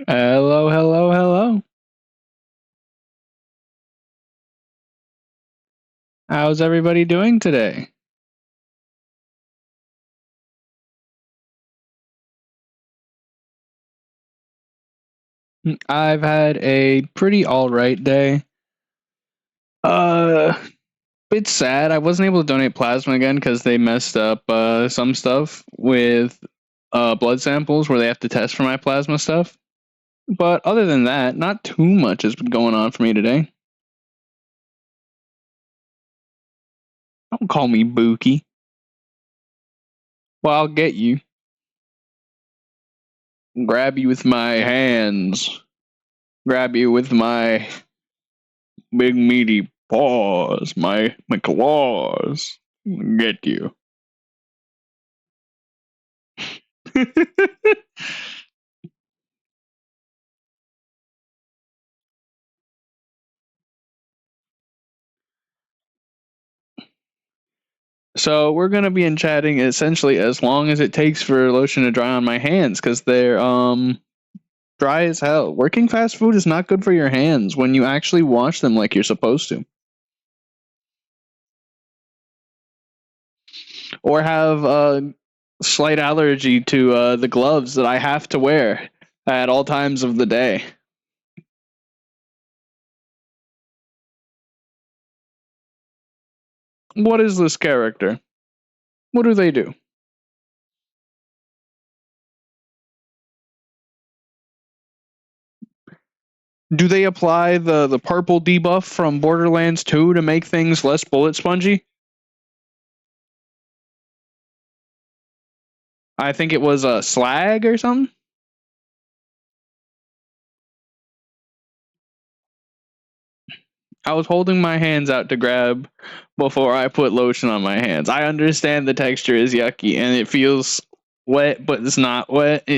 Hello, hello, hello. How's everybody doing today? I've had a pretty alright day. Uh, it's sad. I wasn't able to donate plasma again because they messed up some stuff with blood samples where they have to test for my plasma stuff. But other than that, not too much has been going on for me today. Don't call me Bookie. Well, I'll get you. Grab you with my hands. Grab you with my big meaty paws, my claws. Get you. So we're gonna be in chatting essentially as long as it takes for lotion to dry on my hands, because they're dry as hell. Working fast food is not good for your hands when you actually wash them like you're supposed to. Or have a slight allergy to the gloves that I have to wear at all times of the day. What is this character? What do they do? Do they apply the purple debuff from Borderlands 2 to make things less bullet spongy? I think it was a slag or something. I was holding my hands out to grab before I put lotion on my hands. I understand the texture is yucky and it feels wet, but it's not wet.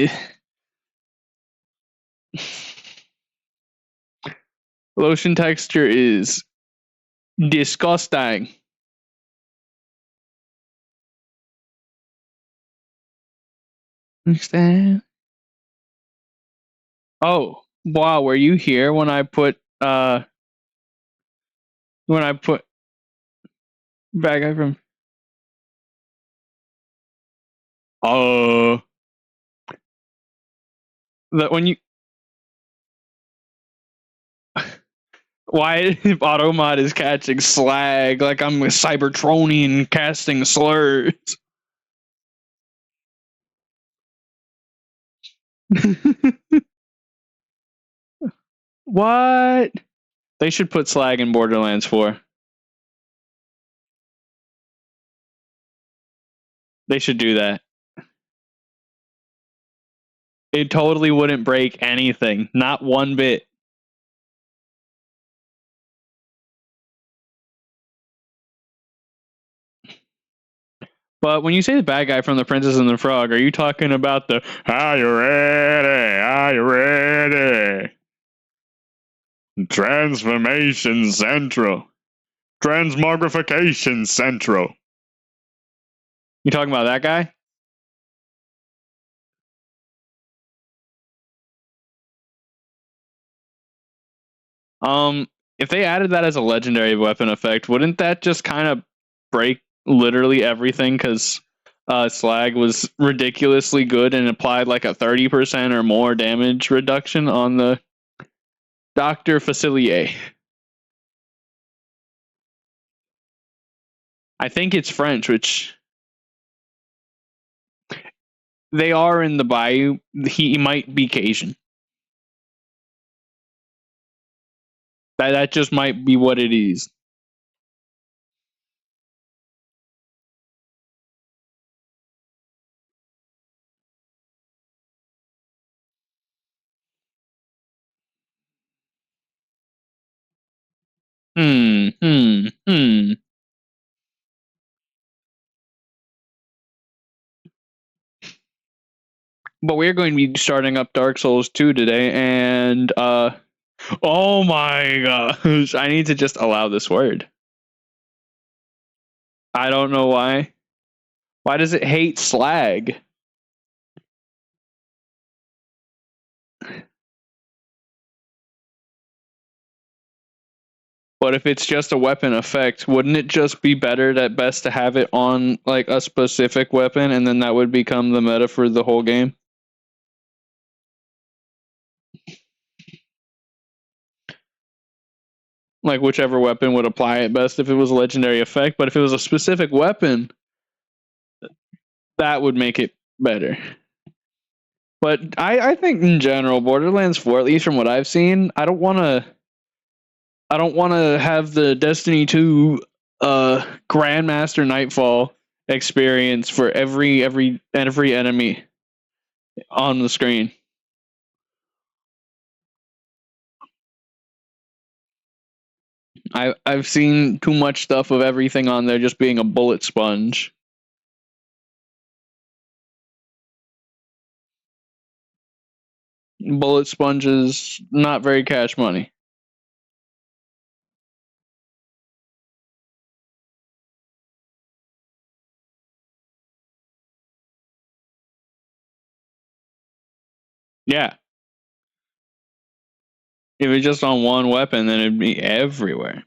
Lotion texture is disgusting. Understand? Oh, wow, were you here when I put bad guy from that when you why if Automod is catching slag like I'm a Cybertronian casting slurs? What? They should put slag in Borderlands 4. They should do that. It totally wouldn't break anything. Not one bit. But when you say the bad guy from The Princess and the Frog, are you talking about the Are you ready? Are you ready? Transformation Central. Transmogrification Central. You talking about that guy? If they added that as a legendary weapon effect, wouldn't that just kind of break literally everything? Because slag was ridiculously good and applied like a 30% or more damage reduction on the Dr. Facilier. I think it's French, which they are in the bayou. He might be Cajun. That just might be what it is. Hmm. But we're going to be starting up Dark Souls 2 today, and oh my gosh, I need to just allow this word. I don't know why. Why does it hate slag? But if it's just a weapon effect, wouldn't it just be better at best to have it on like a specific weapon, and then that would become the meta for the whole game? Like whichever weapon would apply it best if it was a legendary effect, but if it was a specific weapon, that would make it better. But I think in general, Borderlands 4, at least from what I've seen, I don't wanna have the Destiny 2 Grandmaster Nightfall experience for every enemy on the screen. I've seen too much stuff of everything on there just being a bullet sponge. Bullet sponges not very cash money. Yeah. If it's just on one weapon, then it'd be everywhere.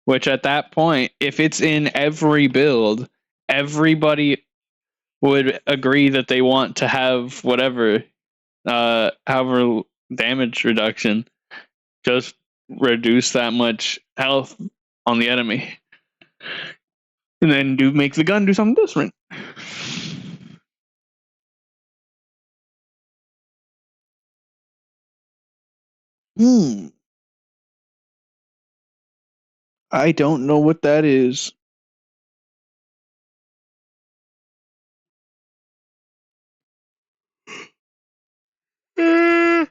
Which at that point, if it's in every build, everybody would agree that they want to have whatever, however damage reduction, just reduce that much health on the enemy, and then make the gun do something different. Hmm. I don't know what that is. I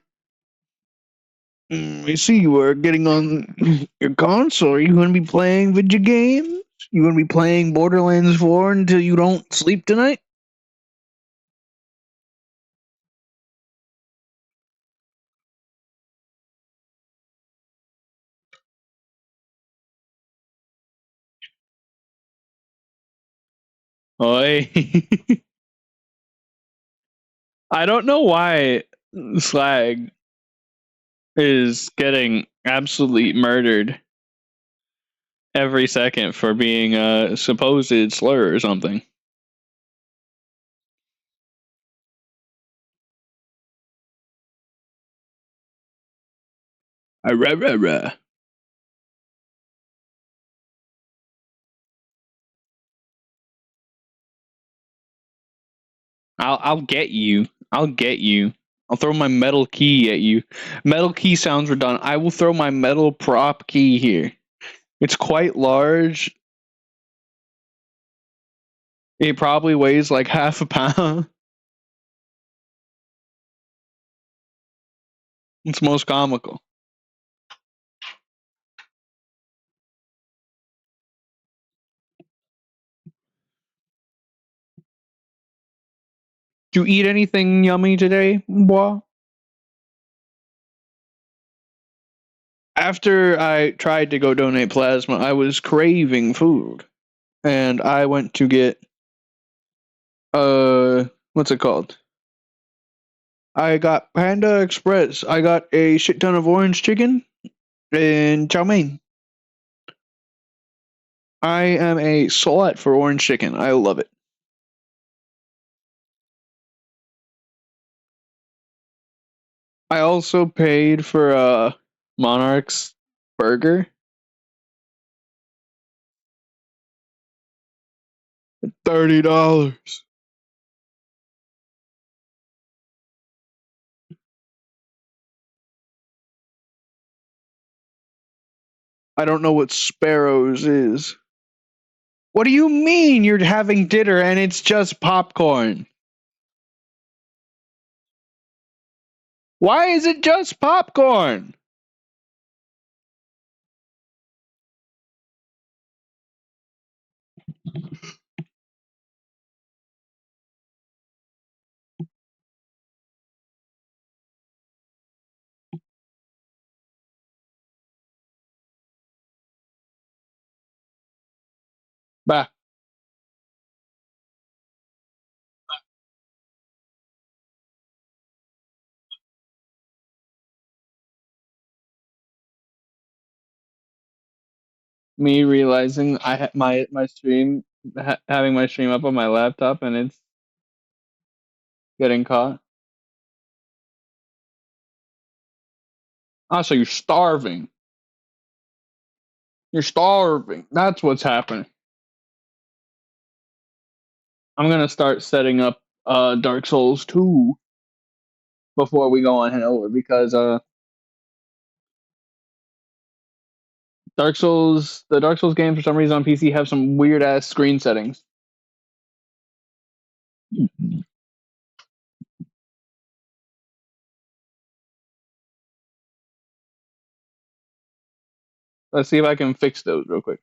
see you are getting on your console. Are you going to be playing video games? You going to be playing Borderlands 4 until you don't sleep tonight? Oi. I don't know why Slag is getting absolutely murdered every second for being a supposed slur or something. Rah, rah, rah. I'll get you. I'll get you. I'll throw my metal key at you. Metal key sounds redundant. I will throw my metal prop key here. It's quite large. It probably weighs like half a pound. It's most comical. Did you eat anything yummy today, boy? After I tried to go donate plasma, I was craving food, and I went to get what's it called? I got Panda Express. I got a shit ton of orange chicken and chow mein. I am a slut for orange chicken. I love it. I also paid for Monarch's burger. $30. I don't know what Sparrows is. What do you mean you're having dinner and it's just popcorn? Why is it just popcorn? Bah. Me realizing I had my stream having my stream up on my laptop and it's getting caught. Ah, so you're starving. You're starving. That's what's happening. I'm gonna start setting up Dark Souls 2 before we go on and over because the Dark Souls games for some reason on PC have some weird ass screen settings. Let's see if I can fix those real quick.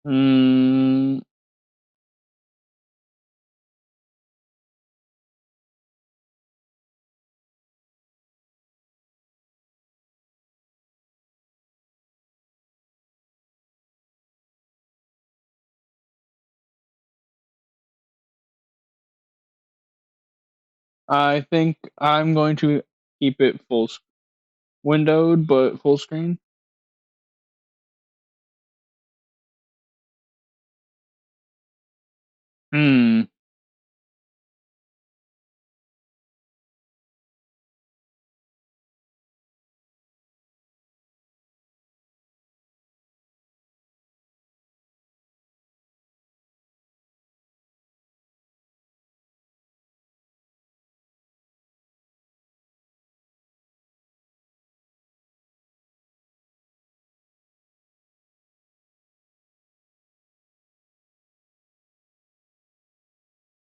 Mm, I think I'm going to keep it windowed, but full screen. Hmm.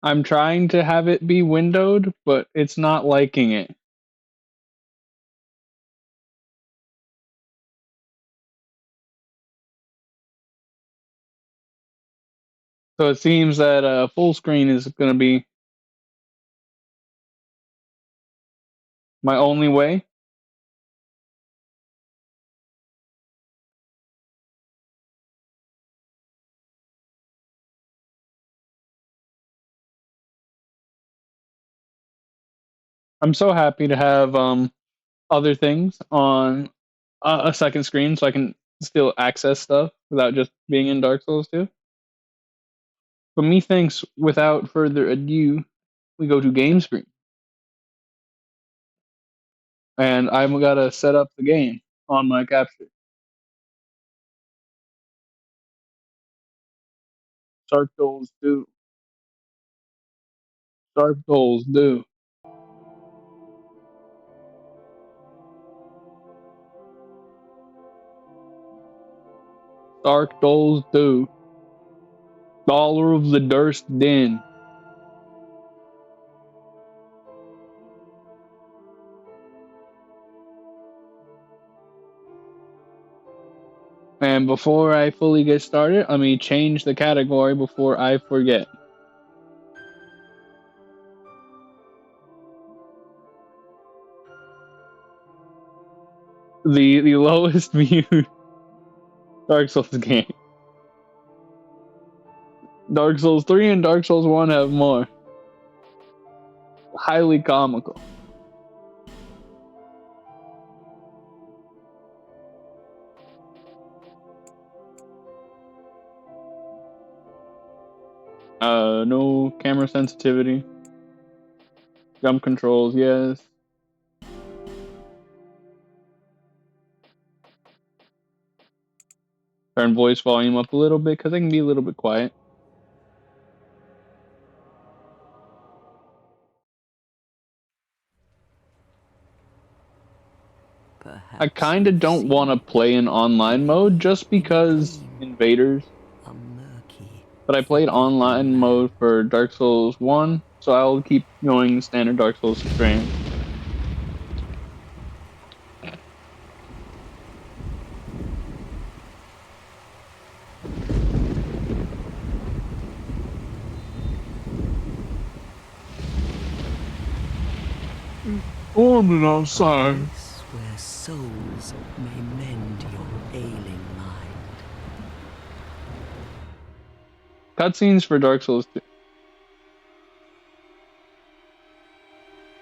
I'm trying to have it be windowed, but it's not liking it. So it seems that full screen is going to be my only way. I'm so happy to have other things on a second screen so I can still access stuff without just being in Dark Souls 2. But methinks, without further ado, we go to game screen. And I've got to set up the game on my capture. Dark Souls 2. Dark Souls 2. Dark Souls 2. Dollar of the Durst Den. And before I fully get started, let me change the category before I forget. The lowest viewed Dark Souls game. Dark Souls 3 and Dark Souls 1 have more. Highly comical. No camera sensitivity. Jump controls, yes. Turn voice volume up a little bit because I can be a little bit quiet. I kind of don't want to play in online mode just because invaders. But I played online mode for Dark Souls 1, so I'll keep going standard Dark Souls stream. On outside. A place where souls may mend your ailing mind. Cutscenes for Dark Souls 2.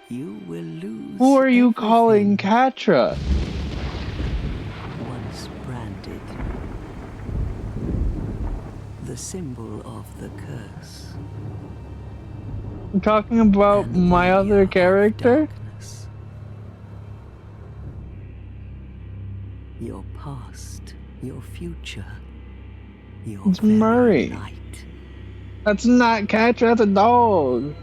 You will lose. Who are you calling everything Katra? once branded. The symbol of the curse. I'm talking about An my area other of character? darkness. Your past, your future, your It's very Murray. light. That's not Katra, that's a dog.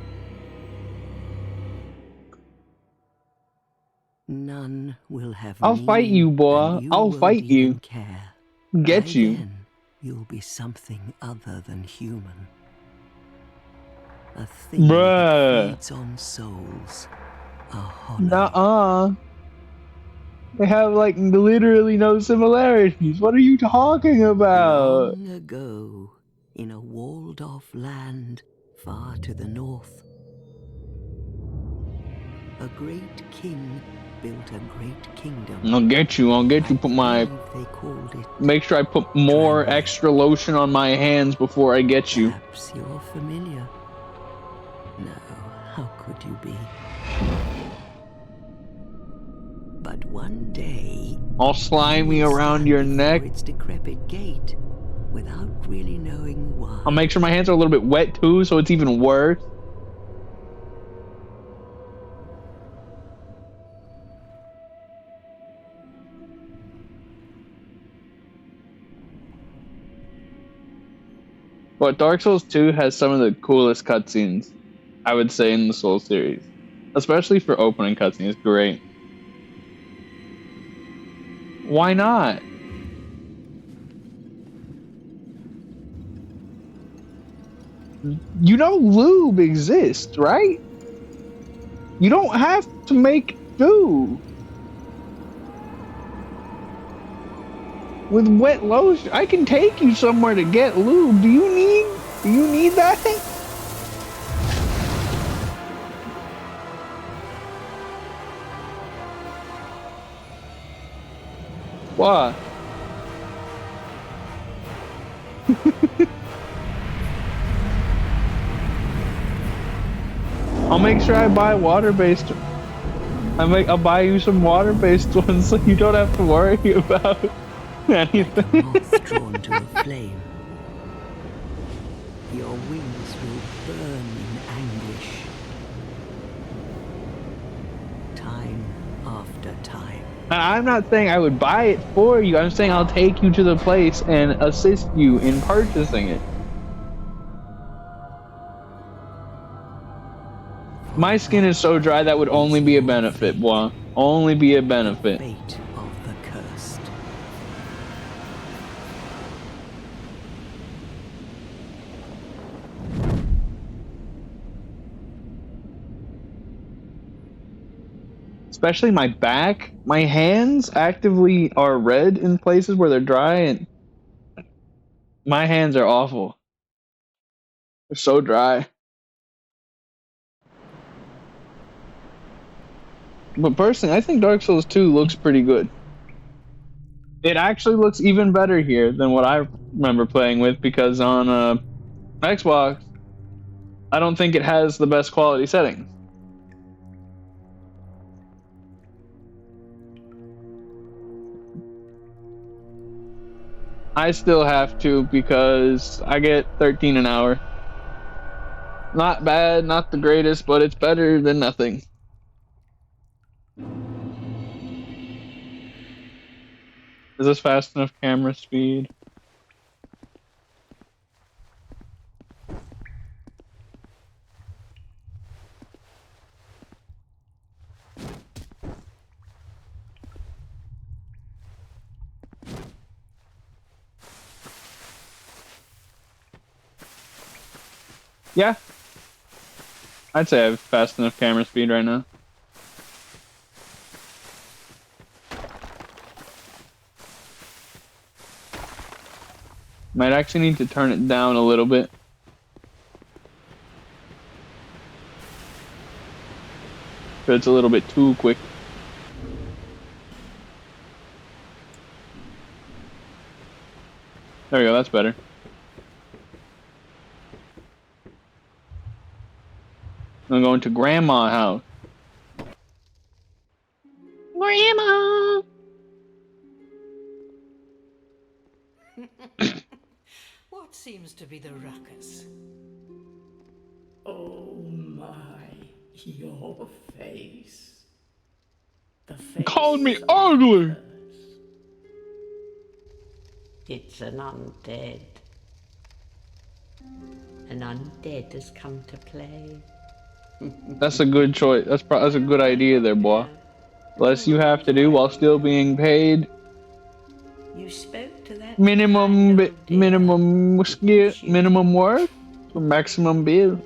None will have I'll fight meaning, you, boy. and you I'll won't fight you. even care. Get By you. then, you'll be something other than human. A thing that feeds on souls. A hollow. Nuh-uh. They have, like, literally no similarities. What are you talking about? Long ago, in a walled-off land far to the north, a great king built a great kingdom. I'll get you. Put my... They called it. Make sure I put more Drangleic. extra lotion on my hands before I get you. Perhaps you're familiar. No, how could you be? But one day, All slimy you around stand your before neck. its decrepit gate, without really knowing why. I'll make sure my hands are a little bit wet too, so it's even worse. But Dark Souls 2 has some of the coolest cutscenes, I would say, in the Souls series. Especially for opening cutscenes, great. Why not? You know lube exists, right? You don't have to make do. With wet lotion, I can take you somewhere to get lube. Do you need that? What? I'll make sure I buy water-based. I'll buy you some water-based ones so you don't have to worry about anything. Like a moth drawn to a flame. Your wings will burn in anguish. Time after time. And I'm not saying I would buy it for you. I'm saying I'll take you to the place and assist you in purchasing it. My skin is so dry that would only be a benefit, boy. Only be a benefit. Fate of the cursed. Especially my back. My hands actively are red in places where they're dry, and my hands are awful. They're so dry. But personally, I think Dark Souls 2 looks pretty good. It actually looks even better here than what I remember playing with, because on Xbox, I don't think it has the best quality settings. I still have to, because I get 13 an hour. Not bad, not the greatest, but it's better than nothing. Is this fast enough camera speed? Yeah. I'd say I have fast enough camera speed right now. Might actually need to turn it down a little bit. It's a little bit too quick. There we go, that's better. I'm going to Grandma's house. Grandma! What seems to be the ruckus? Oh my, your face. The face Called me of ugly! a curse. It's an undead. An undead has come to play. That's a good choice. That's a good idea there, boy. Less you have to do while still being paid You spoke to that minimum kind old dear, didn't you? minimum work for maximum bill.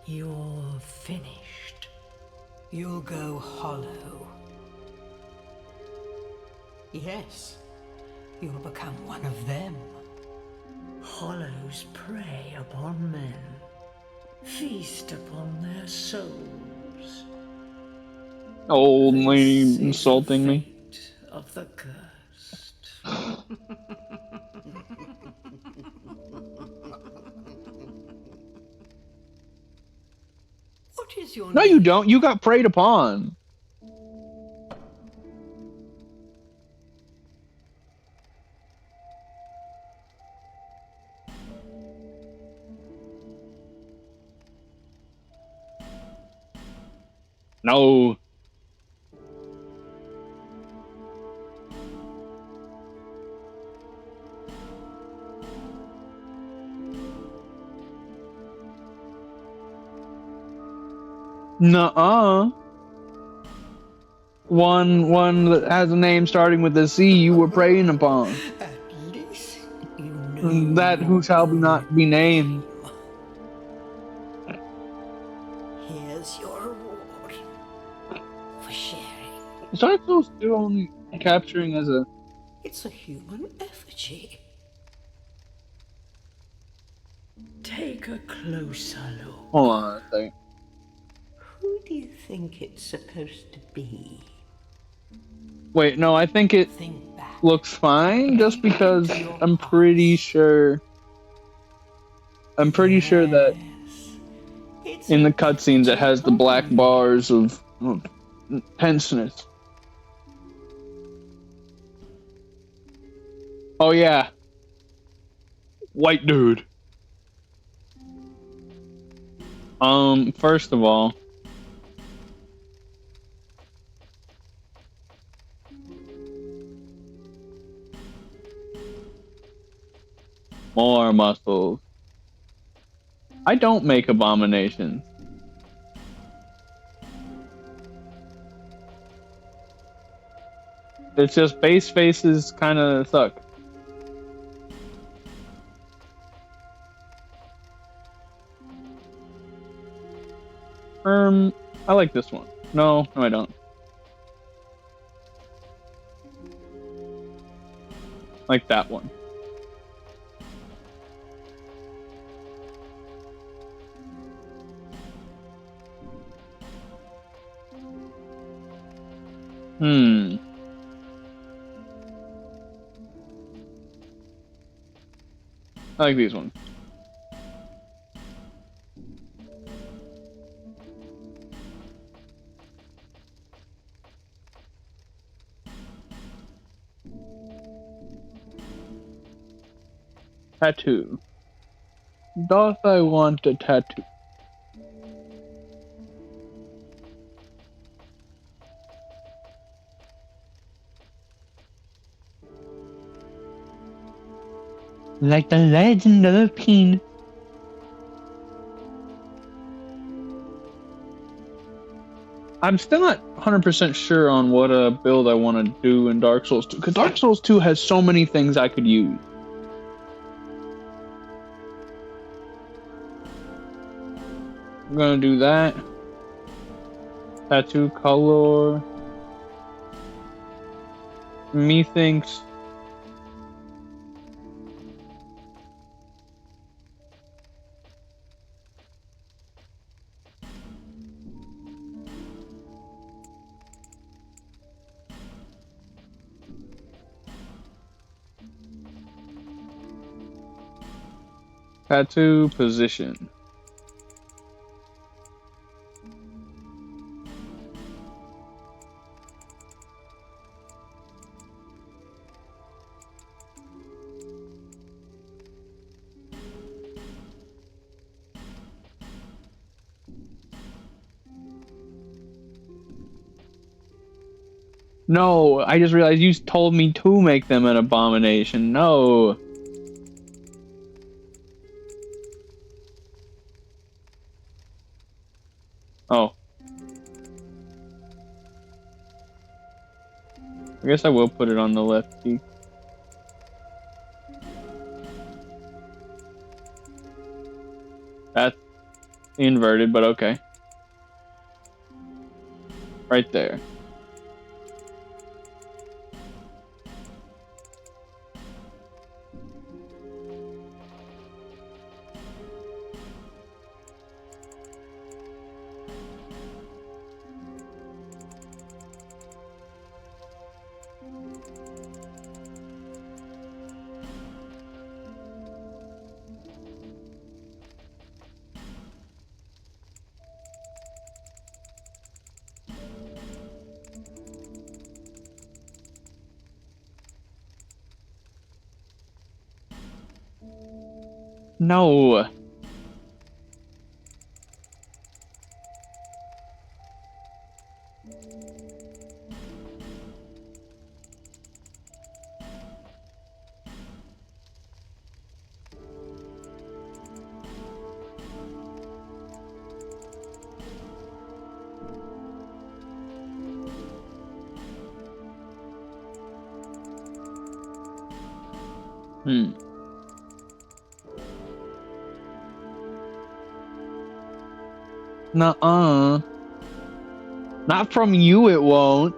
You're finished. You'll go hollow. Yes, you'll become one of them. Hollows prey upon men, feast upon their souls. Old lady This is insulting the me. fate of the cursed. What is your No, name? you don't. You got preyed upon. No. Nuh-uh. One that has a name starting with a C you were preying upon. At least you know That who your shall own not be named. name. Here's your reward for sharing. Is Dark Souls 2 only capturing as a... It's a human effigy. Take a closer look. Hold on a second. Who do you think it's supposed to be? Wait, no, I think it Think back. looks fine just because I'm pretty sure that It's in an the cutscenes it has the black effigy bars of tenseness. Oh yeah. White dude. First of all, more muscles. I don't make abominations. It's just base faces kind of suck. I like this one. No, I don't. Like that one. I like these ones. Tattoo. Doth I want a tattoo? Like the legend of the penis. I'm still not 100% sure on what build I want to do in Dark Souls 2, because Dark Souls 2 has so many things I could use. I'm gonna do that. Tattoo color. Methinks. Tattoo position. No, I just realized you told me to make them an abomination. No. Oh. I guess I will put it on the left cheek. That's inverted, but okay. Right there. No. Nuh-uh. Not from you, it won't.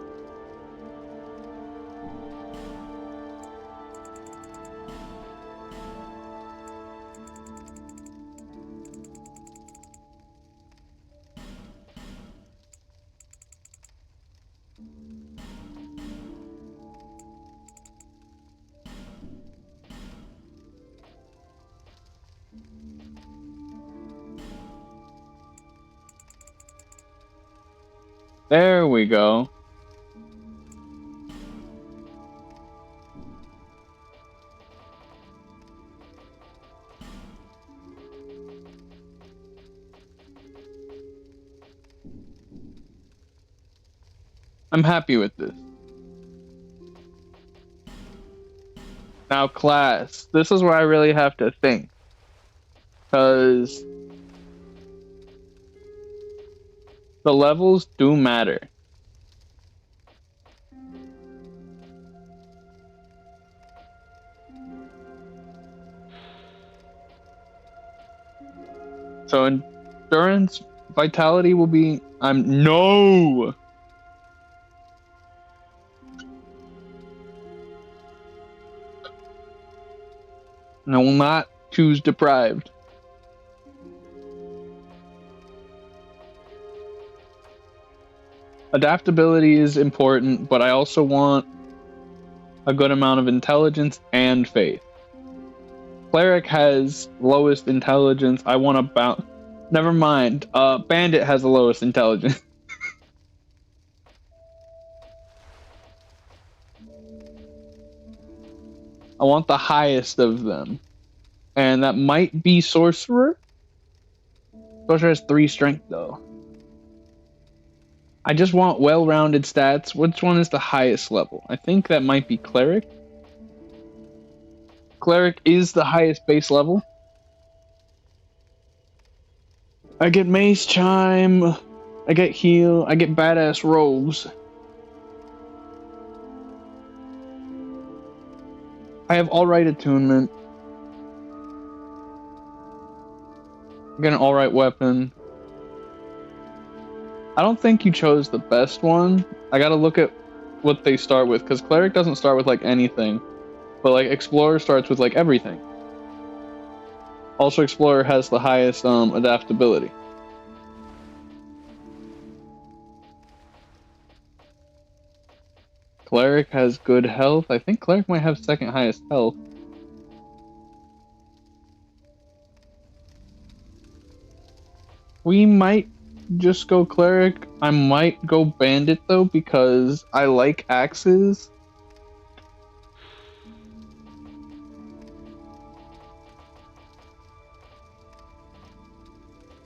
There we go. I'm happy with this. Now, class. This is where I really have to think. Because the levels do matter. So endurance, vitality will be... No! I will not choose deprived. Adaptability is important, but I also want a good amount of intelligence and faith. Cleric has lowest intelligence. I want about... Never mind. Bandit has the lowest intelligence. I want the highest of them. And that might be Sorcerer. Sorcerer has 3 strength, though. I just want well-rounded stats. Which one is the highest level? I think that might be Cleric. Cleric is the highest base level. I get Mace Chime. I get Heal. I get Badass Robes. I have Alright Attunement. I get an Alright Weapon. I don't think you chose the best one. I gotta look at what they start with, because Cleric doesn't start with like anything. But like Explorer starts with like everything. Also, Explorer has the highest adaptability. Cleric has good health. I think Cleric might have second highest health. We might just go cleric. I might go bandit though because I like axes.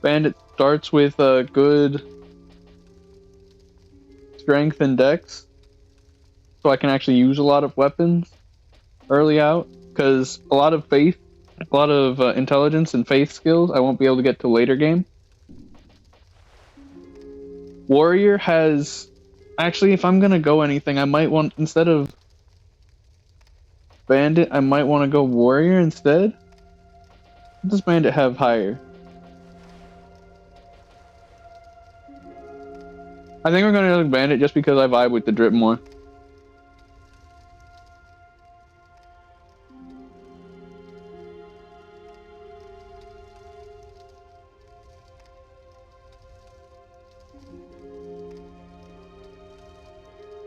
Bandit starts with a good strength and dex, so I can actually use a lot of weapons early out. Because a lot of faith, a lot of intelligence and faith skills, I won't be able to get to later game. Warrior has actually, if I'm gonna go anything, I might want instead of bandit, I might want to go warrior instead. What does bandit have higher? I think we're gonna go bandit just because I vibe with the drip more.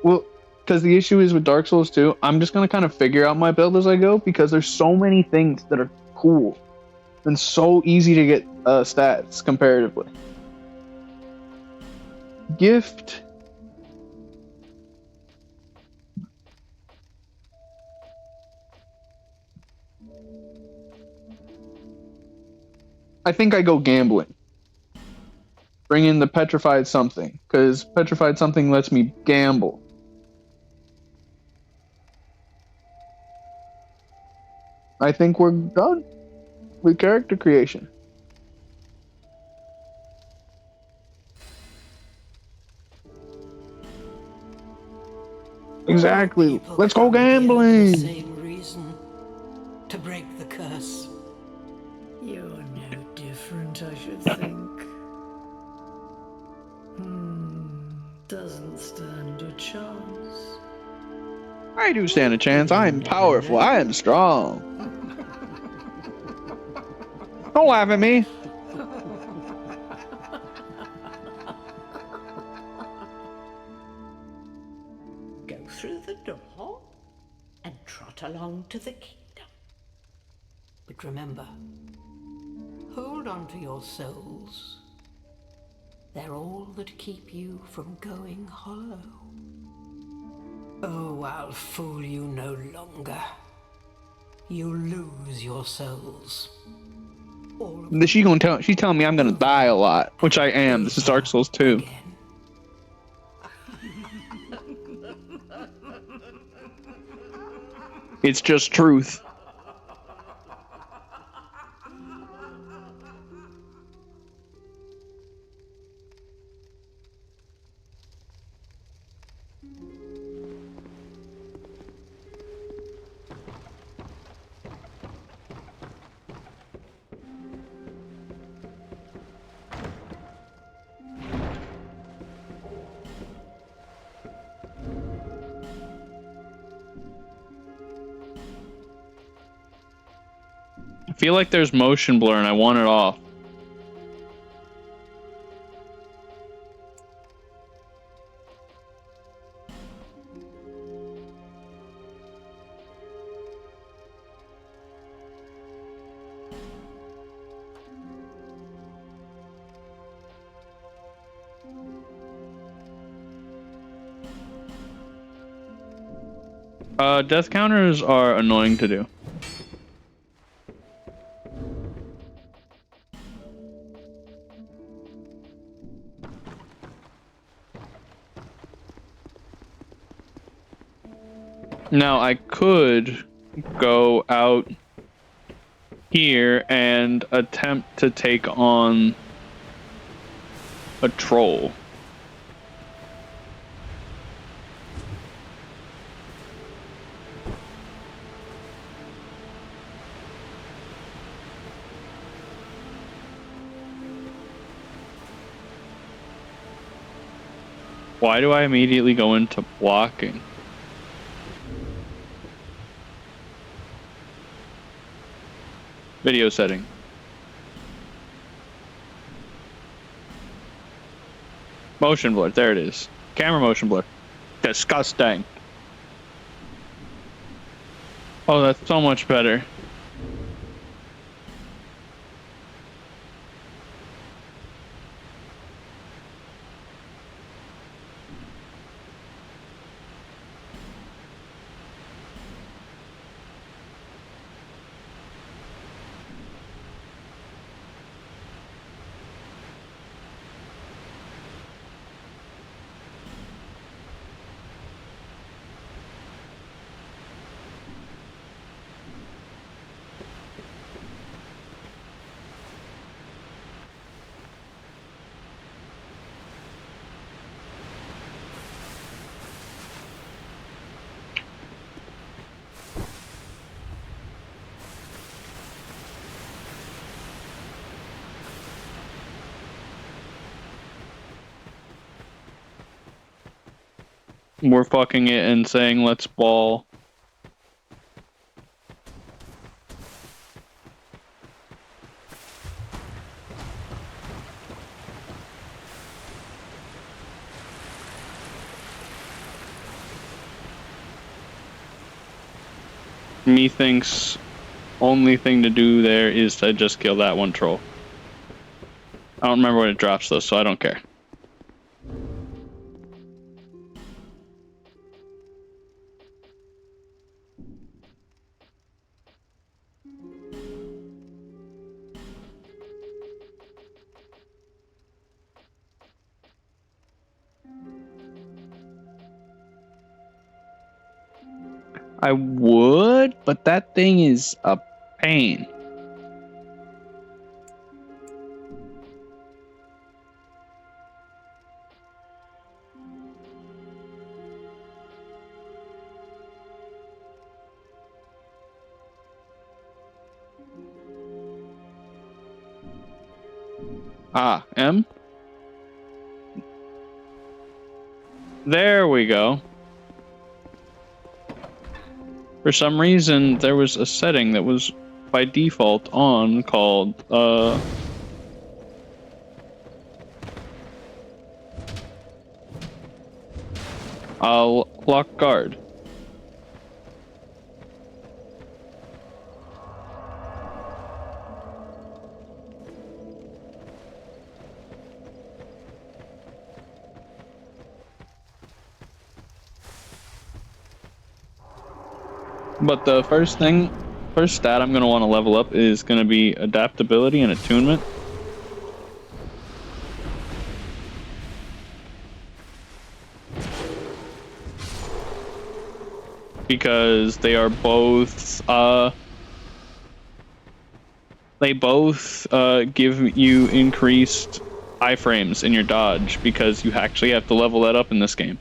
Well, because the issue is with Dark Souls 2, I'm just gonna kind of figure out my build as I go because there's so many things that are cool and so easy to get stats comparatively. Gift. I think I go gambling. Bring in the petrified something because petrified something lets me gamble. I think we're done with character creation. Exactly. People Let's go come here for the gambling. same reason. To break the curse. You're no different, I should think. Doesn't stand a chance. I do stand a chance. I am powerful. I am strong. Don't laugh at me. Go through the door and trot along to the kingdom. But remember, hold on to your souls. They're all that keep you from going hollow. Oh, I'll fool you no longer. You lose your souls. All of She's telling me I'm gonna die a lot, which I am. This is Dark Souls 2. again. It's just truth. I feel like there's motion blur and I want it off. Death counters are annoying to do. Now I could go out here and attempt to take on a troll. Why do I immediately go into blocking? Video setting. Motion blur, there it is. Camera motion blur. Disgusting. Oh, that's so much better. We're fucking it and saying let's ball. Methinks only thing to do there is to just kill that one troll. I don't remember what it drops though, so I don't care. I would, but that thing is a pain. Ah, M? There we go. For some reason, there was a setting that was by default on called, lock guard. But the first stat I'm going to want to level up is going to be adaptability and attunement. Because they are both, give you increased iframes in your dodge because you actually have to level that up in this game.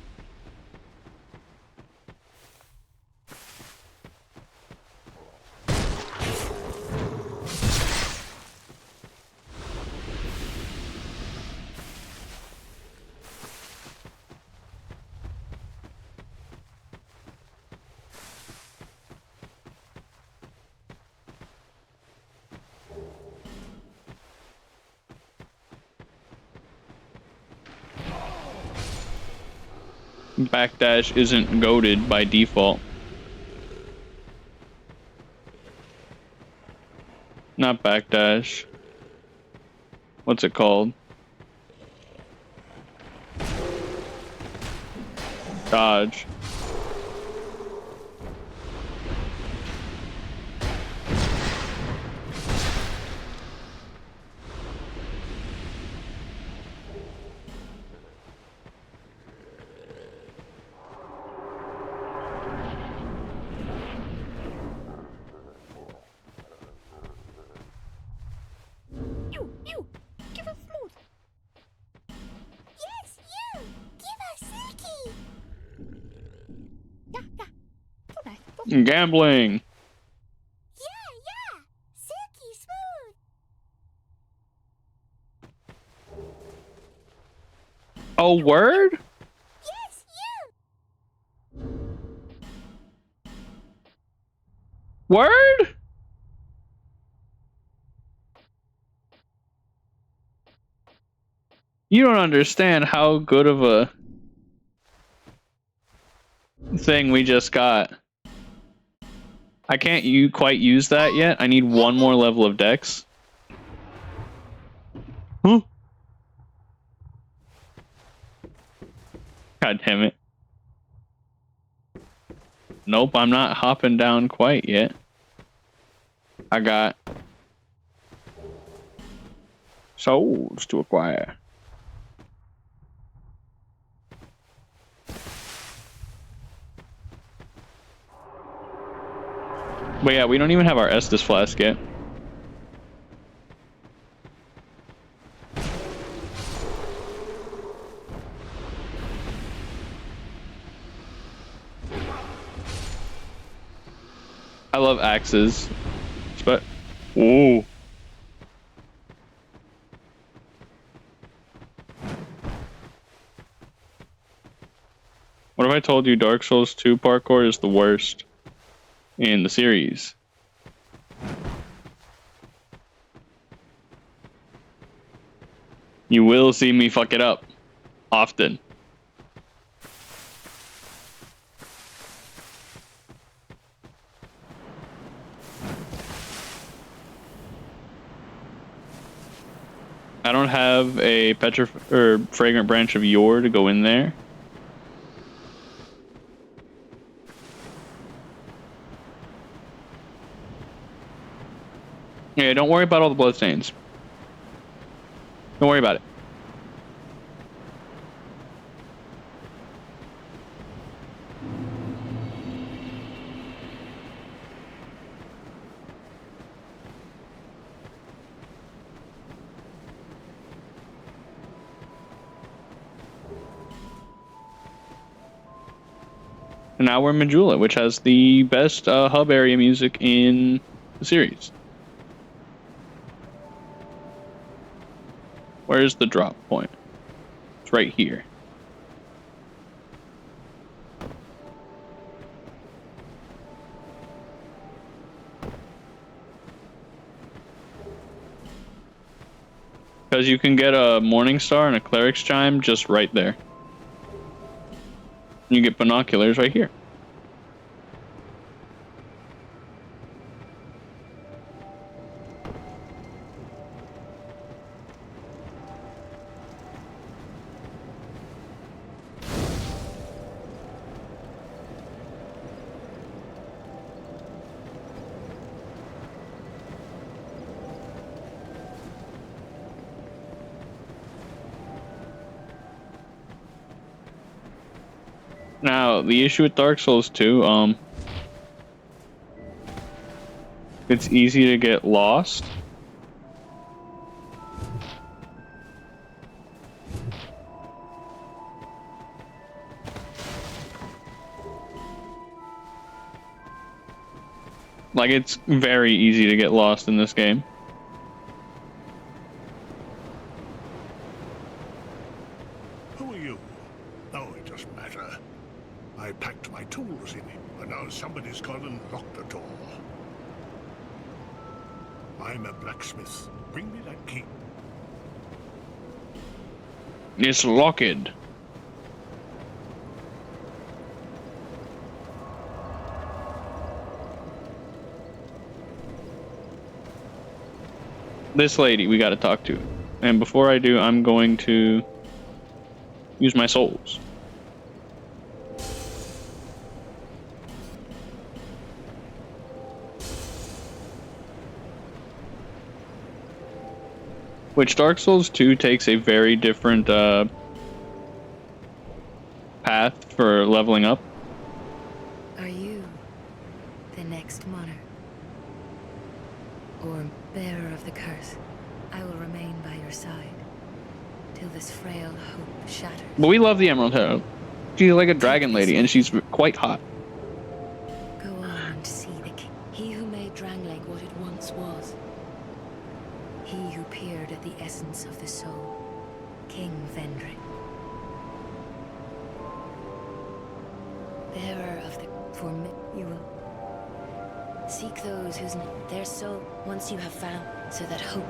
Backdash isn't goated by default. Not backdash. What's it called? Dodge. You! Give us smooth! Yes, you! Give us silky! Yeah. So nice. Gambling. Yeah! Silky smooth! Oh, word? Yes, you! Word? You don't understand how good of a thing we just got. I can't quite use that yet. I need one more level of dex. Huh? God damn it. Nope, I'm not hopping down quite yet. I got souls to acquire. But yeah, we don't even have our Estus flask yet. I love axes. But ooh. What if I told you Dark Souls 2 parkour is the worst in the series. You will see me fuck it up often. I don't have a fragrant branch of yore to go in there. Yeah, don't worry about all the bloodstains. Don't worry about it. And now we're in Majula, which has the best hub area music in the series. Where's the drop point? It's right here. Because you can get a Morning Star and a Cleric's Chime just right there. You get binoculars right here. Now, the issue with Dark Souls 2, it's easy to get lost. Like, it's very easy to get lost in this game. Who are you? Oh, it doesn't matter. I packed my tools in it, and now somebody's gone and locked the door. I'm a blacksmith. Bring me that key. It's locked. This lady we gotta talk to. And before I do, I'm going to use my souls. Which Dark Souls 2 takes a very different path for leveling up. Are you the next monarch? Or bearer of the curse? I will remain by your side till this frail hope shatters. But we love the Emerald Herald. She's like a dragon lady, and she's quite hot. Go on and see the king. He who made Drangleic what it once was. He who peered at the essence of the soul. King Vendrick. Bearer of the... For me, you will... Seek those whose... Their soul, once you have found, so that hope...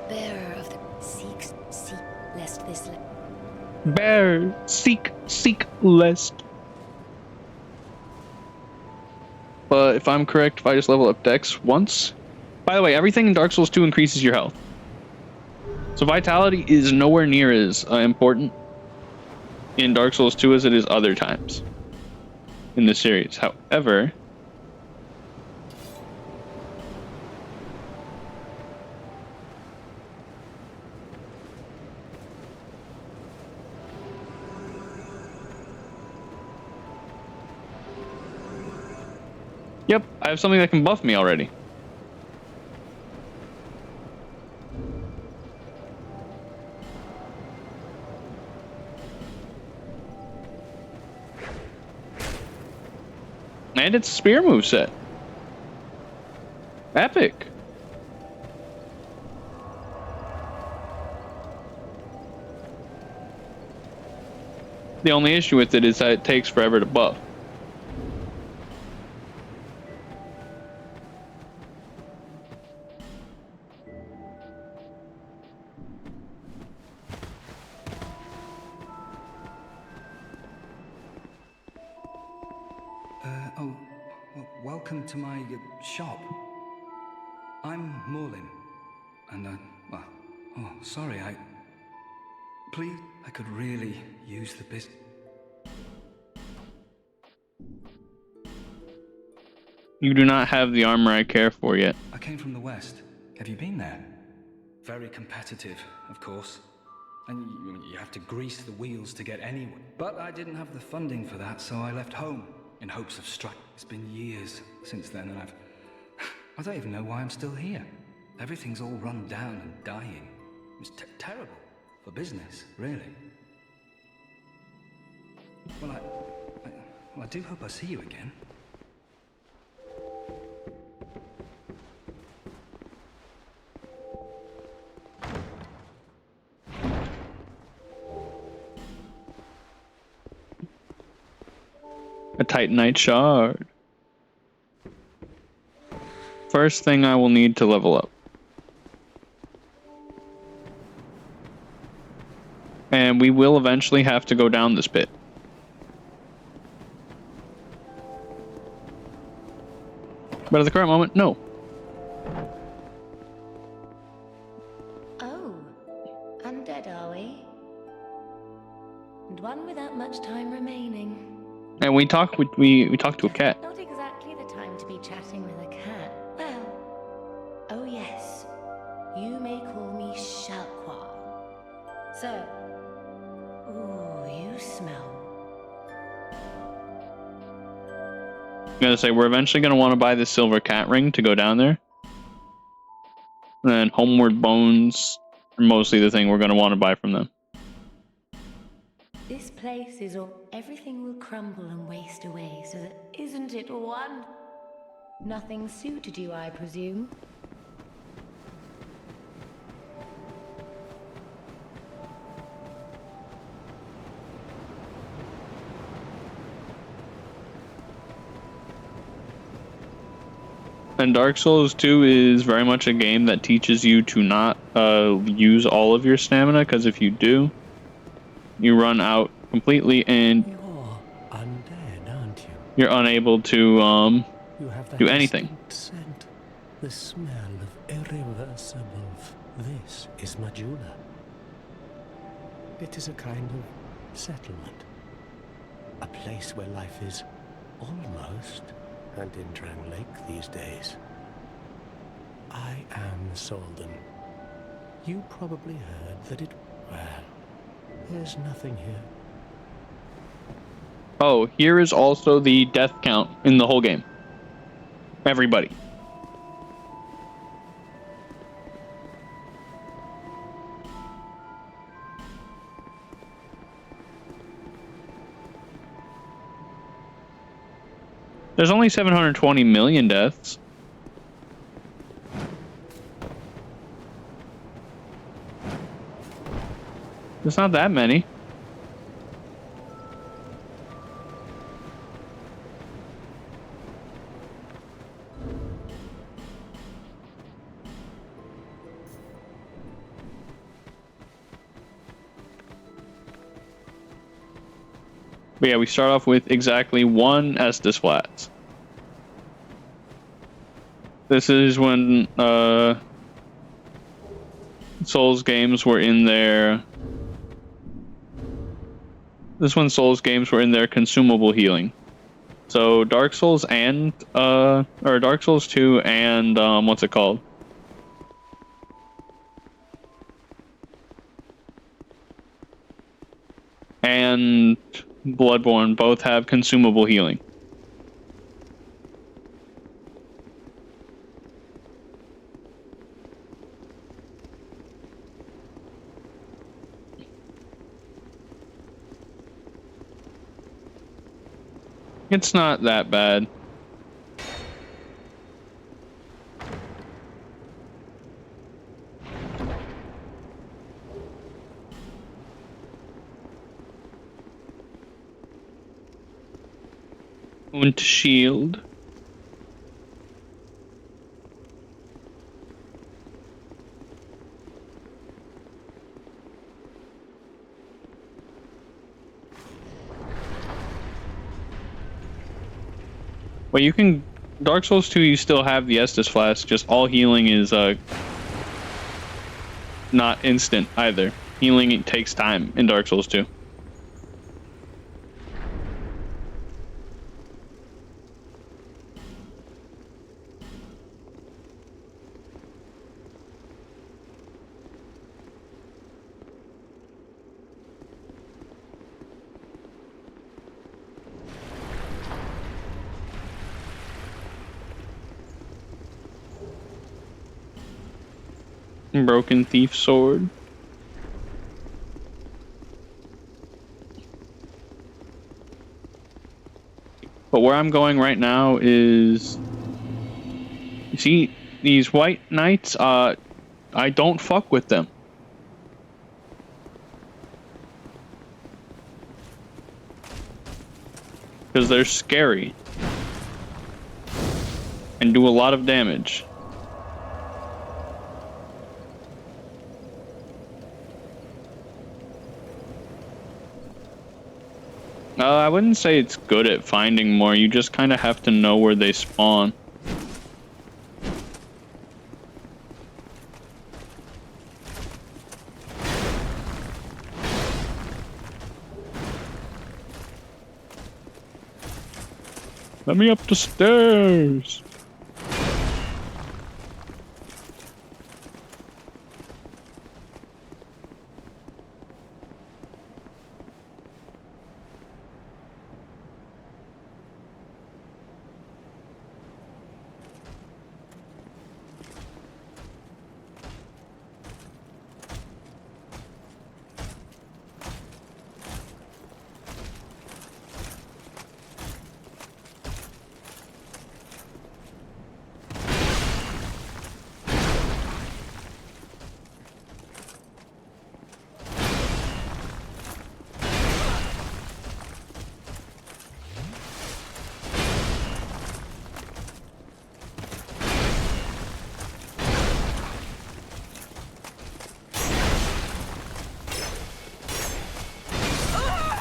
Bearer of the... Seek, lest this... Bear, seek, lest. But if I'm correct, if I just level up Dex once... By the way, everything in Dark Souls 2 increases your health. So Vitality is nowhere near as important in Dark Souls 2 as it is other times in the series. However... Yep, I have something that can buff me already. And it's spear moveset. Epic. The only issue with it is that it takes forever to buff. Welcome to my shop. I'm Morlin, and well, oh, sorry, please, I could really use the business. You do not have the armor I care for yet. I came from the West. Have you been there? Very competitive, of course. And you have to grease the wheels to get anywhere. But I didn't have the funding for that, so I left home in hopes of striking. It's been years since then, and I don't even know why I'm still here. Everything's all run down and dying. It's terrible for business, really. Well, I do hope I see you again. A Titanite shard. First thing I will need to level up. And we will eventually have to go down this pit. But at the current moment, no. Oh, undead are we? And one without much time remaining. And we talk to a cat. Not exactly the time to be chatting with a cat. Well, oh yes, you may call me Shalqua. So, ooh, you smell. I'm gonna say we're eventually gonna want to buy the silver cat ring to go down there. And then homeward bones are mostly the thing we're gonna want to buy from them. This place is all. Everything will crumble and waste away, so that isn't it one? Nothing suited you, I presume. And Dark Souls 2 is very much a game that teaches you to not use all of your stamina, because if you do, you run out completely and You're undead, aren't you? you're unable to You have that do anything. distinct scent, the smell of irreversible. This is Majula. It is a kind of settlement, a place where life is almost and in Drang Lake these days. I am Solden. You probably heard that there's nothing here. Oh, here is also the death count in the whole game. Everybody. There's only 720 million deaths. It's not that many. But yeah, we start off with exactly one Estus Flats. This is when Souls games were in their... This is when Souls games were in their consumable healing. So Dark Souls and or Dark Souls 2 and what's it called? And Bloodborne both have consumable healing. It's not that bad. Und shield. Well, you can Dark Souls 2. You still have the Estus flask. Just all healing is not instant either. Healing it takes time in Dark Souls 2. Broken Thief Sword. But where I'm going right now is, you see these white knights, I don't fuck with them. Because they're scary. And do a lot of damage. I wouldn't say it's good at finding more. You just kind of have to know where they spawn. Let me up the stairs.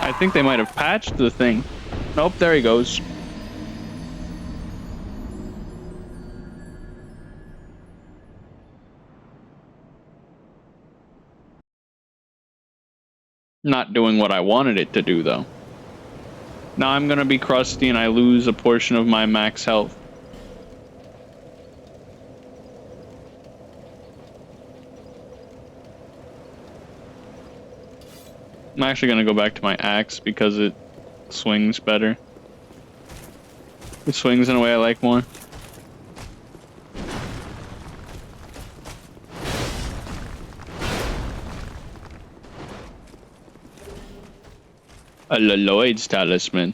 I think they might have patched the thing. Nope, there he goes. Not doing what I wanted it to do, though. Now I'm gonna be crusty and I lose a portion of my max health. I'm actually gonna go back to my axe because it swings better. It swings in a way I like more. A Lloyd's talisman.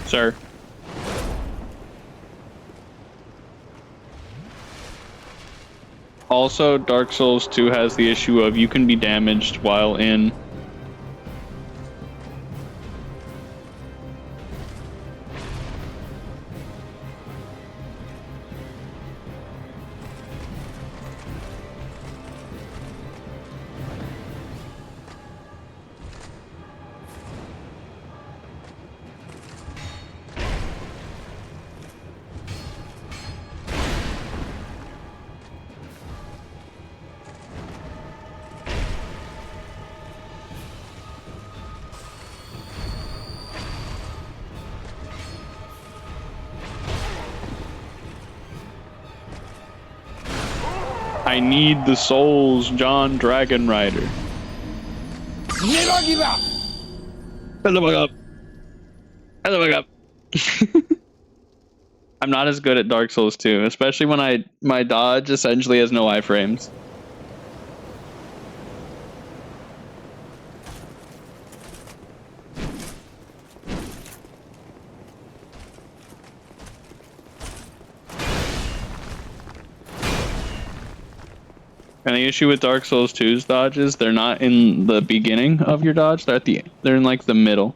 Sir. Also, Dark Souls 2 has the issue of you can be damaged while in. I need the souls, John Dragon Rider. Hello, my God. Hello, my God. I'm not as good at Dark Souls 2, especially when my dodge essentially has no iframes. And the issue with Dark Souls 2's dodges, they're not in the beginning of your dodge, they're in like the middle.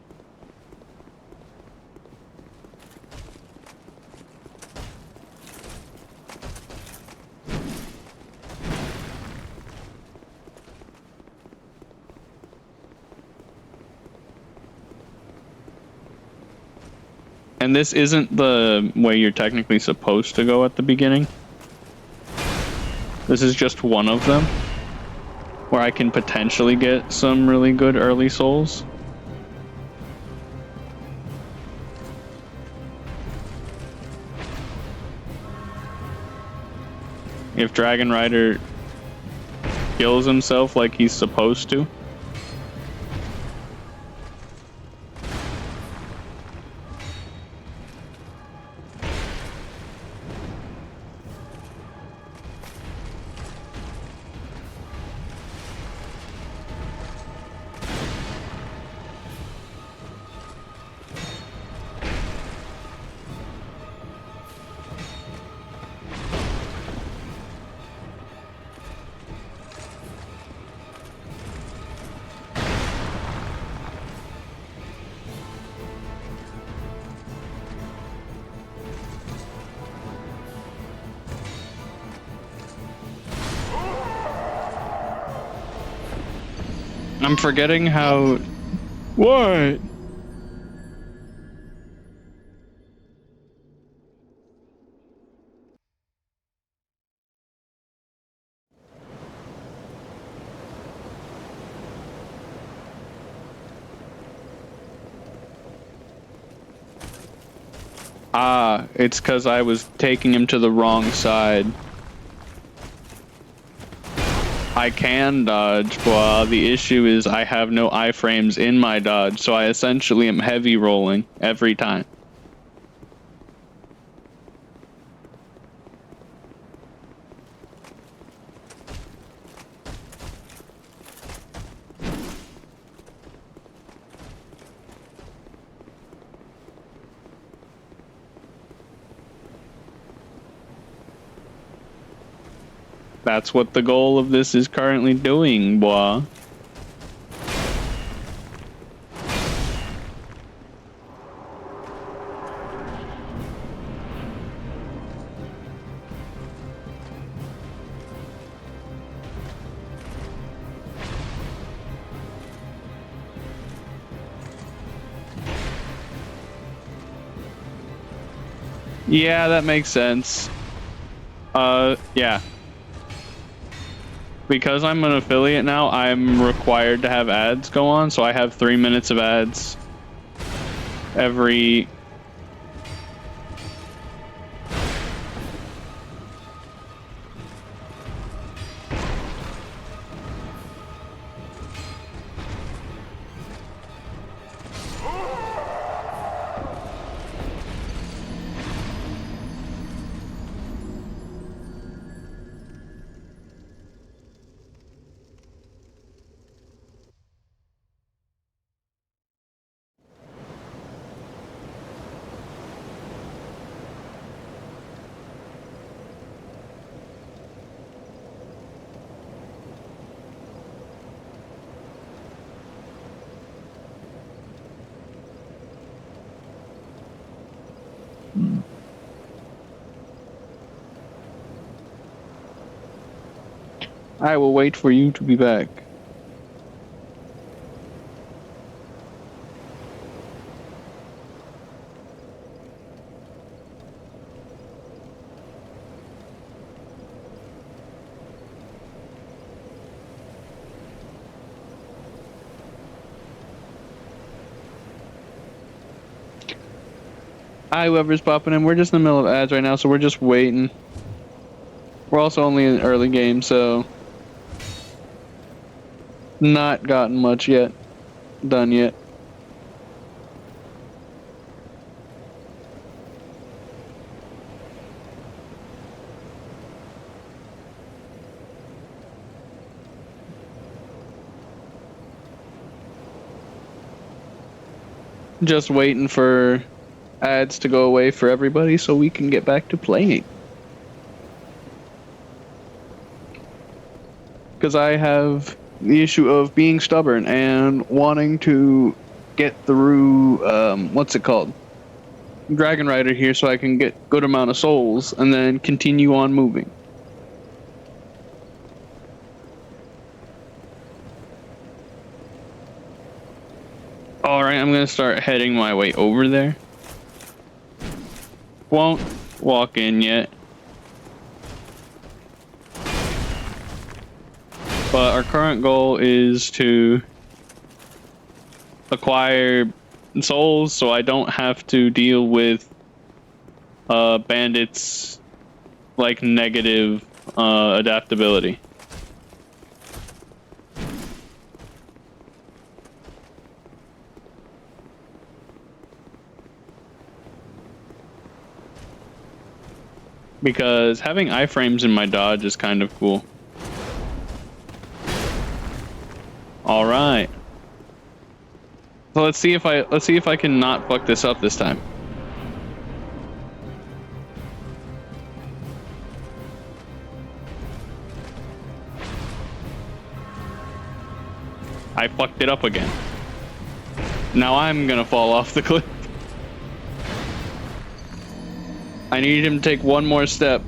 And this isn't the way you're technically supposed to go at the beginning. This is just one of them, where I can potentially get some really good early souls. If Dragon Rider kills himself like he's supposed to. I'm forgetting how... What? Ah, it's because I was taking him to the wrong side. I can dodge, but the issue is I have no iframes in my dodge, so I essentially am heavy rolling every time. That's what the goal of this is currently doing, boy. Yeah, that makes sense. Yeah. Because I'm an affiliate now, I'm required to have ads go on, so I have 3 minutes of ads every... I will wait for you to be back. Hi, whoever's popping in. We're just in the middle of ads right now, so we're just waiting. We're also only in early game, so not gotten much yet done yet. Just waiting for ads to go away for everybody so we can get back to playing. Because I have the issue of being stubborn and wanting to get through, what's it called? Dragon Rider here so I can get good amount of souls and then continue on moving. Alright, I'm gonna start heading my way over there. Won't walk in yet. But our current goal is to acquire souls so I don't have to deal with bandits like negative adaptability. Because having iframes in my dodge is kind of cool. All right. So let's see if I can not fuck this up this time. I fucked it up again. Now I'm gonna fall off the cliff. I needed him to take one more step.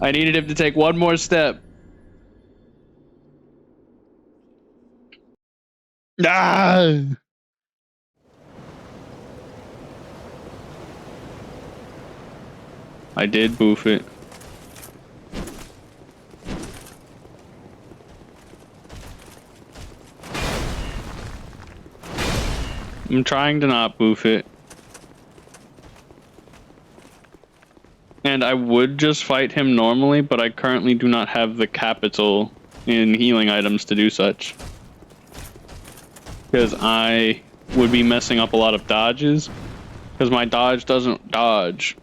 I needed him to take one more step. Ah! I did boof it. I'm trying to not boof it. And I would just fight him normally, but I currently do not have the capital in healing items to do such. Because I would be messing up a lot of dodges. Because my dodge doesn't dodge.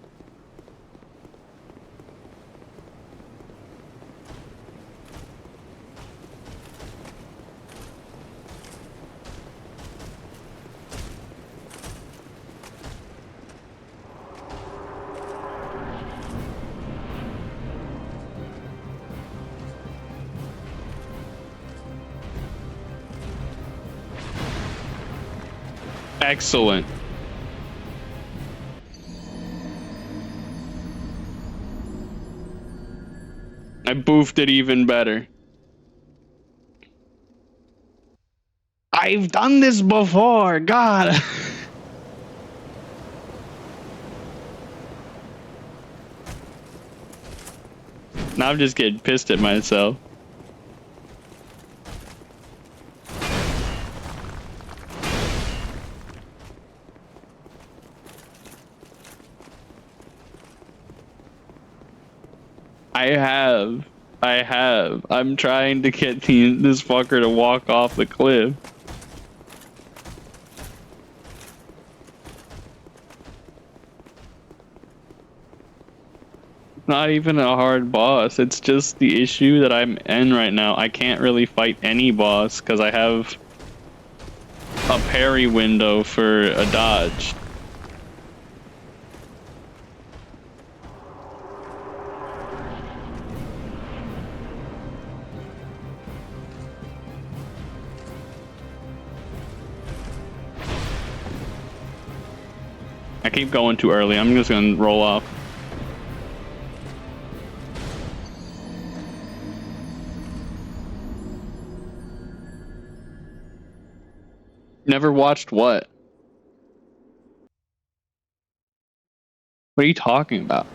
Excellent. I boofed it even better. I've done this before, God. Now I'm just getting pissed at myself. I have. I'm trying to get this fucker to walk off the cliff. Not even a hard boss. It's just the issue that I'm in right now. I can't really fight any boss because I have a parry window for a dodge. I keep going too early. I'm just gonna roll off. Never watched what? What are you talking about?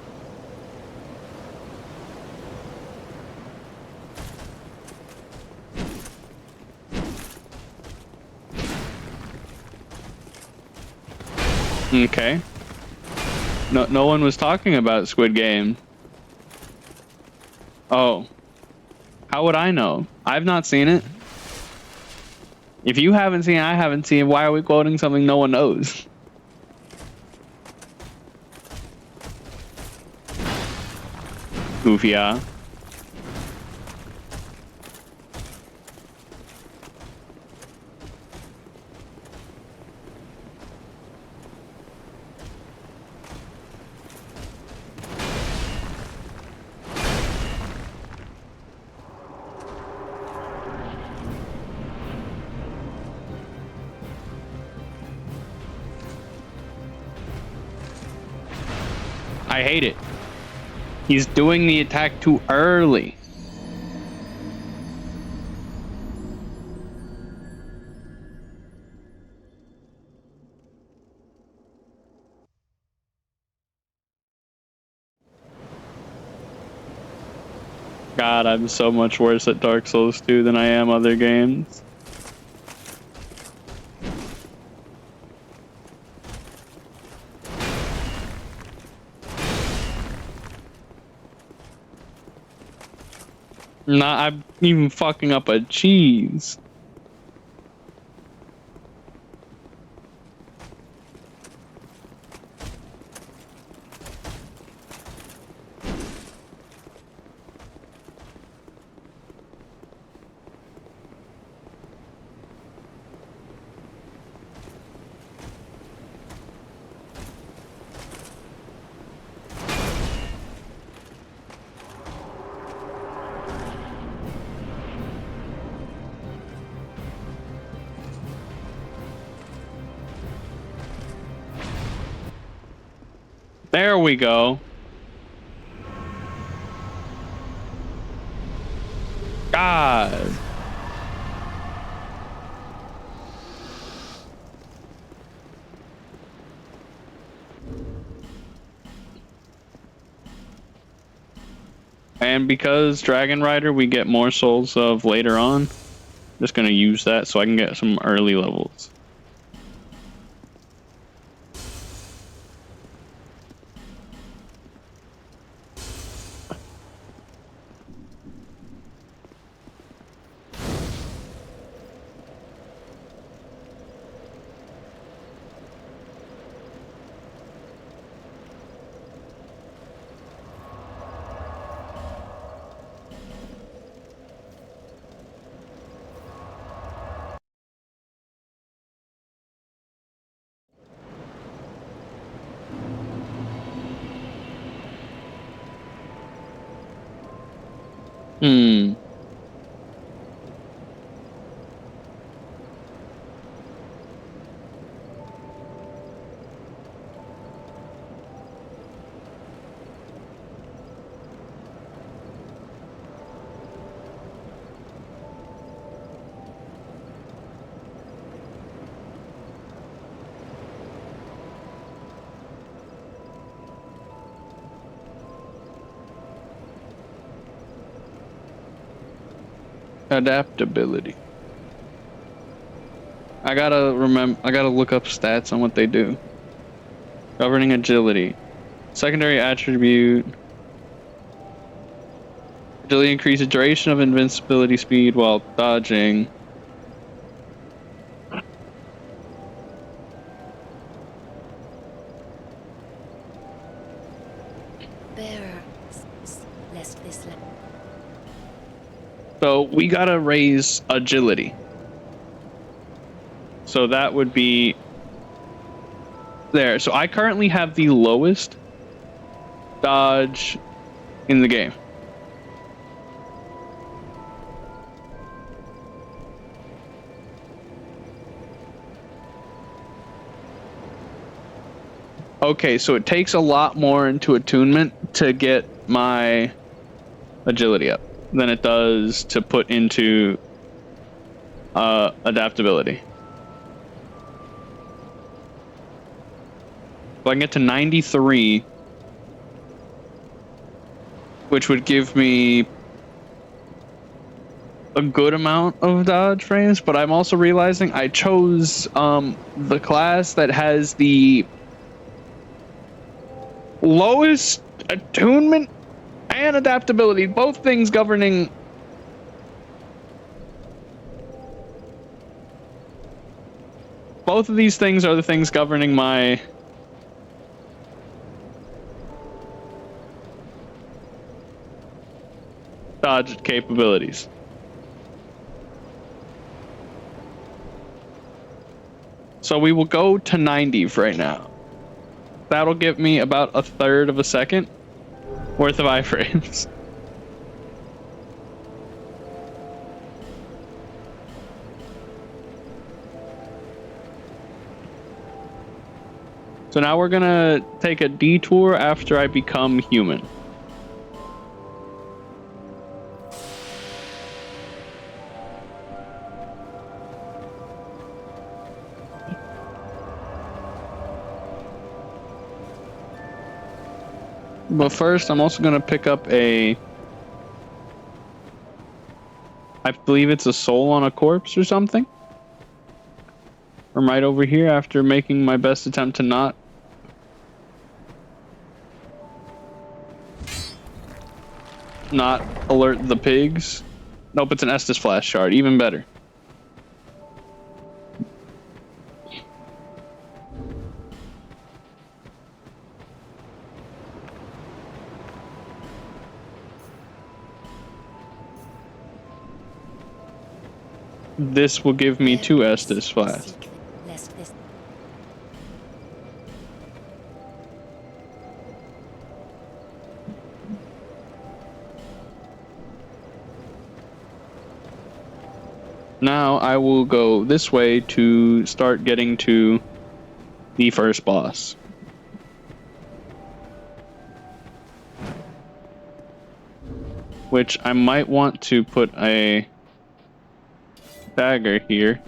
Okay. No one was talking about Squid Game. Oh. How would I know? I've not seen it. If you haven't seen it, I haven't seen it. Why are we quoting something no one knows? Goofy, yeah. I hate it. He's doing the attack too early. God, I'm so much worse at Dark Souls 2 than I am other games. Nah, I'm even fucking up a cheese. There we go. God. And because Dragon Rider, we get more souls of later on. Just gonna use that so I can get some early levels. Hmm. Adaptability. I gotta look up stats on what they do. Governing agility. Secondary attribute. Agility increases duration of invincibility speed while dodging. Bearer, lest this So we gotta raise agility. So that would be there. So I currently have the lowest dodge in the game. Okay, so it takes a lot more into attunement to get my agility up than it does to put into adaptability. So I can get to 93, which would give me a good amount of dodge frames, but I'm also realizing I chose the class that has the lowest attunement and adaptability, both things governing both of these things are the things governing my dodge capabilities. So we will go to 90 for right now. That'll give me about a third of a second worth of iframes. So now we're gonna take a detour after I become human. But first, I'm also gonna pick up I believe it's a soul on a corpse or something. I'm right over here after making my best attempt to not. Not alert the pigs. Nope, it's an Estus flash shard. Even better. This will give me 2 Estus flash. Now I will go this way to start getting to the first boss. Which I might want to put a dagger here.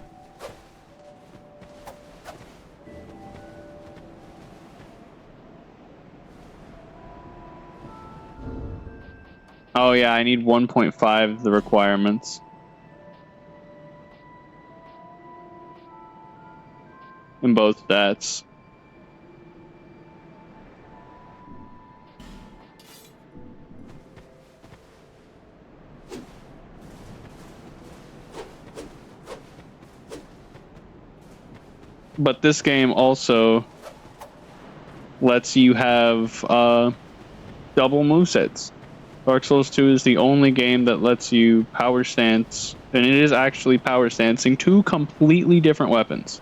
Oh yeah, I need 1.5 the requirements. In both stats. But this game also lets you have double movesets. Dark Souls 2 is the only game that lets you power stance, and it is actually power stancing 2 completely different weapons.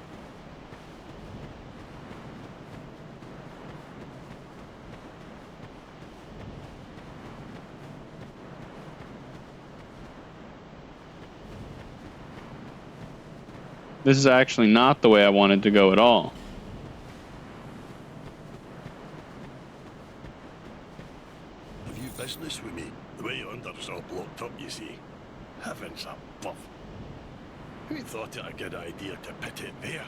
This is actually not the way I wanted to go at all. Have you business with me? The way under's all blocked up, you see. Heavens above. Who thought it a good idea to put it there?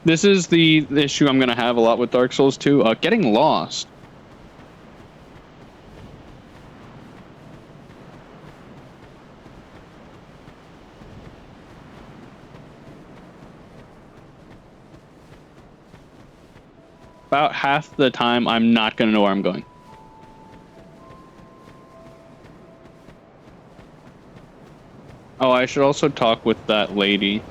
This is the issue I'm going to have a lot with Dark Souls 2, getting lost. About half the time, I'm not going to know where I'm going. Oh, I should also talk with that lady.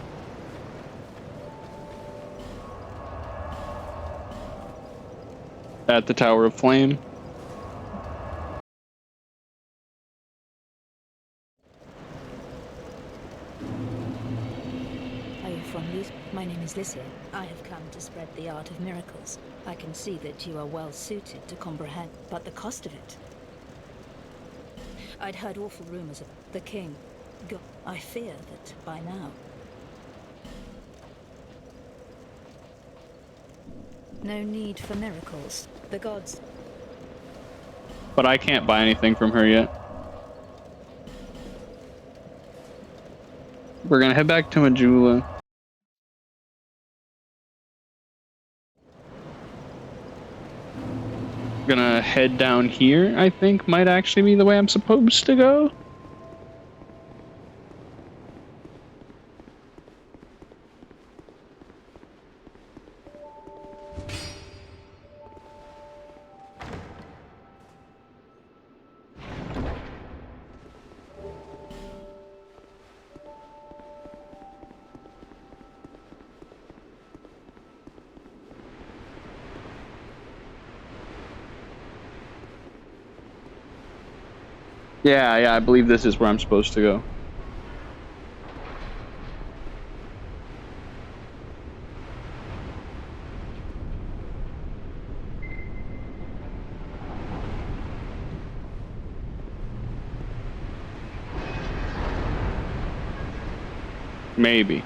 At the Tower of Flame. Are you from Lys? My name is Lysia. I have come to spread the art of miracles. I can see that you are well suited to comprehend, but the cost of it. I'd heard awful rumors of the king. I fear that by now. No need for miracles. The gods. But I can't buy anything from her yet. We're gonna head back to Majula. Gonna head down here, I think might actually be the way I'm supposed to go. Yeah, I believe this is where I'm supposed to go. Maybe.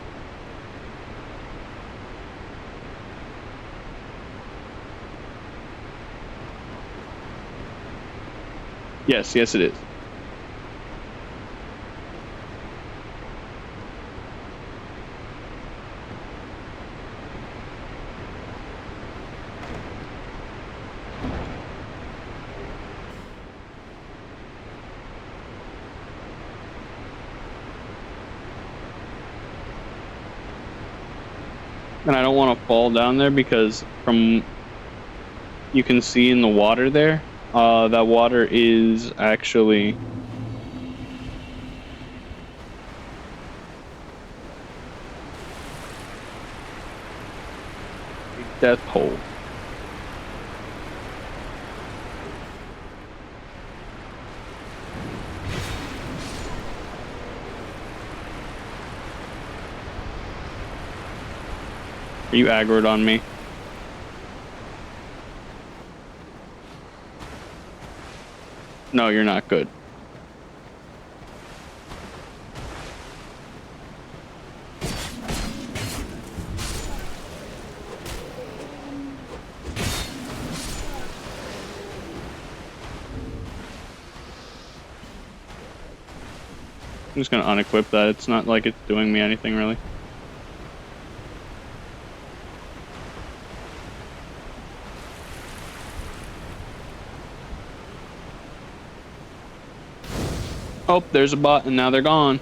Yes, yes it is. And I don't want to fall down there because from you can see in the water there, that water is actually a death hole. Are you aggroed on me? No, you're not good. I'm just gonna unequip that. It's not like it's doing me anything really. Oh, there's a bot and now they're gone.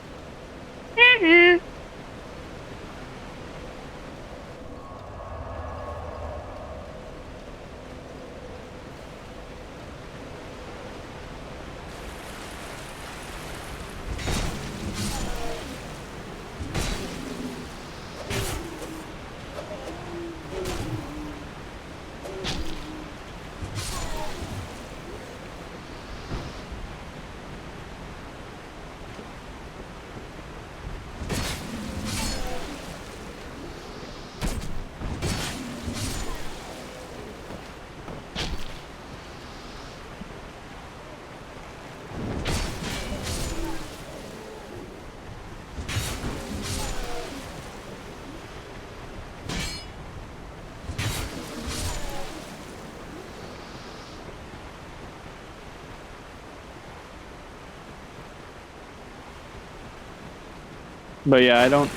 But yeah, I don't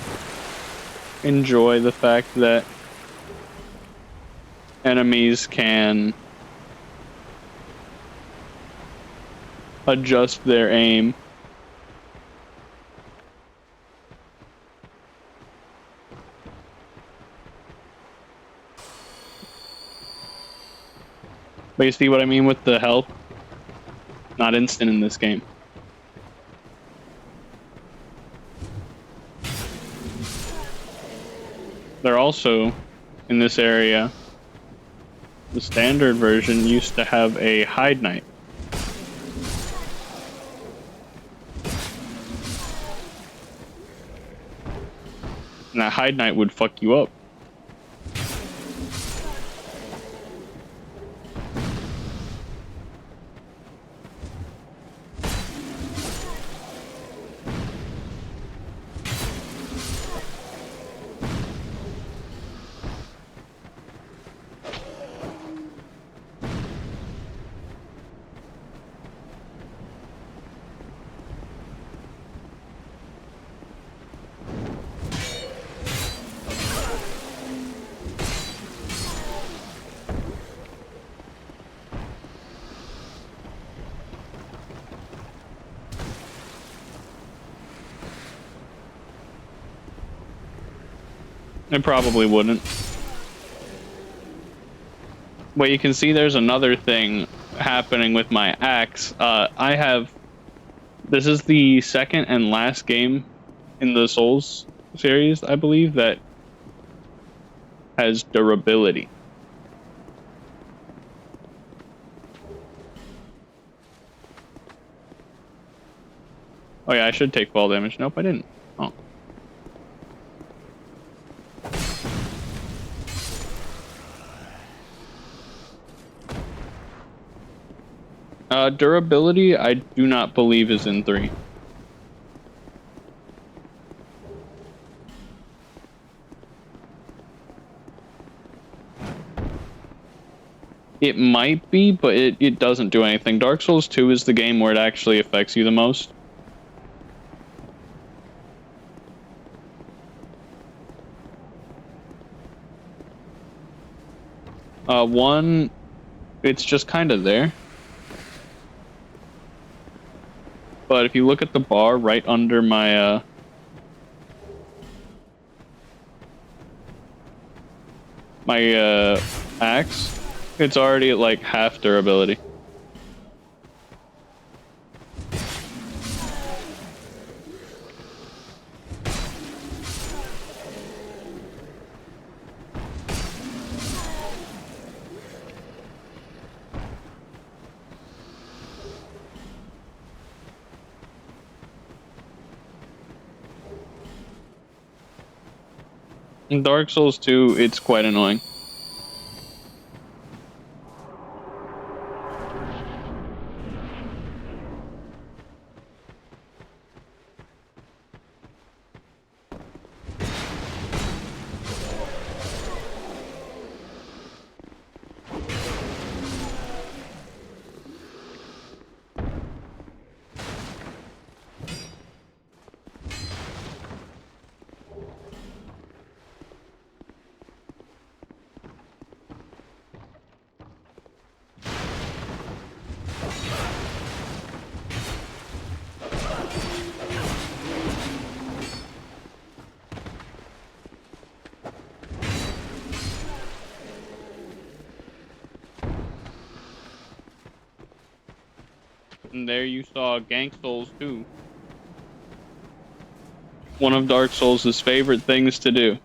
enjoy the fact that enemies can adjust their aim. But you see what I mean with the health? Not instant in this game. They're also, in this area, the standard version used to have a hide knight. And that hide knight would fuck you up. It probably wouldn't. But you can see there's another thing happening with my axe. This is the second and last game in the Souls series, I believe, that has durability. Oh yeah, I should take fall damage. Nope, I didn't. Oh. Durability, I do not believe is in 3. It might be, but it doesn't do anything. Dark Souls 2 is the game where it actually affects you the most. One, it's just kind of there. But if you look at the bar right under my axe, it's already at like half durability. In Dark Souls 2, it's quite annoying. And there you saw Gang Souls 2. One of Dark Souls' favorite things to do.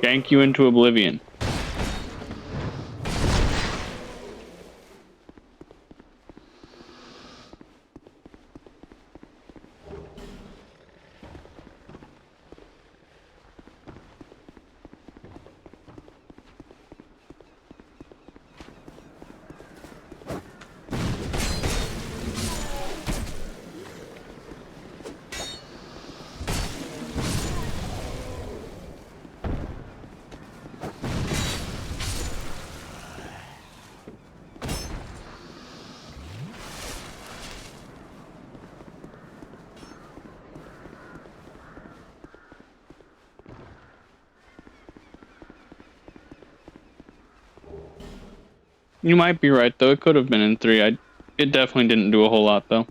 Gank you into oblivion. You might be right, though. It could have been in 3. It definitely didn't do a whole lot, though.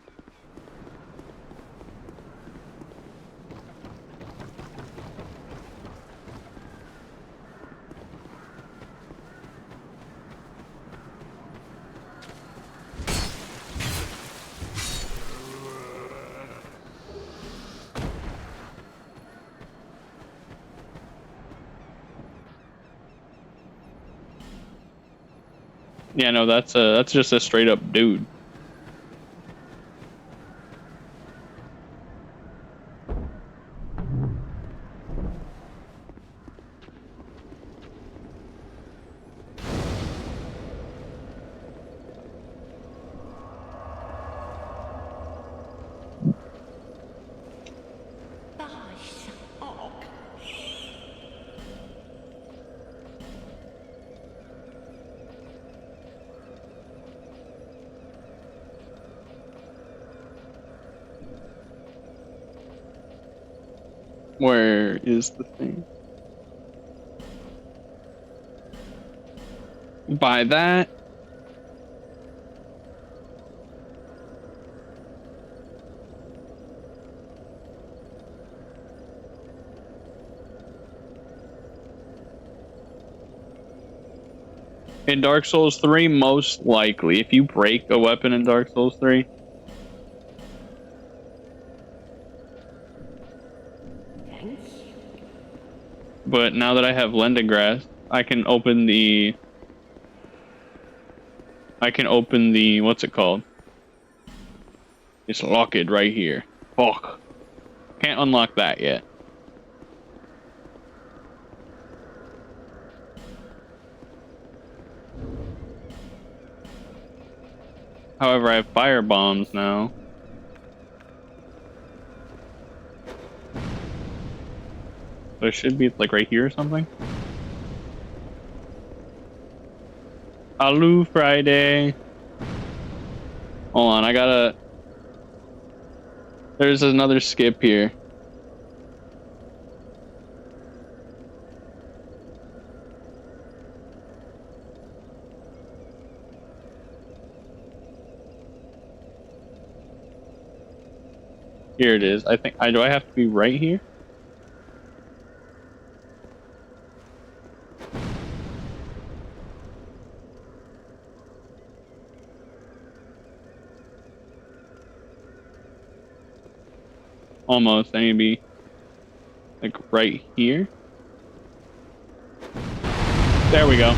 Yeah, no, that's just a straight up dude. Where is the thing? By that. In Dark Souls 3, most likely. If you break a weapon in Dark Souls 3. But now that I have Lendegrass, I can open the... what's it called? It's locked right here. Fuck. Can't unlock that yet. However, I have fire bombs now. So it should be like right here or something. Alu Friday. Hold on, I gotta. There's another skip here. Here it is. I think do I have to be right here? Almost. I need to be like right here. There we go.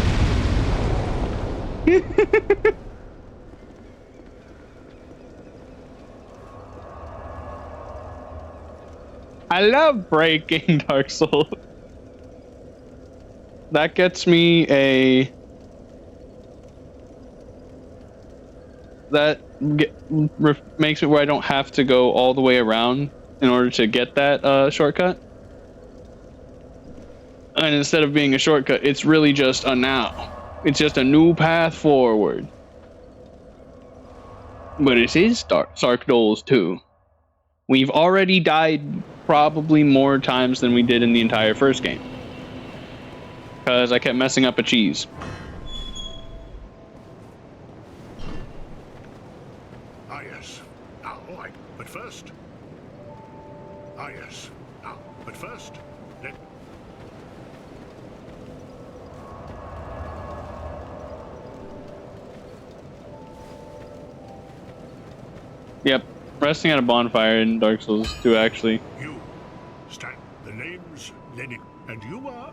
I love breaking Dark Souls. That gets me a... makes it where I don't have to go all the way around in order to get that shortcut. And instead of being a shortcut, it's really just a now. It's just a new path forward. But it is Sark Doles too. We've already died probably more times than we did in the entire first game. Because I kept messing up a cheese. Ah, yes. Now, all right. But first... Ah, yes. Now, but first... Let... Yep. Resting at a bonfire in Dark Souls 2, actually. You. Stand. The name's Lenny. And you are...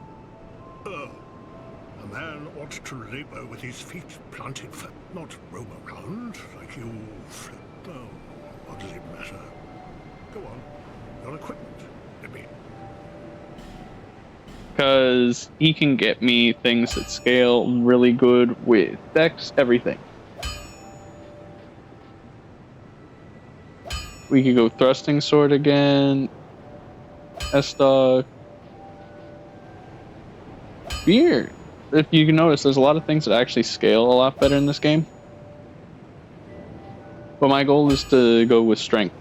a man ought to labor with his feet planted firm, not roam around like you... Oh, what does it matter? Go on. Your equipment. Let me... Because he can get me things that scale really good with Dex, everything. We could go thrusting sword again. S-Dog. Weird. If you can notice, there's a lot of things that actually scale a lot better in this game. But my goal is to go with strength.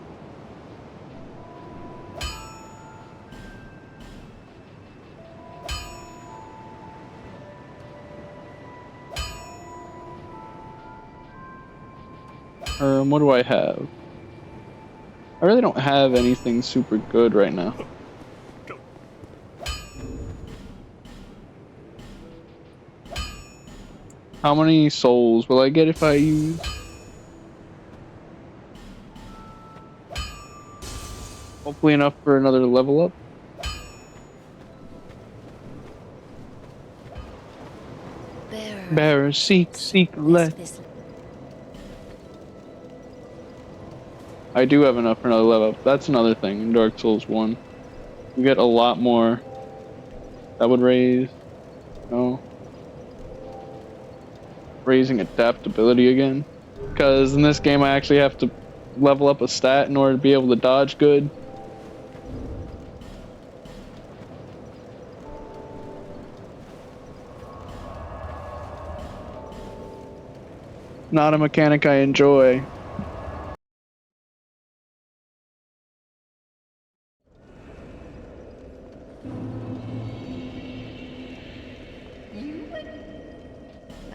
What do I have? I really don't have anything super good right now. How many souls will I get if I use? Hopefully enough for another level up. Bearer, seek, let. I do have enough for another level up. That's another thing in Dark Souls 1. You get a lot more. That would raise... No. Raising adaptability again. Because in this game I actually have to level up a stat in order to be able to dodge good. Not a mechanic I enjoy.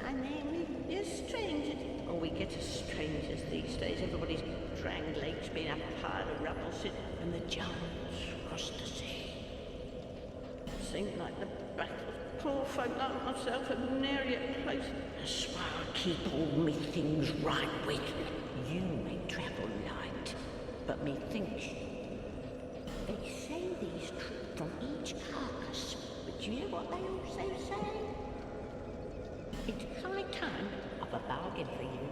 My name is Stranger. Oh, we get as strangers these days. Everybody's dragged legs, been up a pile of rubble, and the giants across the sea. Seemed like the battle of poor folk like myself had nary a place. I swear I keep all me things right with you. May travel light, but methinks they say these trip from each carcass. But do you know what they also say? It's high time of a bargain for you.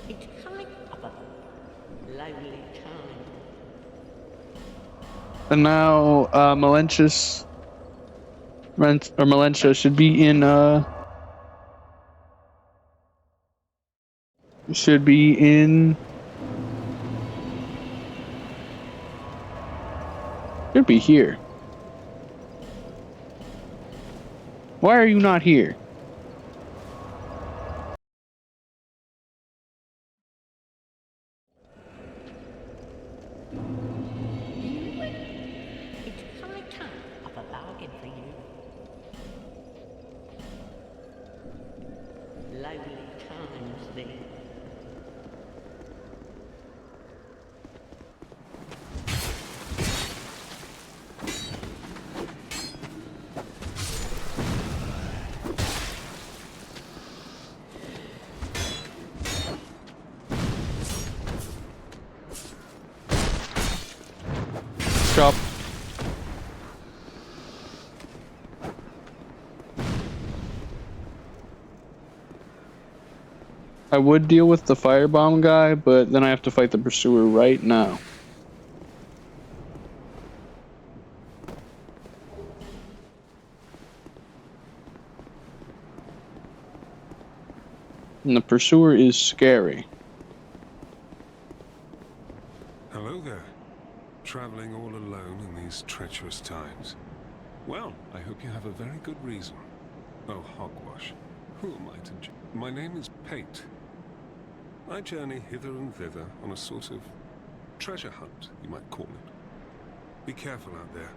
It's high of a lonely time. And now, Melentia should be in, should be here. Why are you not here? It's high time of a bargain for you. Lonely times then. Chop. I would deal with the firebomb guy, but then I have to fight the pursuer right now. And the pursuer is scary. Hello there. Traveling all alone in these treacherous times. Well, I hope you have a very good reason. Oh, hogwash. Who am I to My name is Pate. I journey hither and thither on a sort of treasure hunt, you might call it. Be careful out there.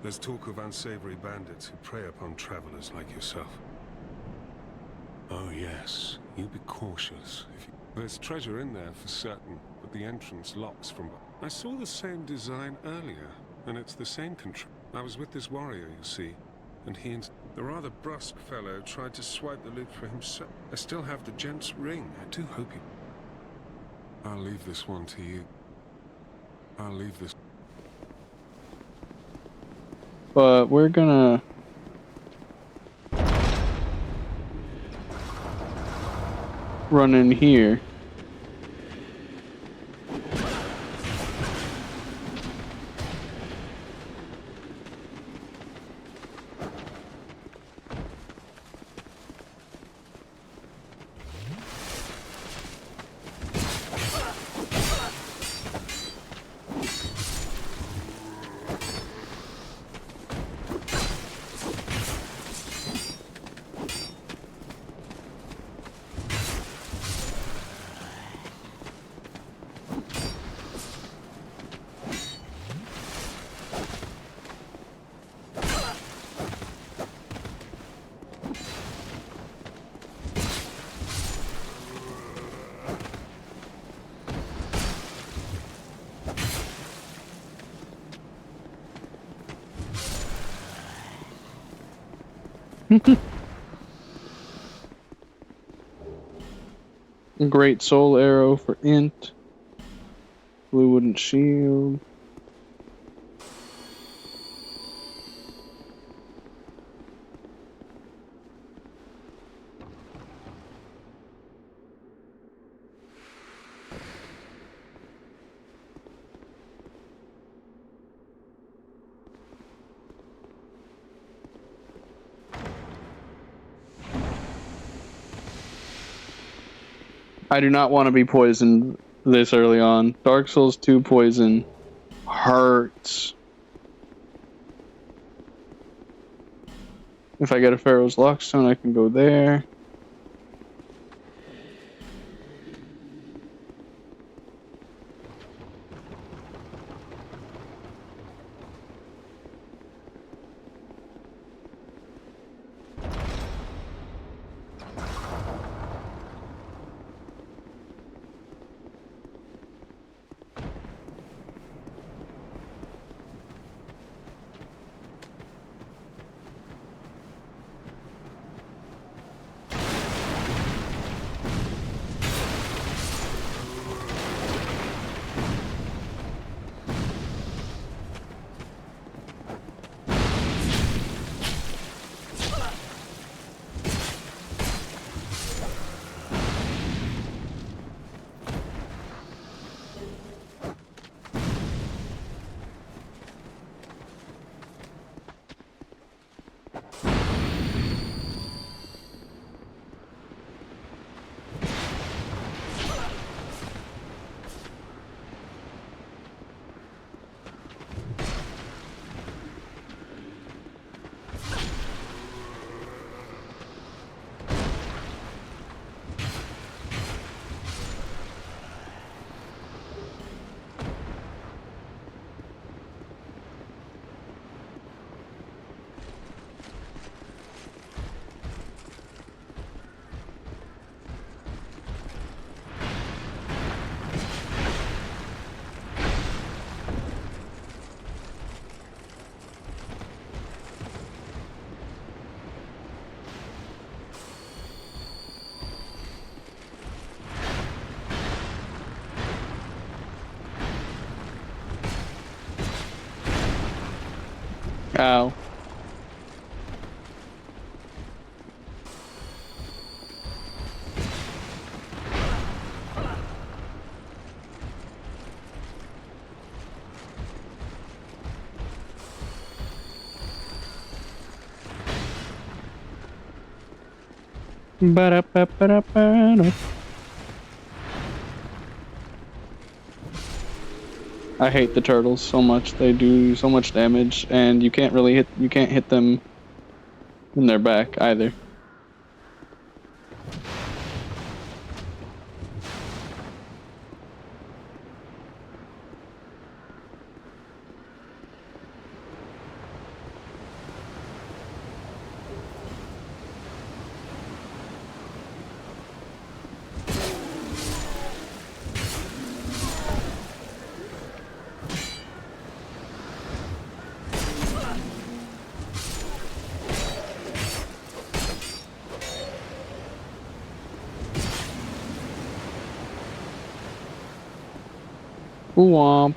There's talk of unsavory bandits who prey upon travelers like yourself. Oh yes, you be cautious. There's treasure in there for certain, but the entrance locks from... I saw the same design earlier, and it's the same control. I was with this warrior, you see, and he and the rather brusque fellow tried to swipe the loot for himself. I still have the gent's ring. I do hope you... I'll leave this one to you. I'll leave this... But we're gonna... run in here. Great soul arrow for int. Blue wooden shield. I do not want to be poisoned this early on. Dark Souls 2 poison hurts. If I get a Pharaoh's Lockstone, I can go there. Ow. Ba-da-ba-ba-da-ba-da. I hate the turtles so much. They do so much damage, and you can't hit them in their back either. Womp.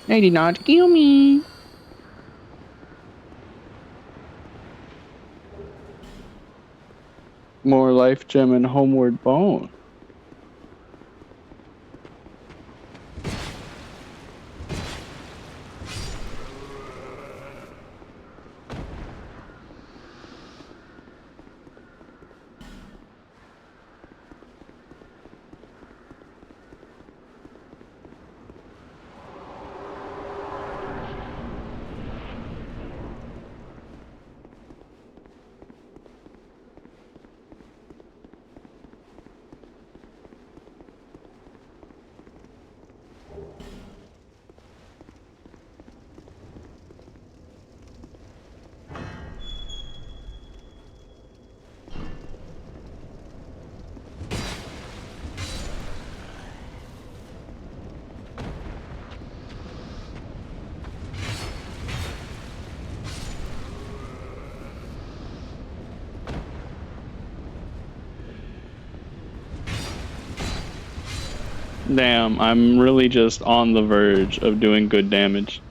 They did not kill me. More life gem and homeward bone. Damn, I'm really just on the verge of doing good damage.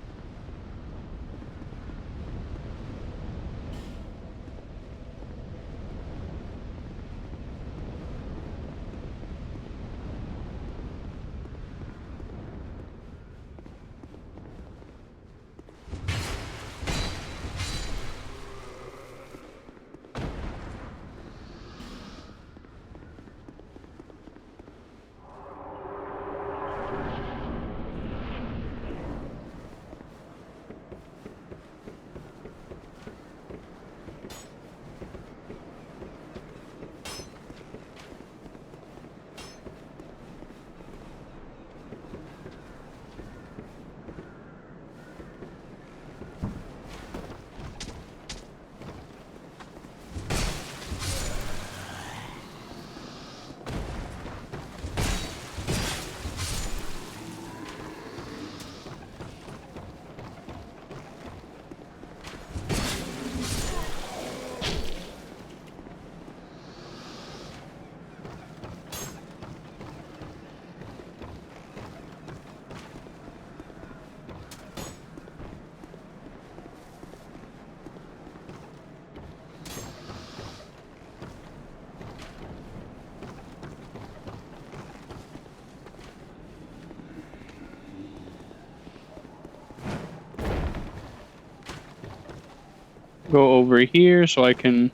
Go over here so I can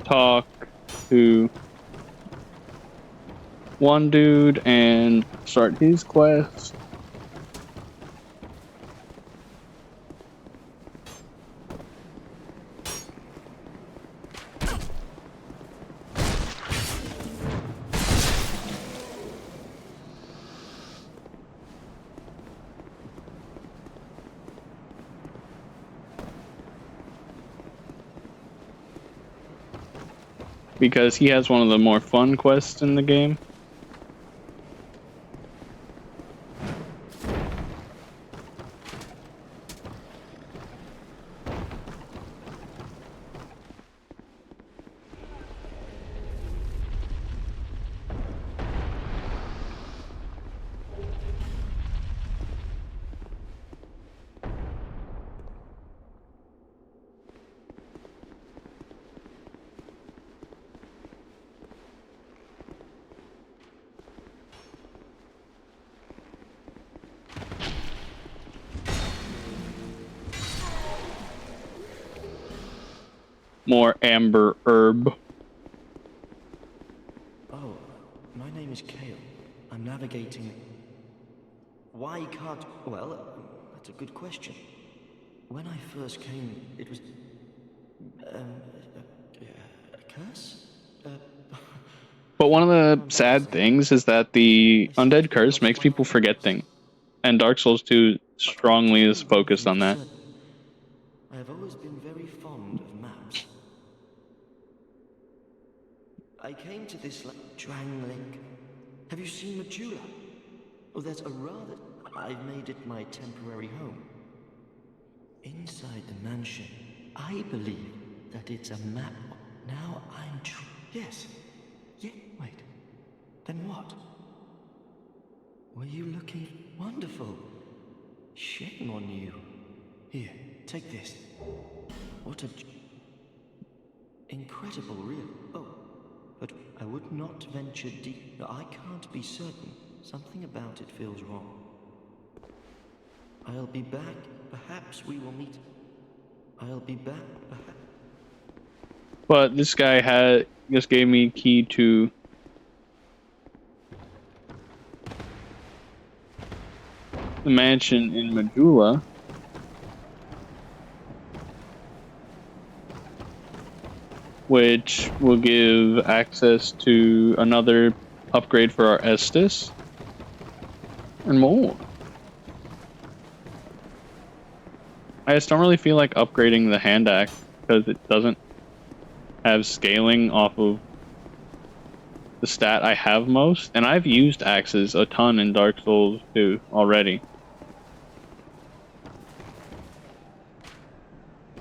talk to one dude and start his quest. Because he has one of the more fun quests in the game. more amber herb. Oh, my name is Kale. I'm navigating... Why can't... Well, that's a good question. When I first came, it was... a curse? But one of the sad things is that the undead curse makes people forget things. And Dark Souls 2 strongly is focused on that. I have always been very fond of maps. I came to this Drang Lake. Have you seen Majula? Oh, there's a rather... I've made it my temporary home. Inside the mansion, I believe that it's a map. Now I'm Yes. Yeah, wait. Then what? Were you looking... Wonderful. Shame on you. Here, take this. What a... Incredible, really. Oh, but I would not venture deep. No, I can't be certain. Something about it feels wrong. I'll be back. Perhaps we will meet. I'll be back. Perhaps. But this guy just gave me key to the mansion in Majula. Which will give access to another upgrade for our Estus and more. I just don't really feel like upgrading the hand axe because it doesn't have scaling off of the stat I have most, and I've used axes a ton in Dark Souls 2 already.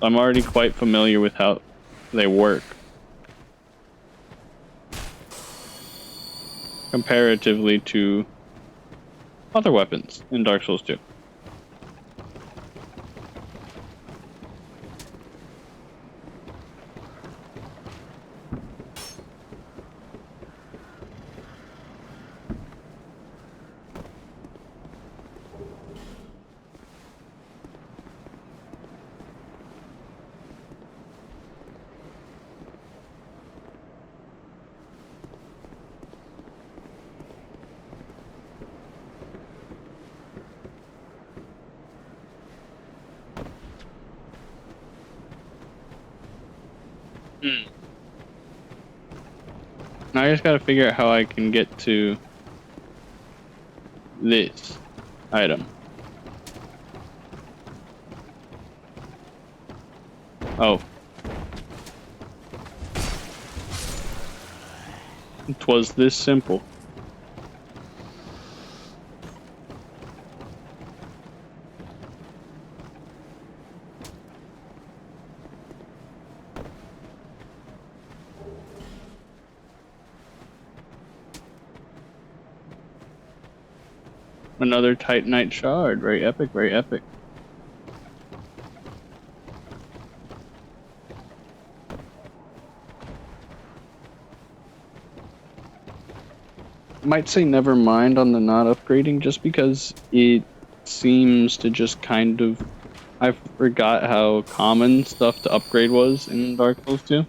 I'm already quite familiar with how they work. Comparatively to other weapons in Dark Souls 2. Now I just gotta figure out how I can get to this item. Oh. It was this simple. Another Titanite shard. Very epic, very epic. I might say never mind on the not upgrading just because it seems to just kind of... I forgot how common stuff to upgrade was in Dark Souls 2.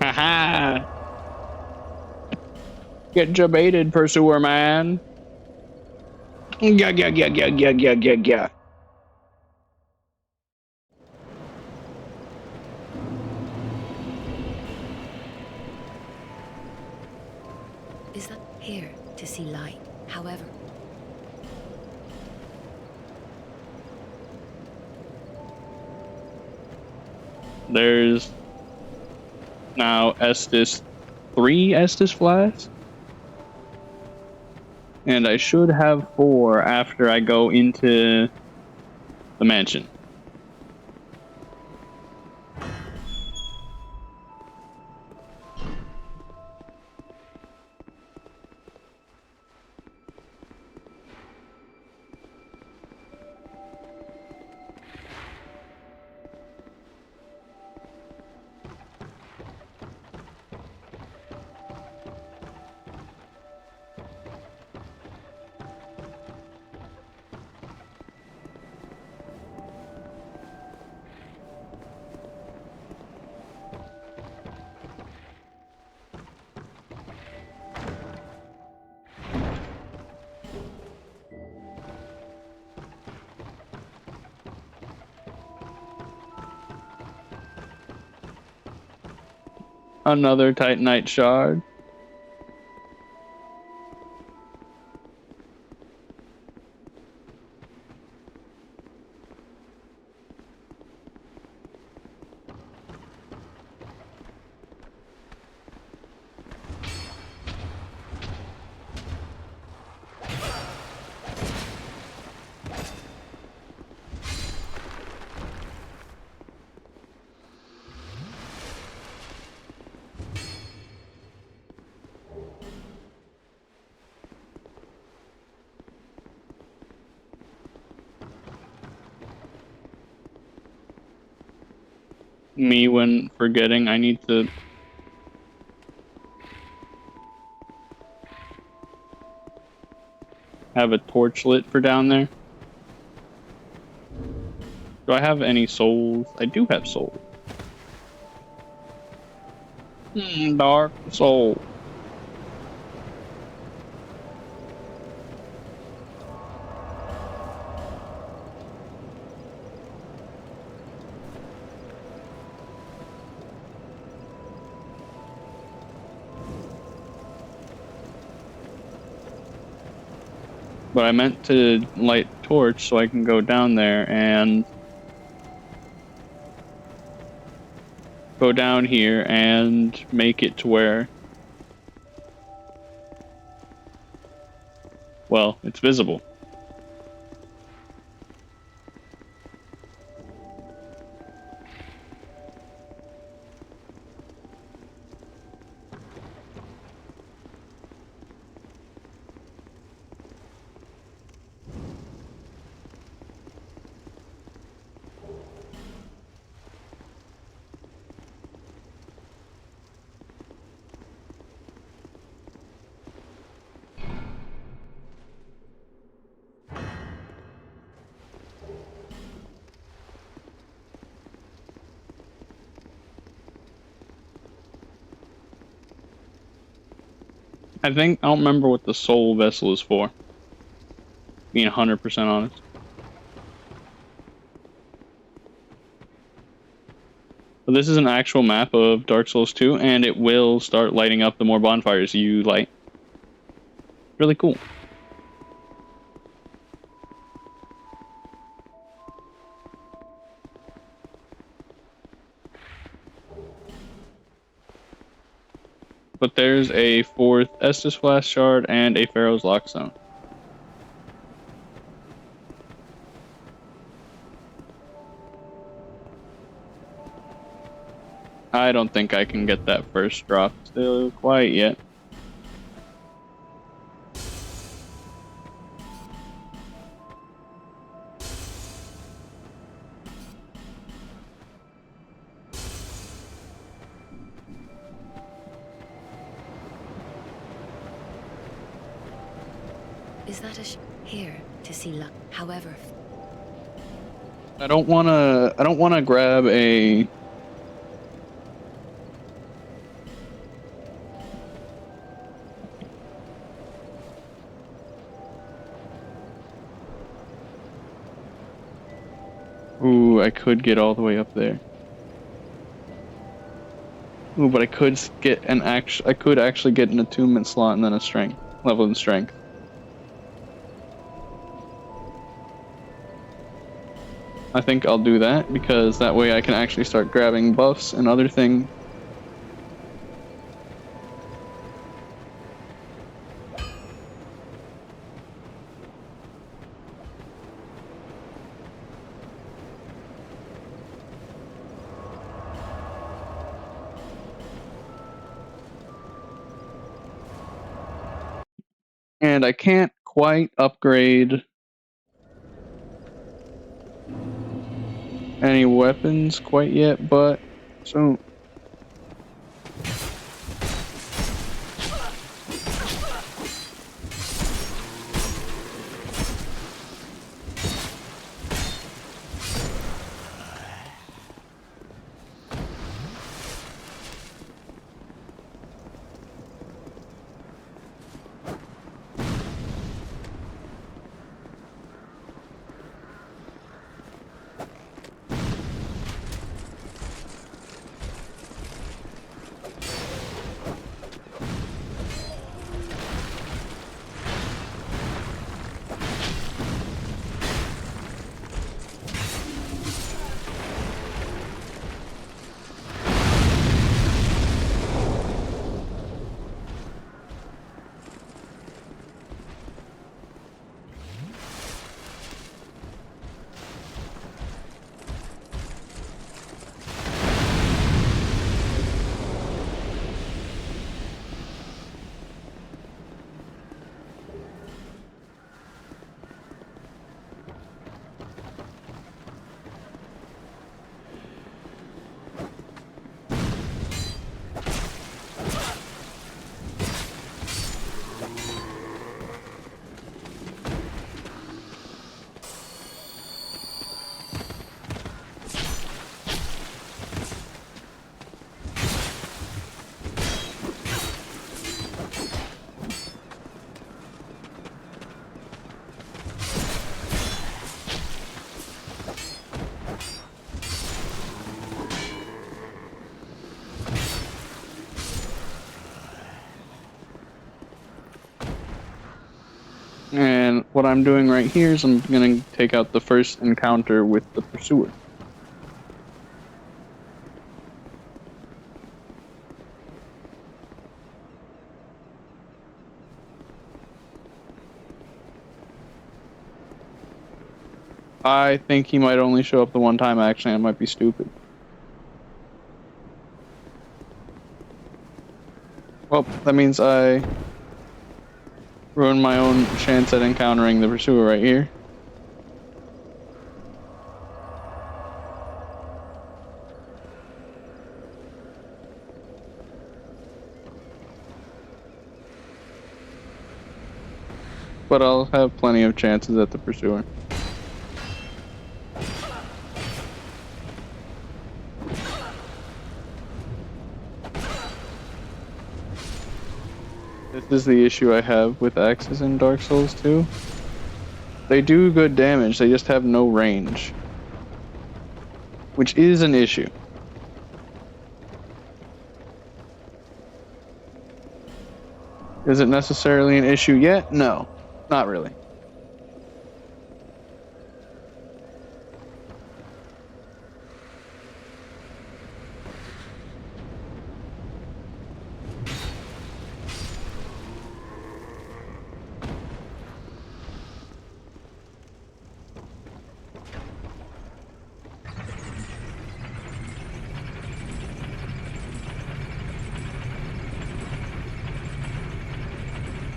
Haha! Get jebaited, pursuer man. Yeah. Is that here? to see light. However, There's now Estes 3 Estes flasks. And I should have 4 after I go into the mansion. Another Titanite shard. Me when forgetting I need to have a torch lit for down there. Do I have any souls? I do have souls. Dark soul. But I meant to light torch so I can go down there and go down here and make it to where, well, it's visible. I don't remember what the soul vessel is for. Being 100% honest. But this is an actual map of Dark Souls 2, and it will start lighting up the more bonfires you light. Really cool. But there's a 4th Estus Flask Shard and a Pharaoh's Lockstone. I don't think I can get that first drop still quite yet. is that here to see luck? However, I don't wanna grab a Ooh, I could get all the way up there. Ooh, but I could get I could actually get an attunement slot and then a strength. level in strength. I think I'll do that because that way I can actually start grabbing buffs and other things. And I can't quite upgrade any weapons quite yet, but soon. And what I'm doing right here is I'm going to take out the first encounter with the pursuer. I think he might only show up the one time. Actually, I might be stupid. Well, that means I ruined my own chance at encountering the pursuer right here. But I'll have plenty of chances at the pursuer. This is the issue I have with axes in Dark Souls 2. They do good damage, they just have no range. Which is an issue. Is it necessarily an issue yet? No, not really.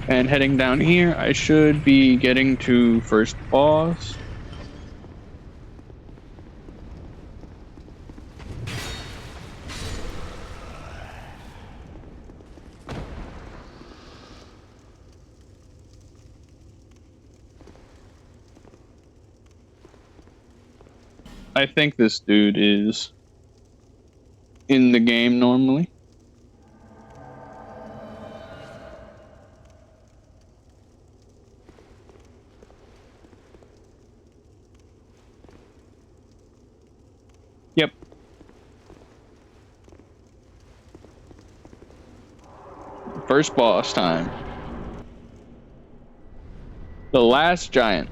And heading down here, I should be getting to first boss. I think this dude is in the game normally. Yep. First boss time. The last giant.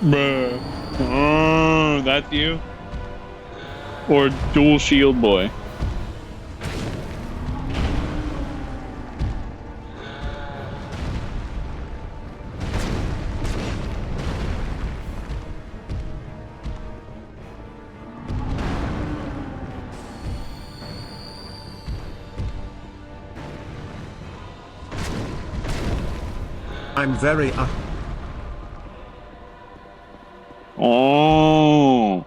Bruh. Oh, that's you? Or dual shield boy? I'm very Oh.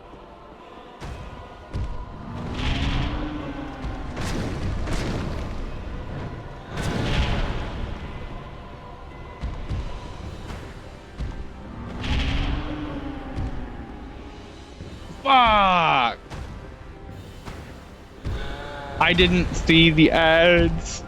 Fuck. I didn't see the ads.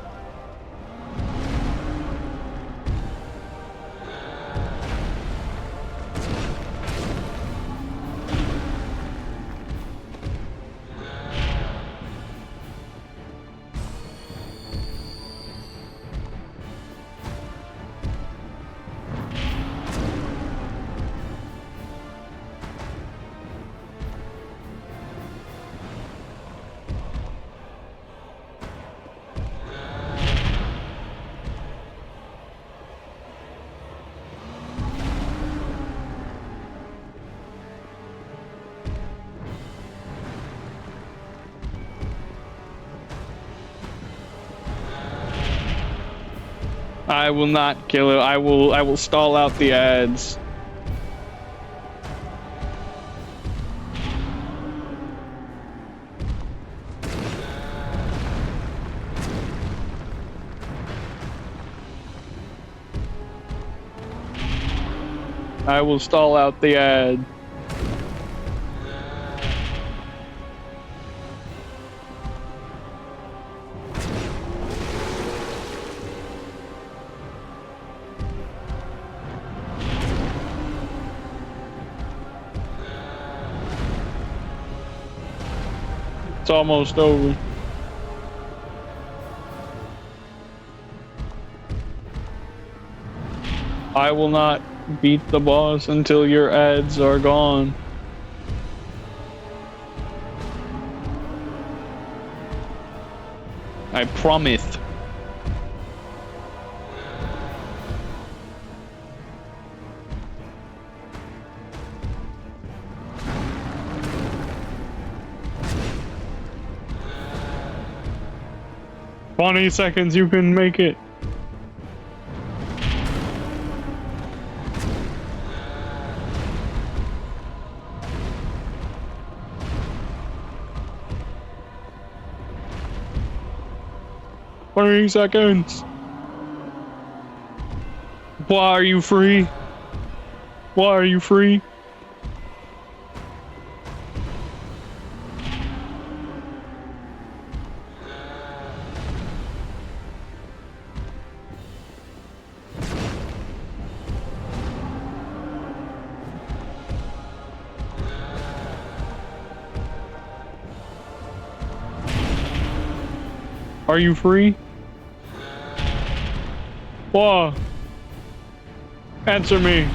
I will not kill it. I will stall out the ads. I will stall out the ad. It's almost over. I will not beat the boss until your ads are gone. I promise. "20 seconds, you can make it." "20 seconds. Why are you free? Why are you free? Are you free? Why? Answer me.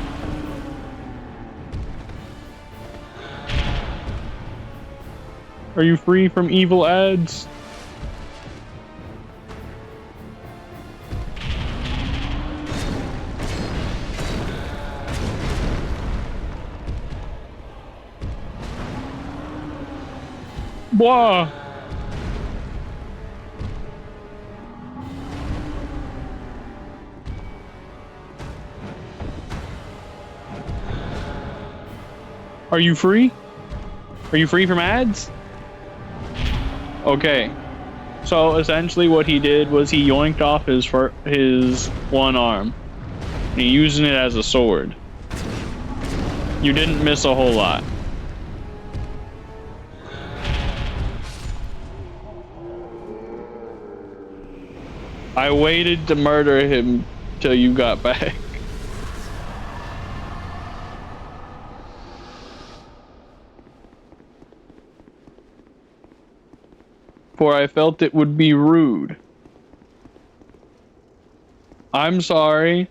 Are you free from evil ads? Why? Are you free? Are you free from ads? Okay. So essentially what he did was he yoinked off his one arm. And he using it as a sword. You didn't miss a whole lot. I waited to murder him till you got back. For I felt it would be rude. I'm sorry.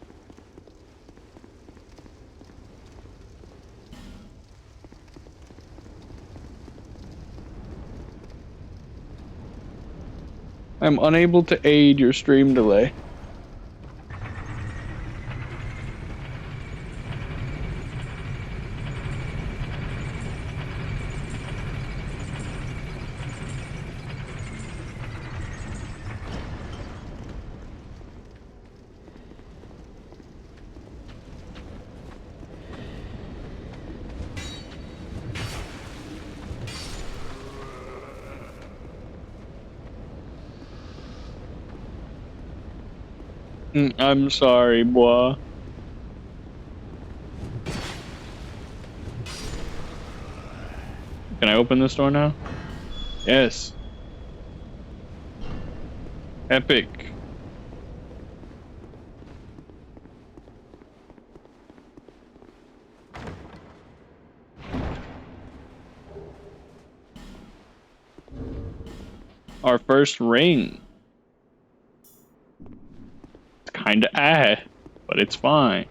I'm unable to aid your stream delay. I'm sorry, boy. Can I open this door now? Yes. Epic. Our first ring. It's kinda but it's fine.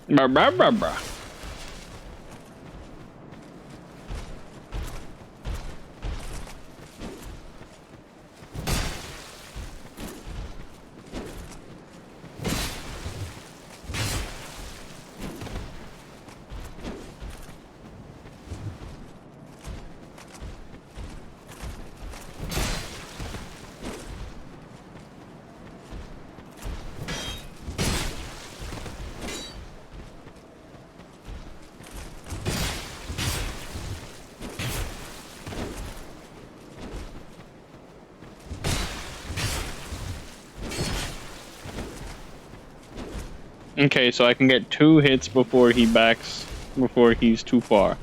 Bruh, bruh, bruh, bruh. Okay, so I can get 2 hits before he backs, before he's too far.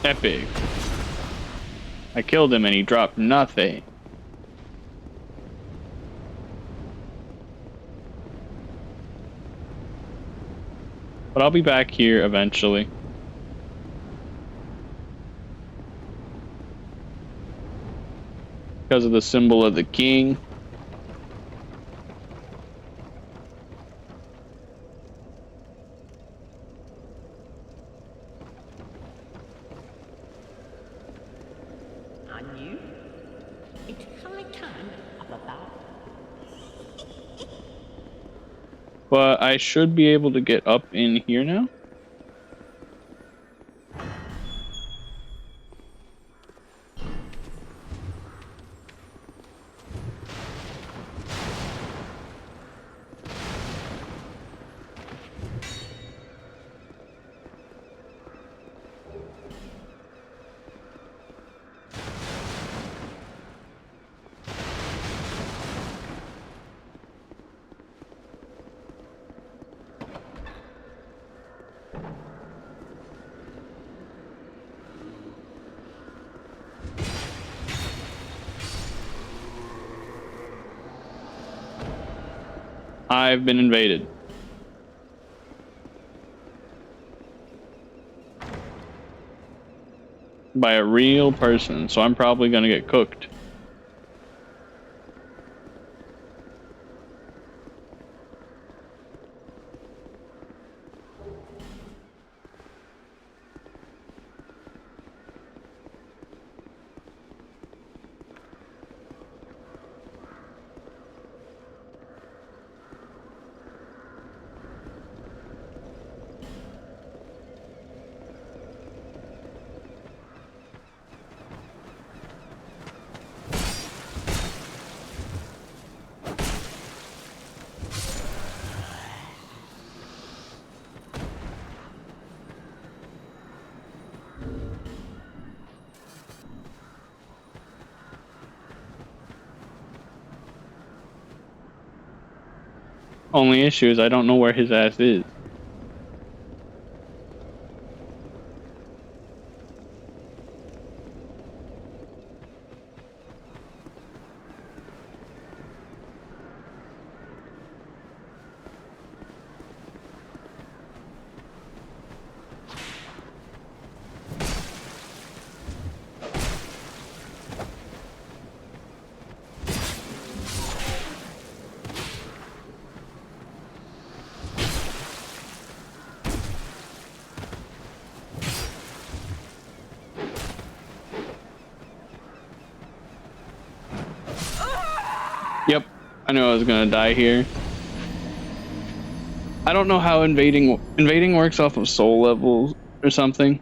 Epic. I killed him and he dropped nothing. But I'll be back here eventually. Because of the symbol of the king. you. It's high time up above. But I should be able to get up in here now. I've been invaded. By a real person, so I'm probably gonna get cooked. Only issue is I don't know where his ass is. Yep, I knew I was gonna die here. I don't know how invading works off of soul levels or something.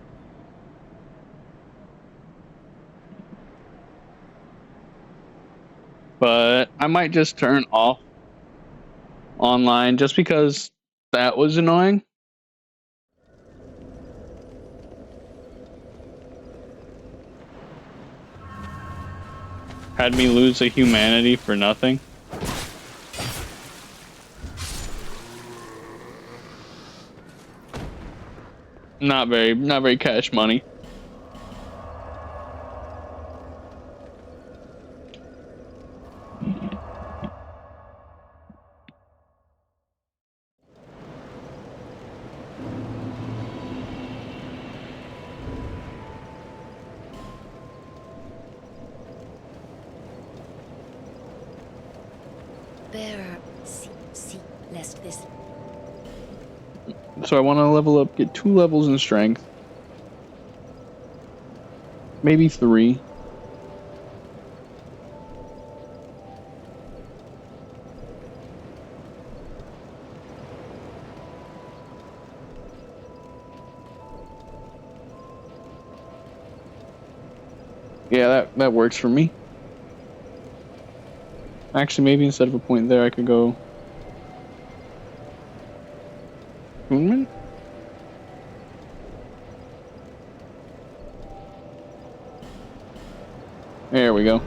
But I might just turn off online just because that was annoying. Had me lose a humanity for nothing. Not very cash money. Bearer, see, lest this. So I want to level up, get 2 levels in strength. Maybe 3. Yeah, that works for me. Actually, maybe instead of a point there, I could go... Moonman? There we go.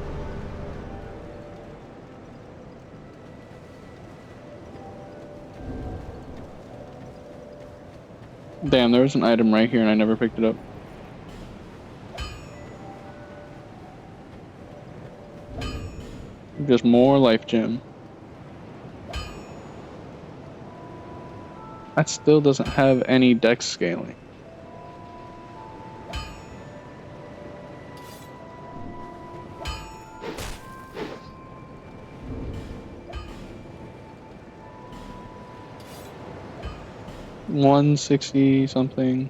Damn, there was an item right here and I never picked it up. Just more life gem. That still doesn't have any dex scaling. $160 something.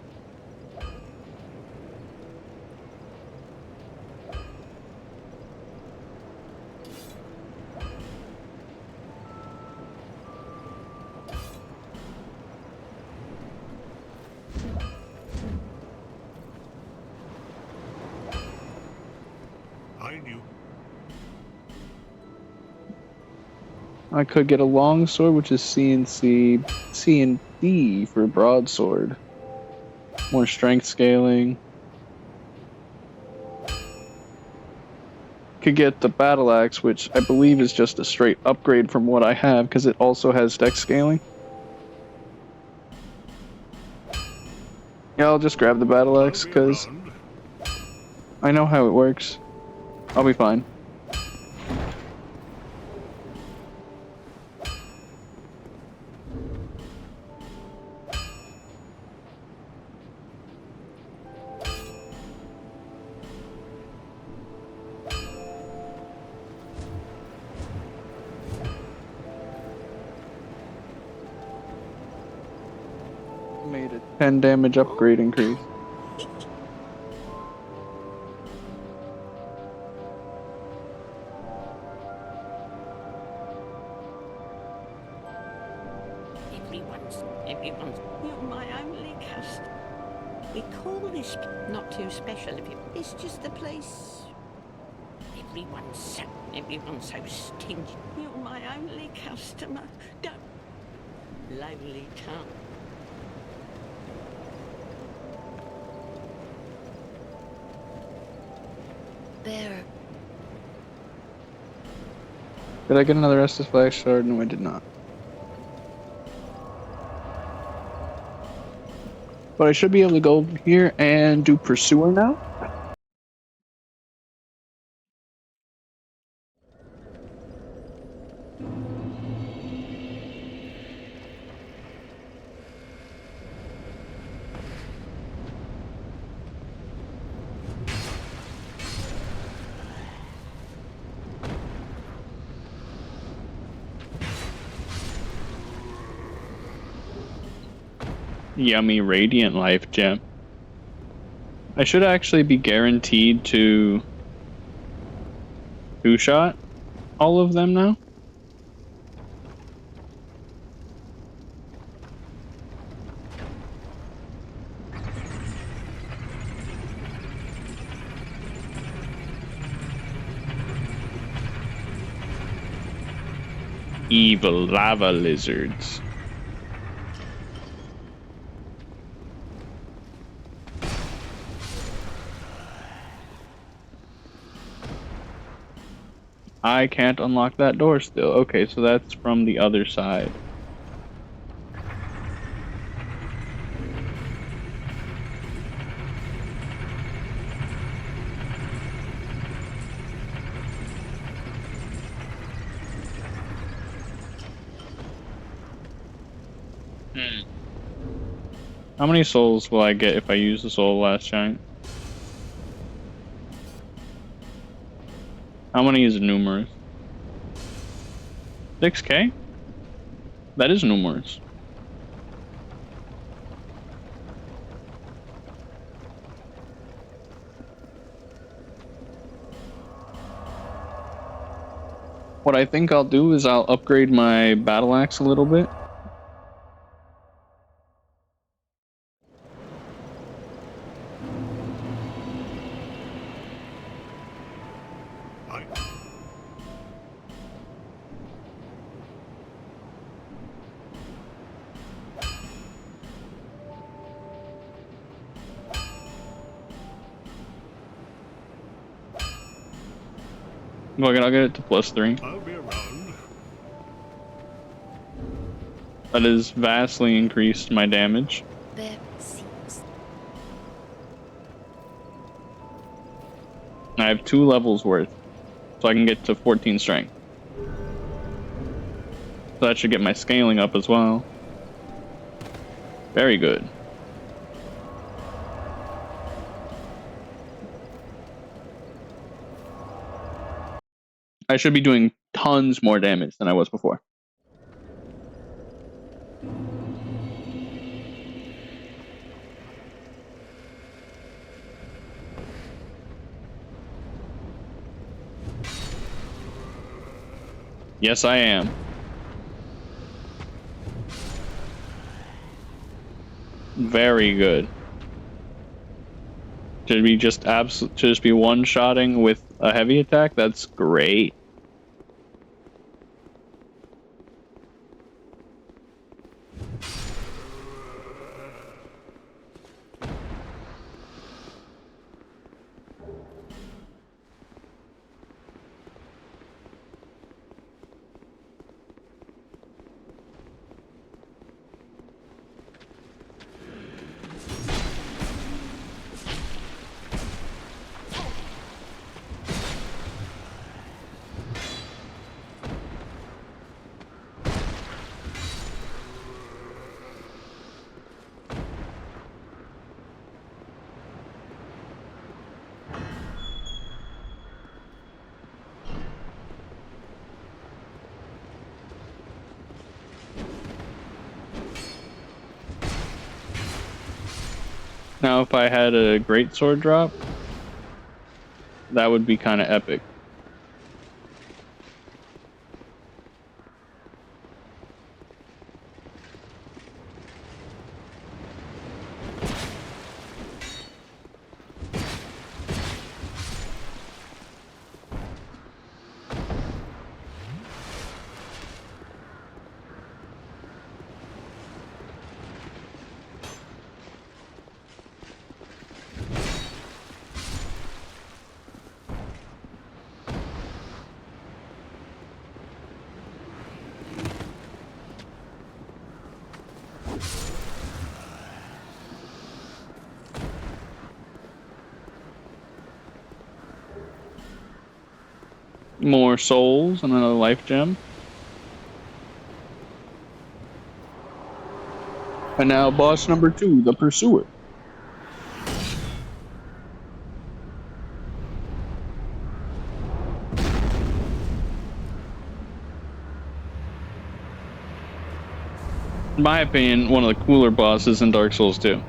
behind you. I could get a long sword, which is C and C, C and D for broadsword. More strength scaling. Could get the battle axe, which I believe is just a straight upgrade from what I have, because it also has dex scaling. Yeah, I'll just grab the battle axe, because I know how it works. I'll be fine. Made a 10 damage upgrade increase. Everyone's, you're my only customer. We call this not too special if you, it's just the place. Everyone's so stingy. You're my only customer. Don't. Lowly tongue. There. Did I get another Estus Flash Shard? No, I did not. But I should be able to go over here and do Pursuer now. Yummy Radiant Life Gem. I should actually be guaranteed to two-shot all of them now. Evil lava lizards. I can't unlock that door still. Okay, so that's from the other side. How many souls will I get if I use the soul last giant? How many is numerous? 6k? That is numerous. What I think I'll do is I'll upgrade my battle axe a little bit. Look, I'll get it to +3. I'll be around. That has vastly increased my damage. There seems. I have 2 levels worth, so I can get to 14 strength. So that should get my scaling up as well. Very good. I should be doing tons more damage than I was before. Yes, I am. Very good. to be just one-shotting with a heavy attack. That's great. Now, if I had a great sword drop, that would be kind of epic. More souls and another life gem. And now boss number 2, the Pursuer. In my opinion, one of the cooler bosses in Dark Souls 2.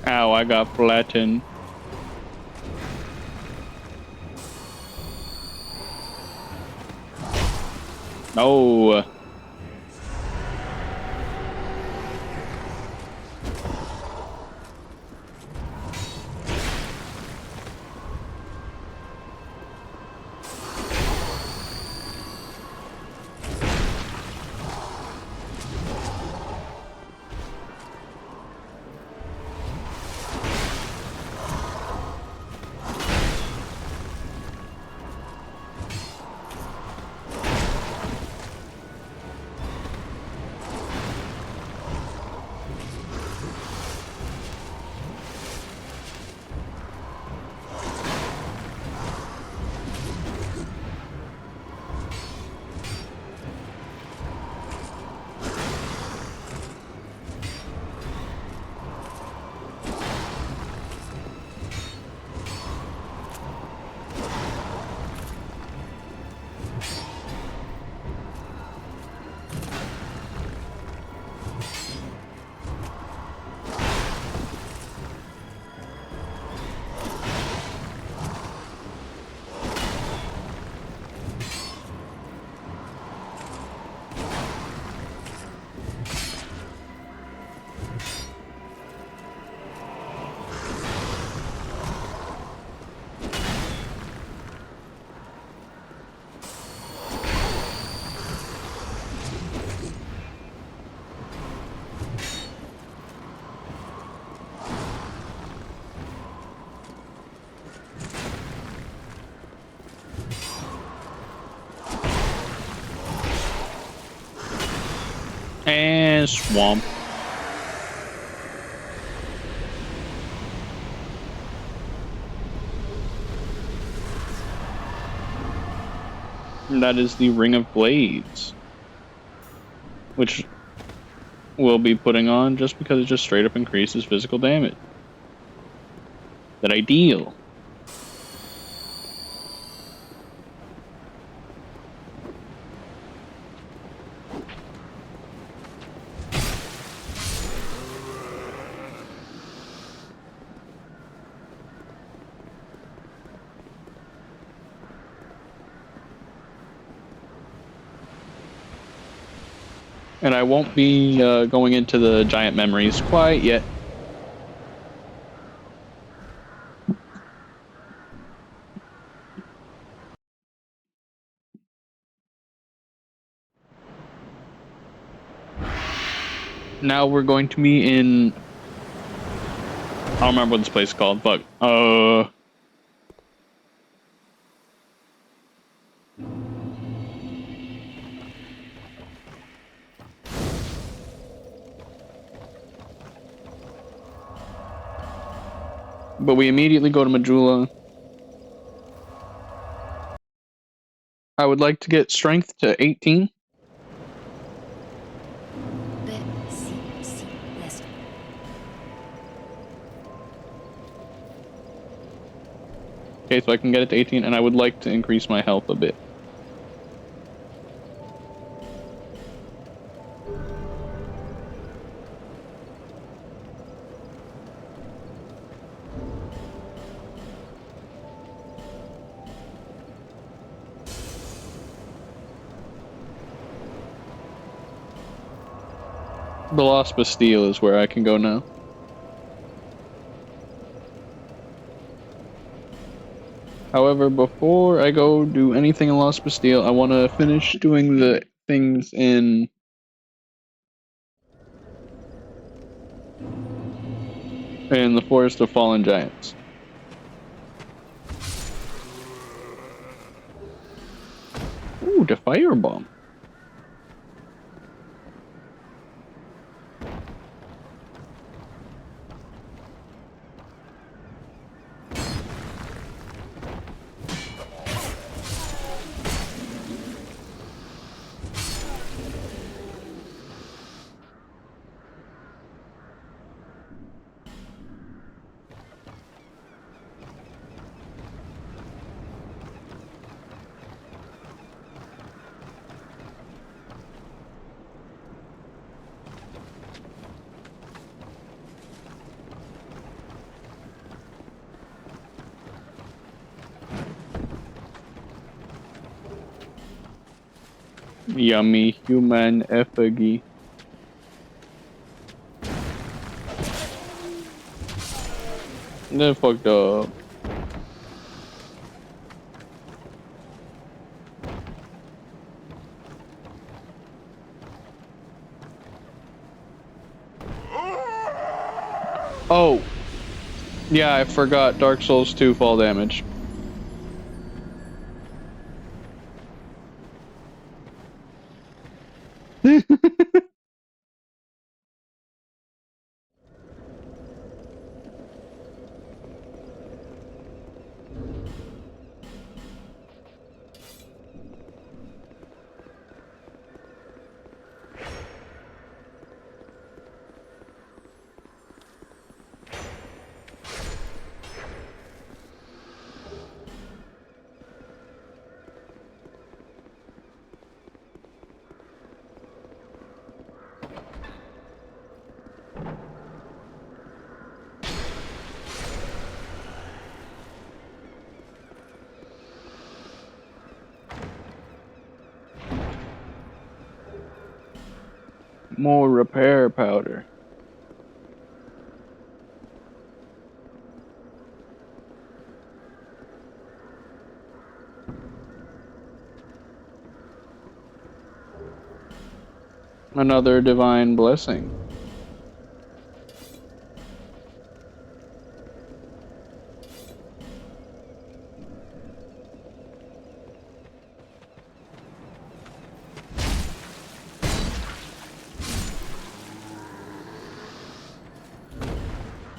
Ow, I got flattened. No. And swamp. And that is the Ring of Blades, which we'll be putting on just because it just straight up increases physical damage that I deal. And I won't be going into the giant memories quite yet. Now we're going to be in... I don't remember what this place is called. Fuck. But we immediately go to Majula. I would like to get strength to 18. Okay, so I can get it to 18, and I would like to increase my health a bit. The Lost Bastille is where I can go now. However, before I go do anything in Lost Bastille, I want to finish doing the things in the Forest of Fallen Giants. Ooh, the firebomb. Yummy human effigy. They're fucked up. Oh. Yeah, I forgot Dark Souls 2 fall damage. More repair powder. Another divine blessing.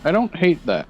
I don't hate that.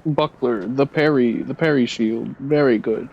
Buckler, the parry shield, very good.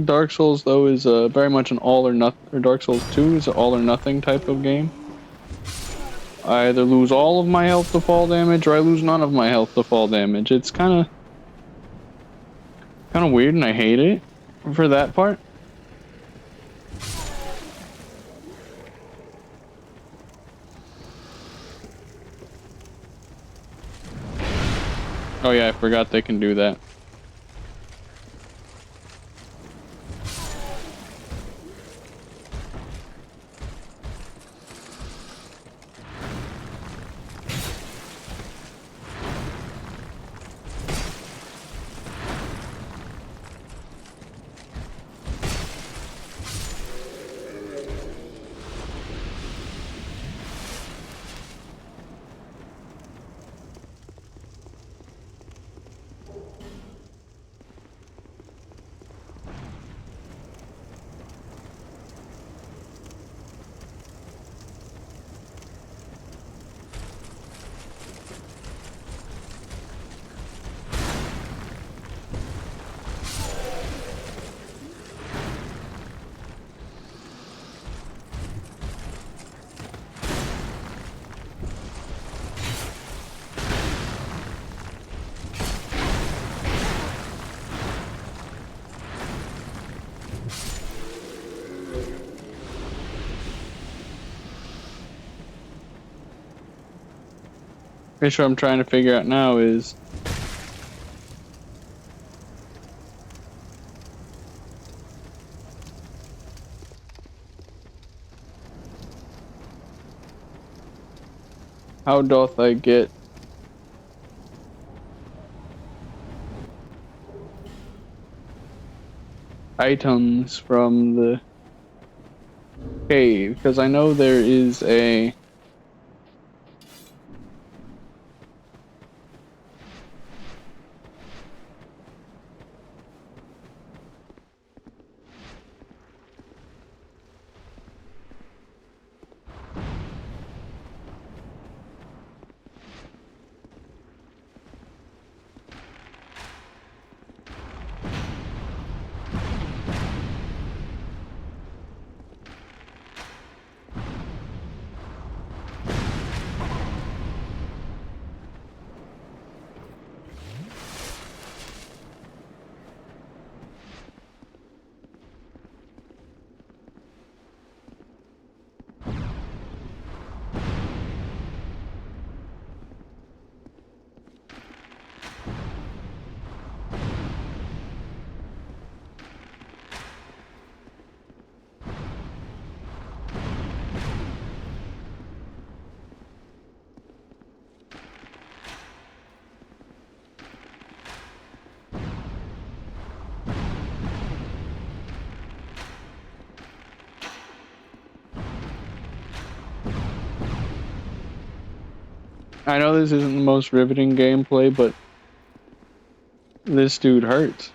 Dark Souls though is very much an all or nothing, or Dark Souls 2 is an all or nothing type of game. I either lose all of my health to fall damage, or I lose none of my health to fall damage. It's kind of weird, and I hate it for that part. Oh yeah, I forgot they can do that. Issue I'm trying to figure out now is how doth I get items from the cave? Because I know there is a I know this isn't the most riveting gameplay, but This dude hurts.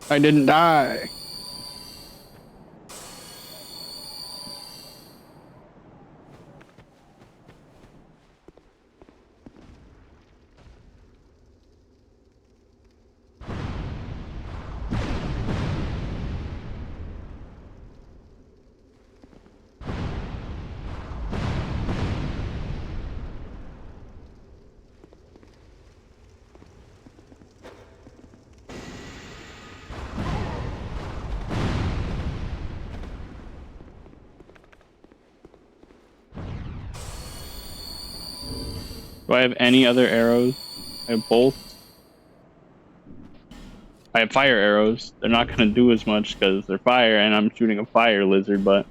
I didn't die. Do I have any other arrows? I have bolts. I have fire arrows. They're not going to do as much because they're fire and I'm shooting a fire lizard, but...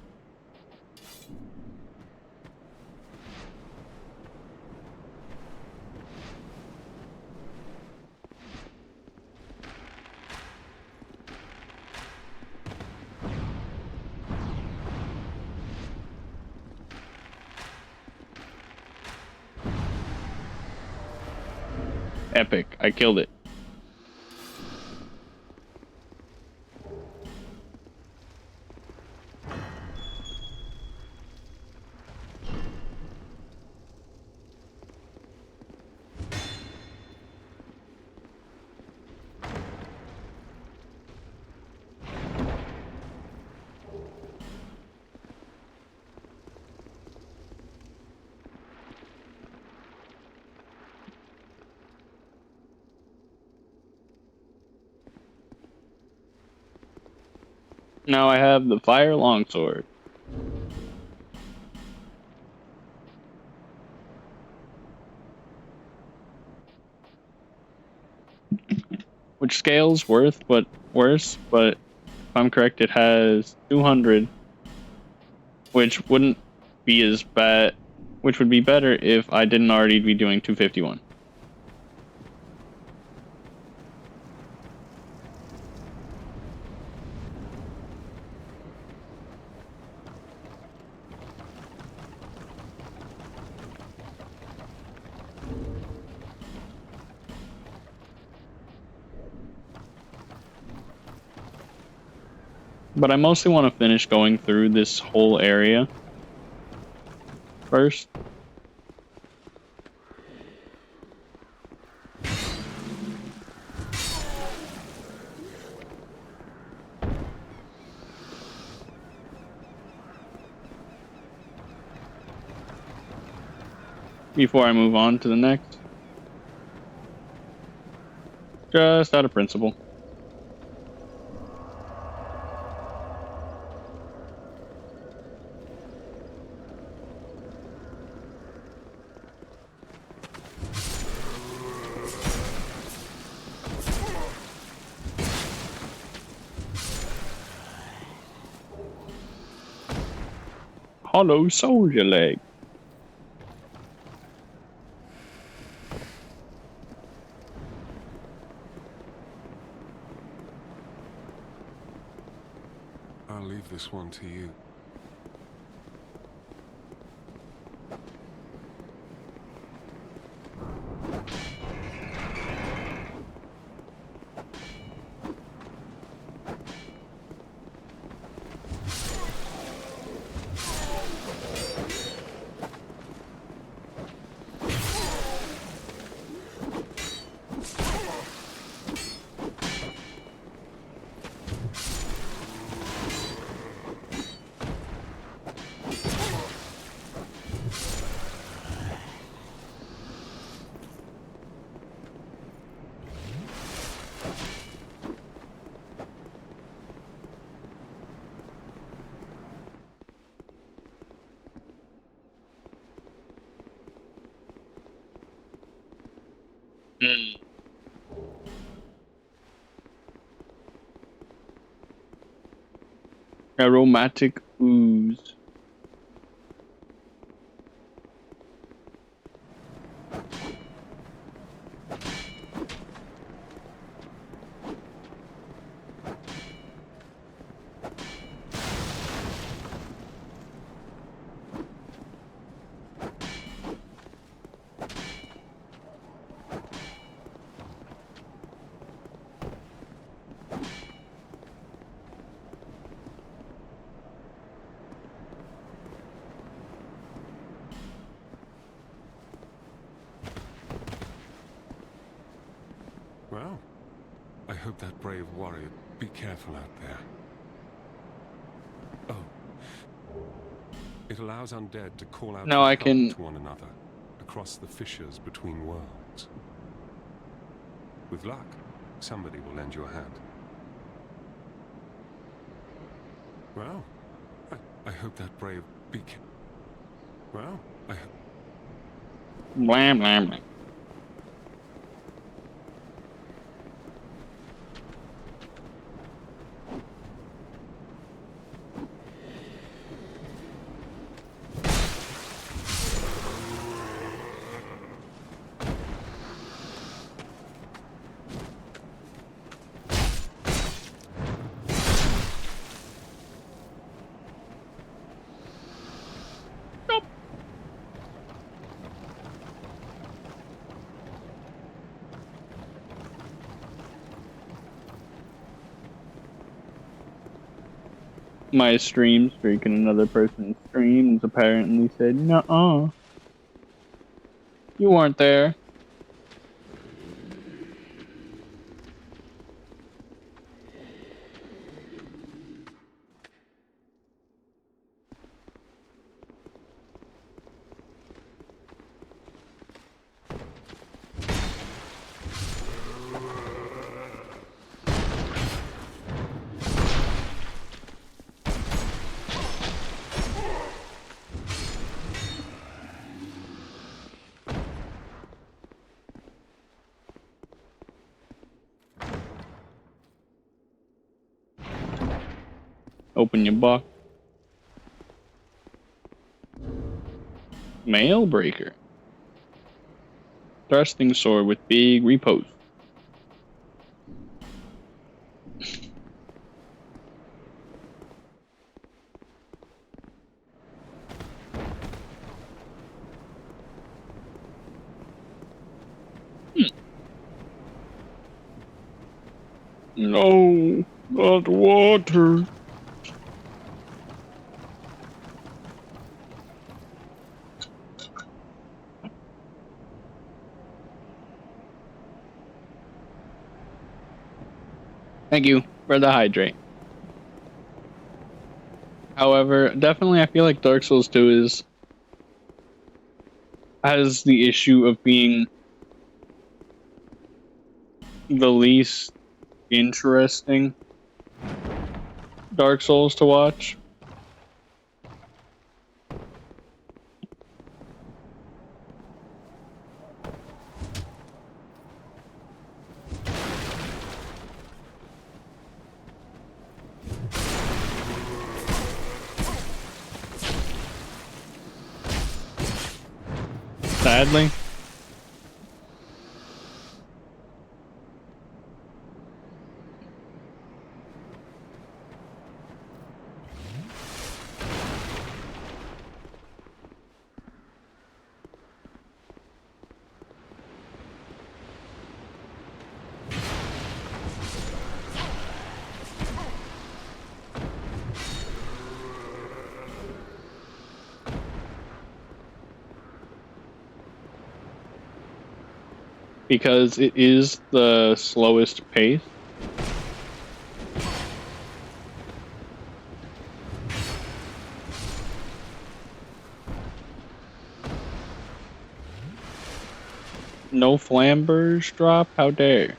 Epic. I killed it. Now I have the fire longsword. Which scales worse, but if I'm correct, it has 200, which wouldn't be as bad, which would be better if I didn't already be doing 251. But I mostly want to finish going through this whole area first. Before I move on to the next. Just out of principle. hollow soldier leg. I'll leave this one to you. Aromatic ooze. Well, I hope that brave warrior. Be careful out there. Oh. It allows undead to call out Now I help can- to one another across the fissures between worlds. With luck, somebody will lend you a hand. Well, I hope that brave. Be careful. Well, I hope. Blam blam blam. My stream streaking another person's streams apparently said, "Nuh-uh. You weren't there." Open your box. Mail breaker. Thrusting sword with big repost. No, not water. Thank you for the hydrate. However, definitely I feel like Dark Souls 2 has the issue of being the least interesting Dark Souls to watch. Sadly. Because it is the slowest pace. No flambers drop? How dare.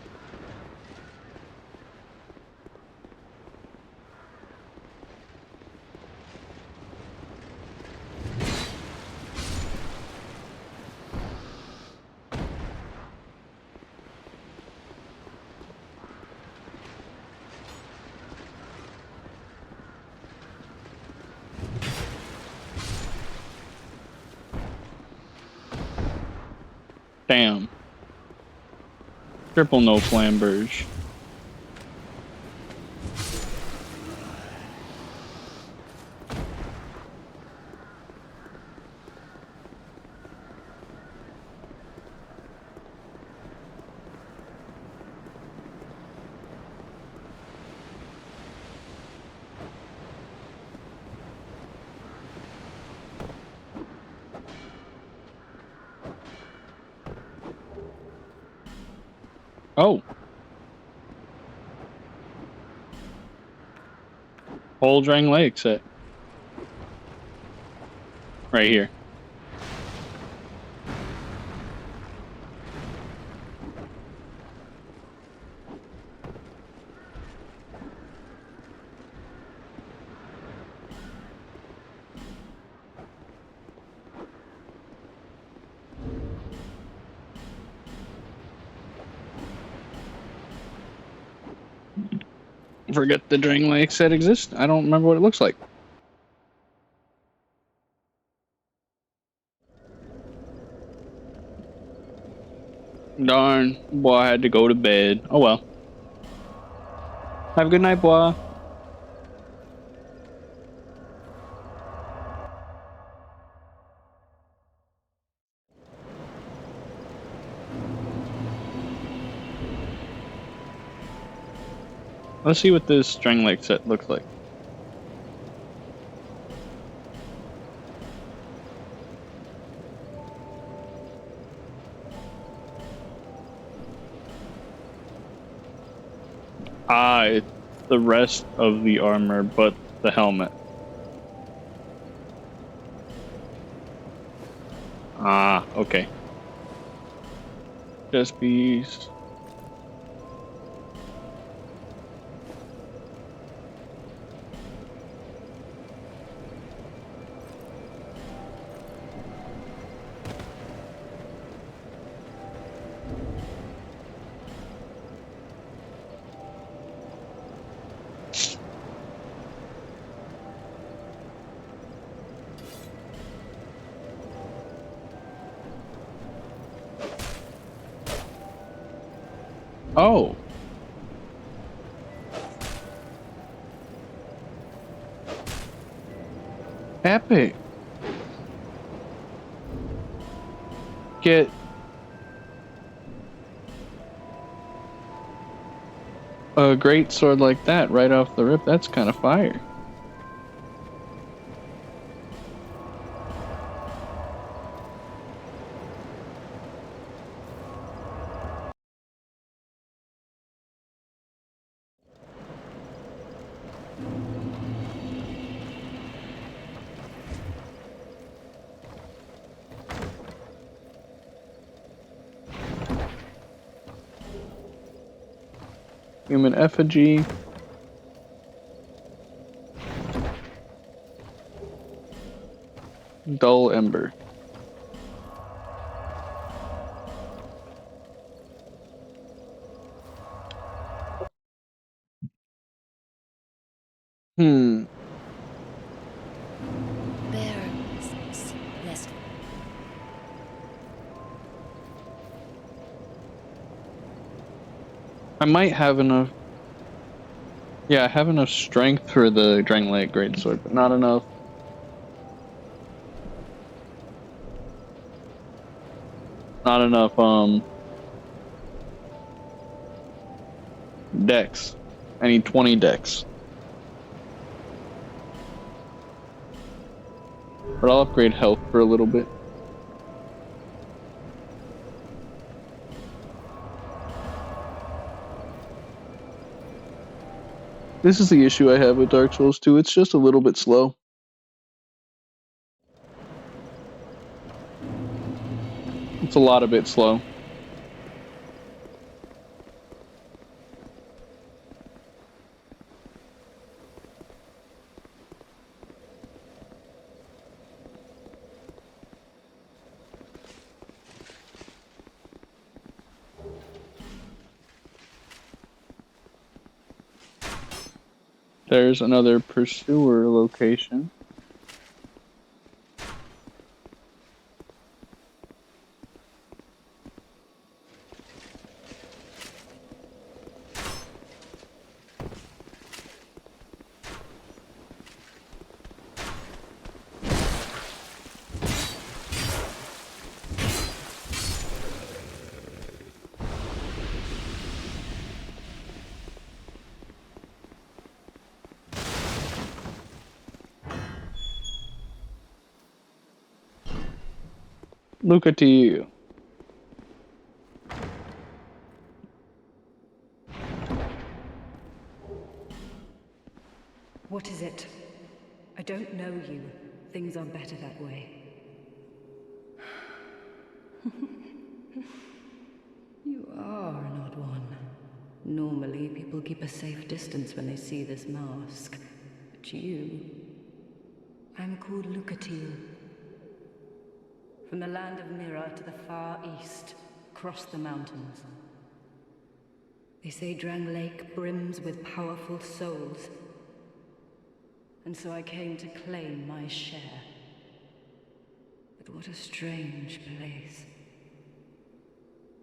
Damn. Triple no flambers. Oh. Whole Drang Lake set. Right here. Forget the Drang Lake set exists. I don't remember what it looks like. Darn. Boy, I had to go to bed. Oh well. Have a good night, boy. Let's see what this Drang Lake set looks like. Ah, it's the rest of the armor, but the helmet. Ah, okay. Chest piece. Oh. Epic. Get a great sword like that right off the rip. That's kind of fire. Human effigy. Dull ember. Hmm. Bear. I might have enough. Yeah, I have enough strength for the Drangleic Greatsword, but not enough. Not enough, dex. I need 20 dex. But I'll upgrade health for a little bit. This is the issue I have with Dark Souls 2. It's just a little bit slow. It's a lot of bit slow. There's another pursuer location. Look at you. What is it? I don't know you. Things are better that way. You are an odd one. Normally, people keep a safe distance when they see this mask. But you... I'm called Lucatil. From the land of Mira to the far east, across the mountains. They say Drangleic brims with powerful souls. And so I came to claim my share. But what a strange place.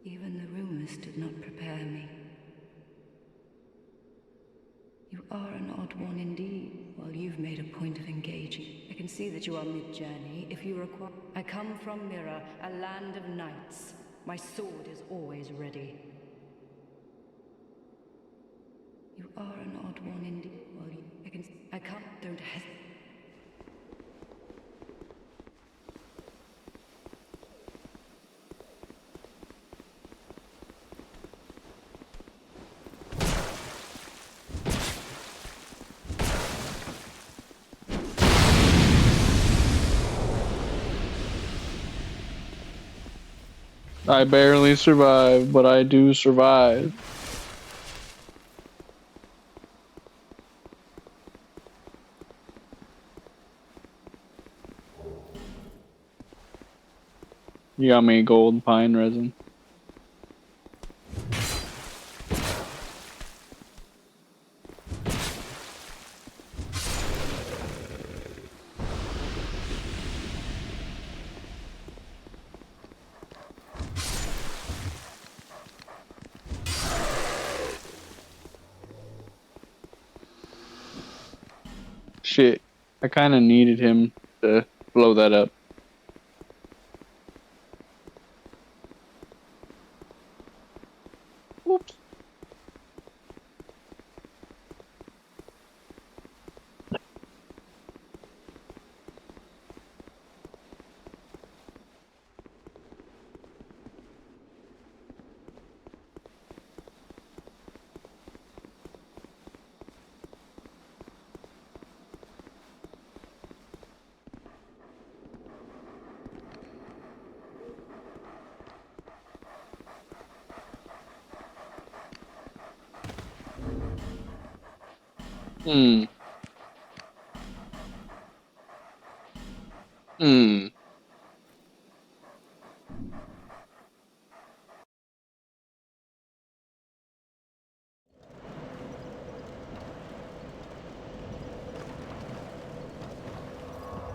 Even the rumors did not prepare me. You are an odd one indeed. Well, you've made a point of engaging. I can see that you are mid-journey. If you require... I come from Mira, a land of knights. My sword is always ready. You are an odd one indeed. Well, I can't... Don't hesitate. I barely survive, but I do survive. You got me gold pine resin. Shit, I kind of needed him to blow that up. Oops. Hmm.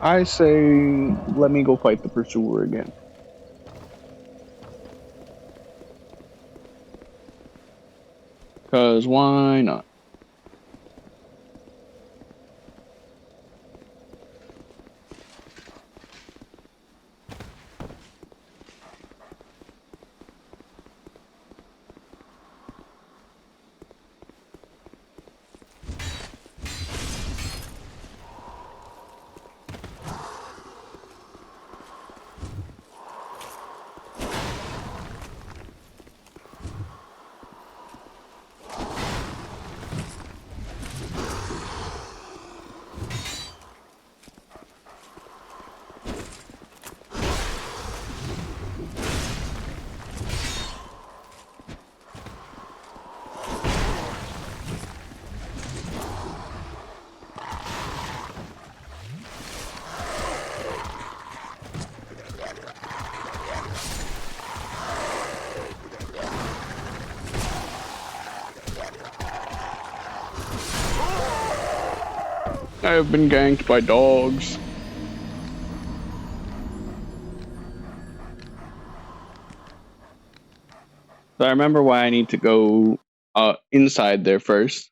I say, let me go fight the pursuer again. Cause why not? I have been ganked by dogs. So I remember why I need to go inside there first.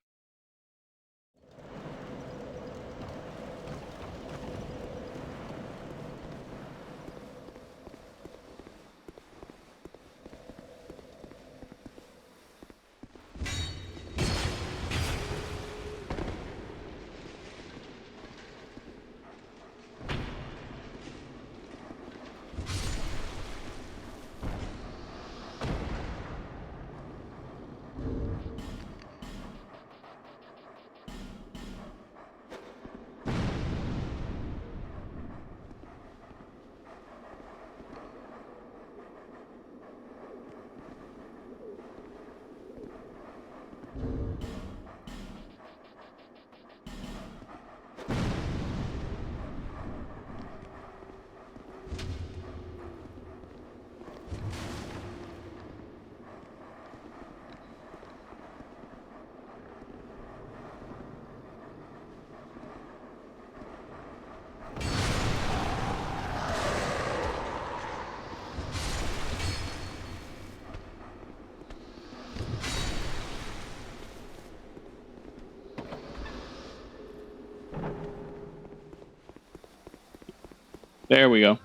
There we go.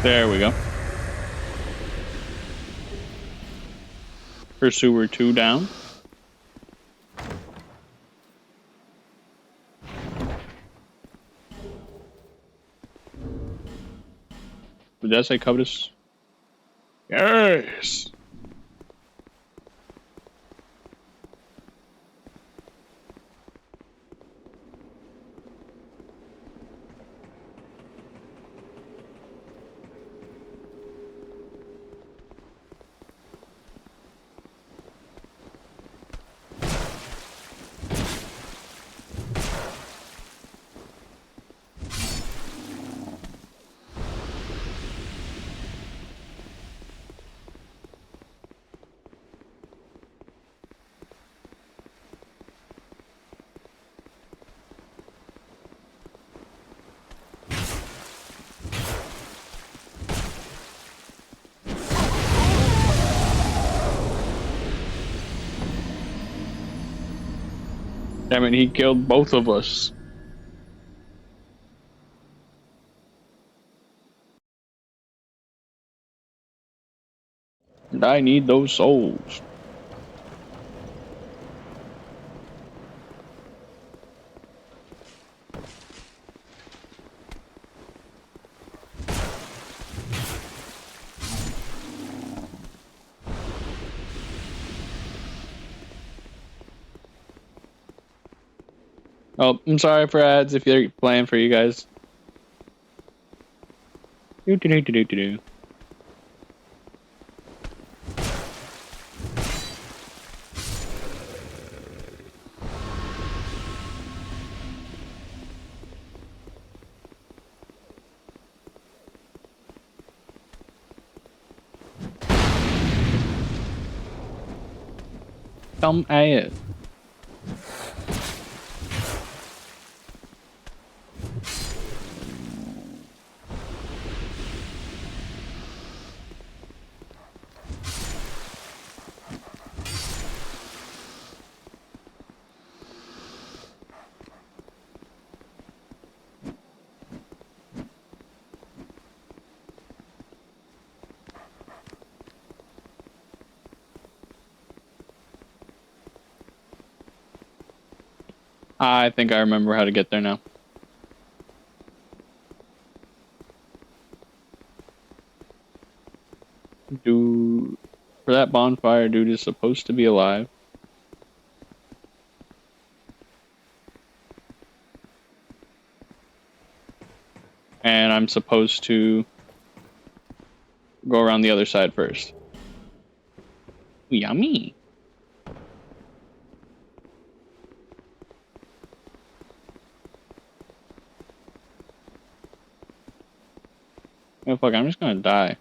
There we go. Pursuer 2 down. Did that say Covetous? Yes! Damn it, he killed both of us. And I need those souls. Oh, I'm sorry for ads if they're playing for you guys. Do do do do do do. Come at. I think I remember how to get there now. Dude, for that bonfire, dude is supposed to be alive. And I'm supposed to go around the other side first. Yummy. Oh fuck, I'm just gonna die.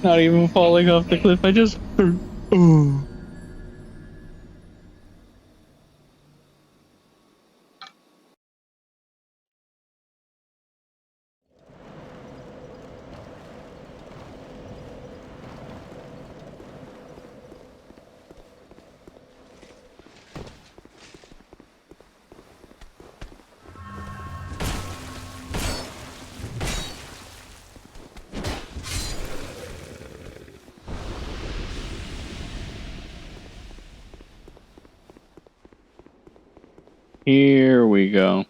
Not even falling off the cliff, I just... Oh. Here we go.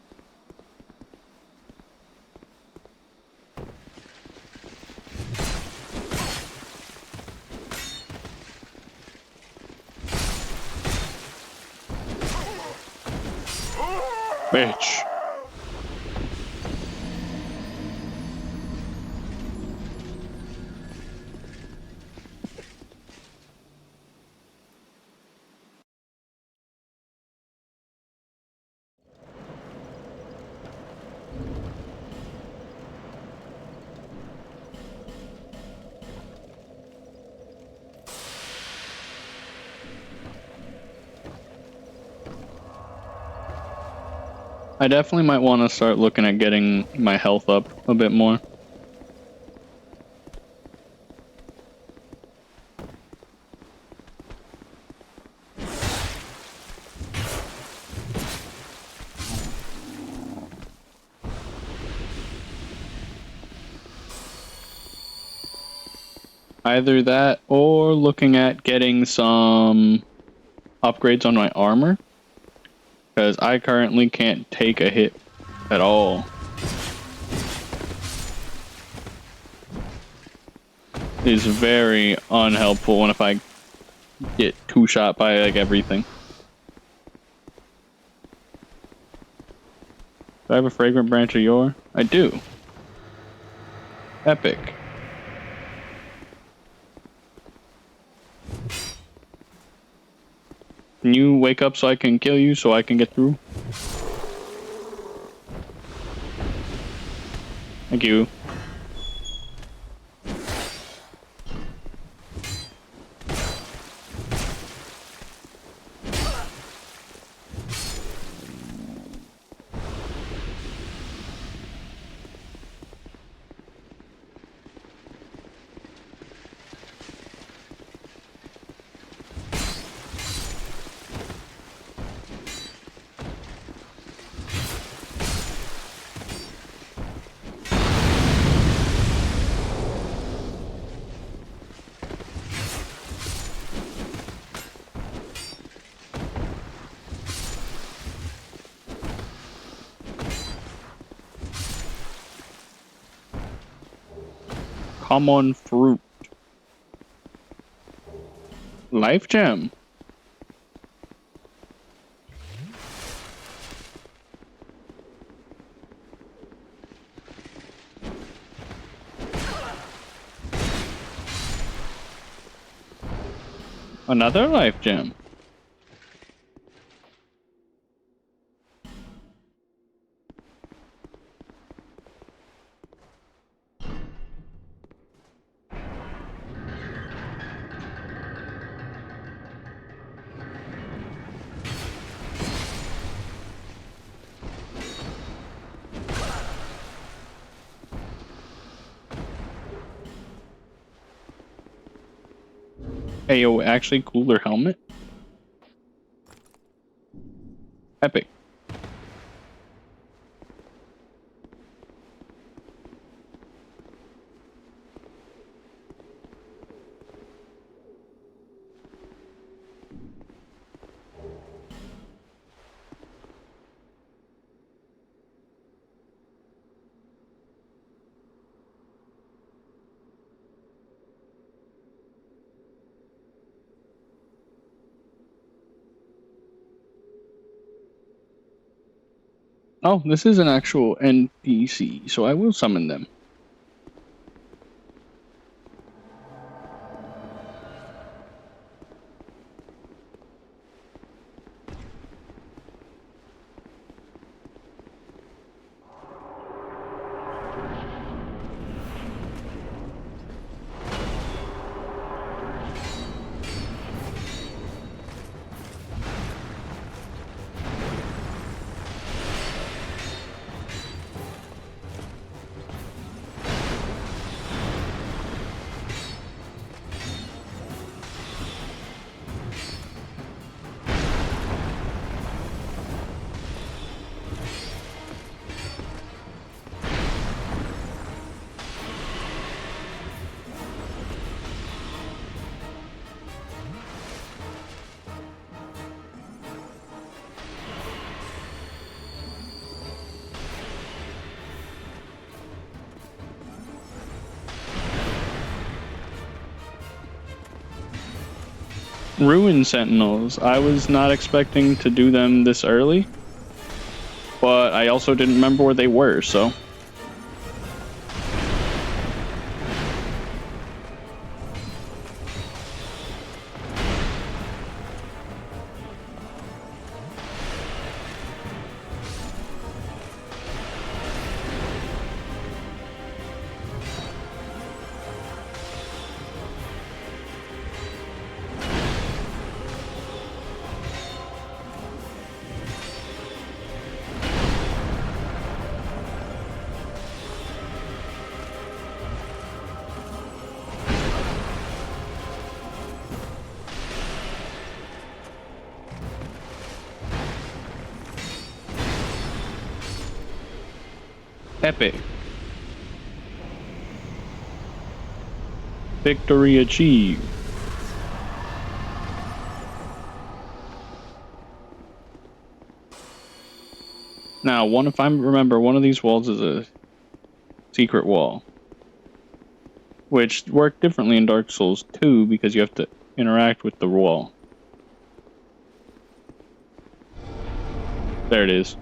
Bitch. I definitely might want to start looking at getting my health up a bit more. Either that or looking at getting some upgrades on my armor. Because I currently can't take a hit at all. It's very unhelpful when if I get two-shot by like everything. Do I have a fragrant branch of yore? I do. Epic. Can you wake up so I can kill you so I can get through? Thank you. Common fruit. life gem. Another life gem. Hey, yo, actually cooler helmet. Epic. Oh, this is an actual NPC, so I will summon them. Ruin Sentinels. I was not expecting to do them this early, but I also didn't remember where they were, so. Epic. Victory achieved. Now, if I remember, one of these walls is a secret wall, which worked differently in Dark Souls 2 because you have to interact with the wall. There it is.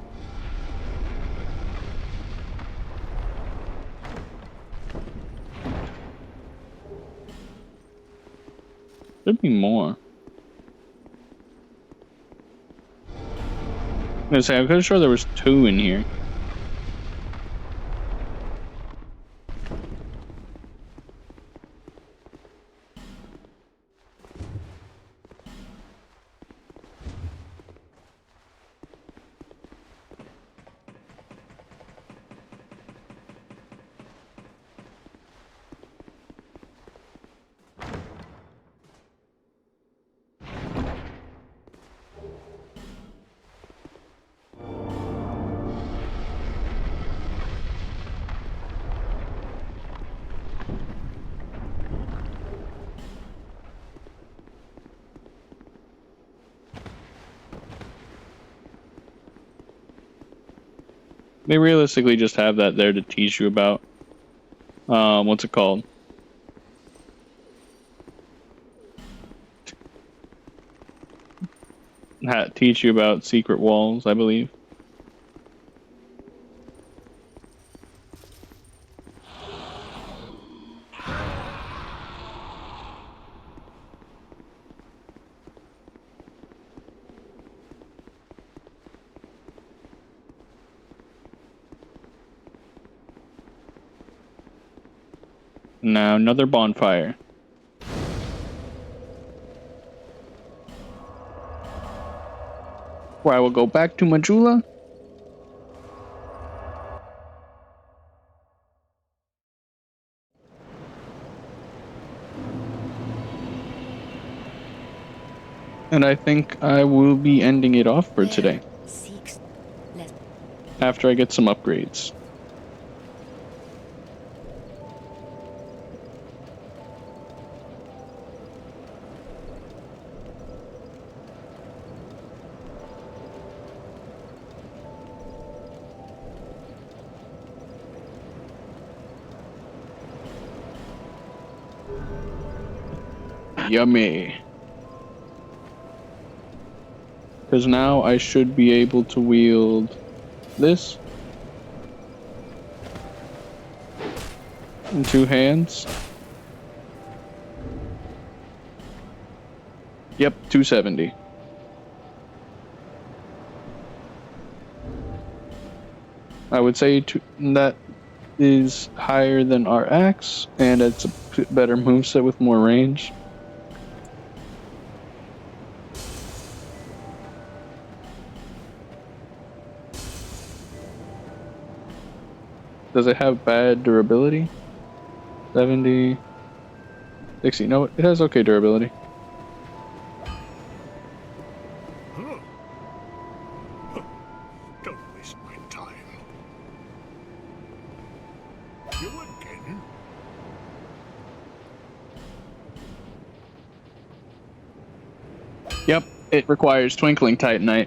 Should be more. I'm gonna say, I'm pretty sure there was 2 in here. They realistically just have that there to teach you about, what's it called? teach you about secret walls, I believe. Now another bonfire. Where I will go back to Majula. And I think I will be ending it off for today. After I get some upgrades. Yummy. Because now I should be able to wield this in 2 hands. Yep, 270. I would say that is higher than our axe, and it's a better moveset with more range. Does it have bad durability? 70, 60. No, it has okay durability. Don't waste my time. You again? Yep, it requires Twinkling Titanite.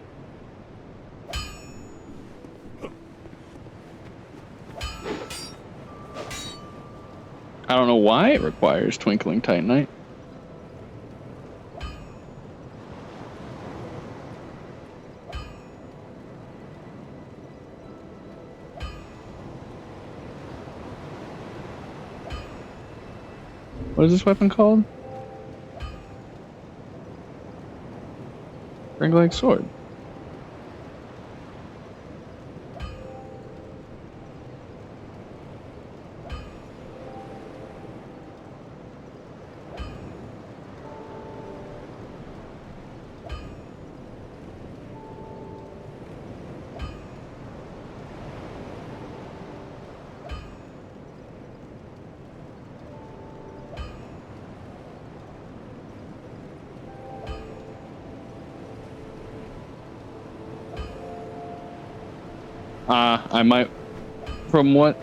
I don't know why it requires Twinkling Titanite. What is this weapon called? Ring-leg sword. I might, from what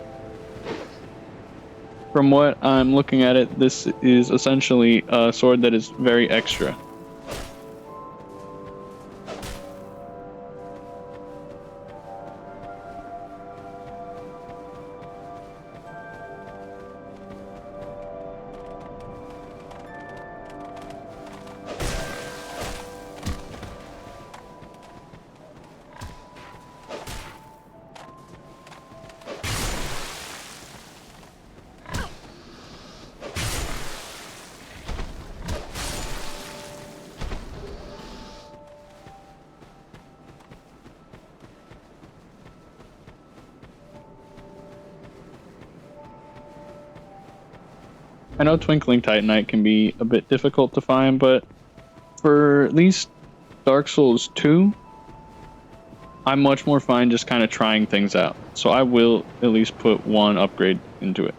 I'm looking at it, this is essentially a sword that is very extra. I know Twinkling Titanite can be a bit difficult to find, but for at least Dark Souls 2, I'm much more fine just kind of trying things out. So I will at least put 1 upgrade into it.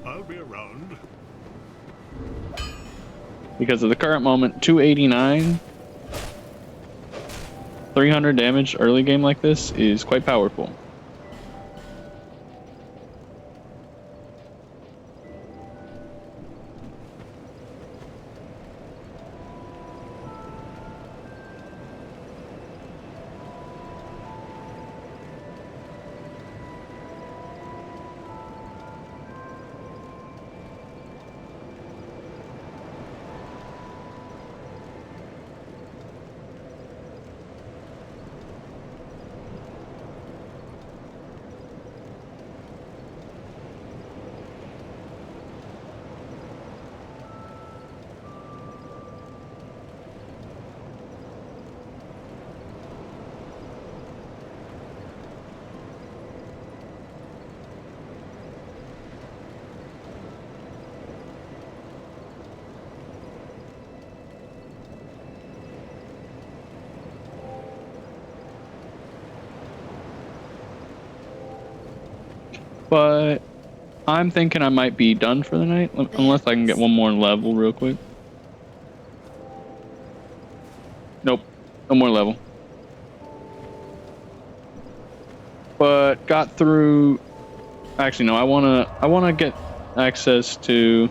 I'll be around. Because at the current moment, 289, 300 damage early game like this is quite powerful. But I'm thinking I might be done for the night, unless I can get one more level real quick. Nope, no more level. But got through. Actually, no. I wanna get access to.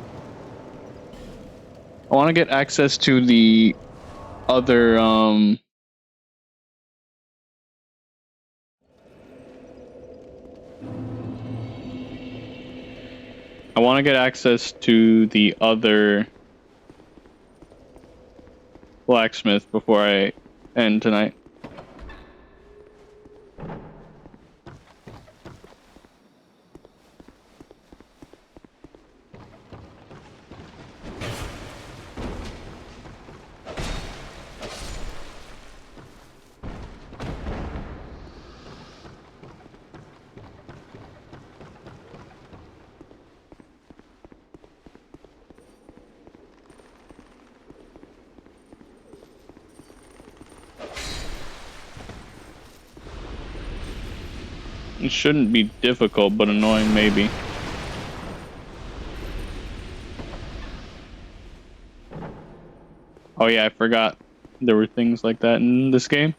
I want to get access to the other I want to get access to the other blacksmith before I end tonight. It shouldn't be difficult, but annoying maybe. Oh yeah, I forgot there were things like that in this game.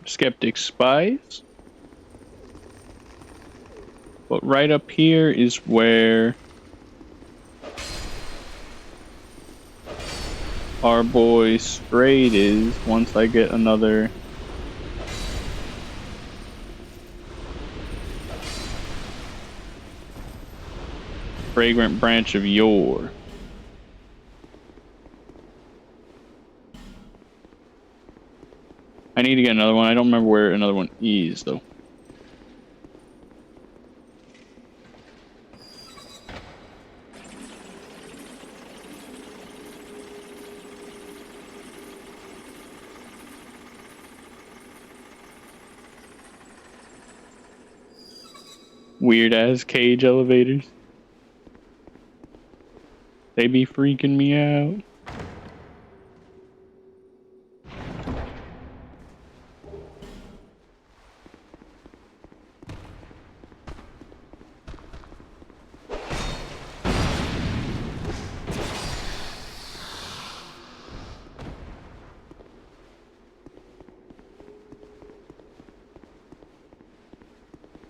Skeptic Spies. But right up here is where our boy Straight is once I get another fragrant branch of yore. I need to get another one. I don't remember where another one is though. Weird ass cage elevators. They be freaking me out.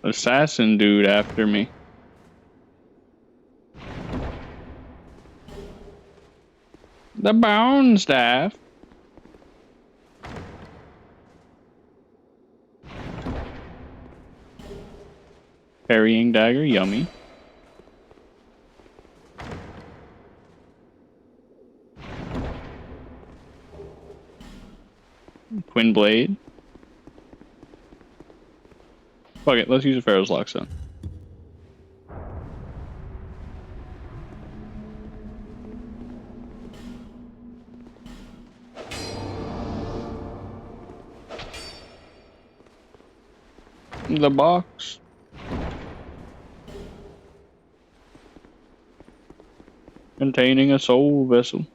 Assassin dude after me. The bone staff. Parrying dagger, yummy. Twin blade. Fuck it, let's use a Pharaoh's Lockstone. The box. Containing a soul vessel.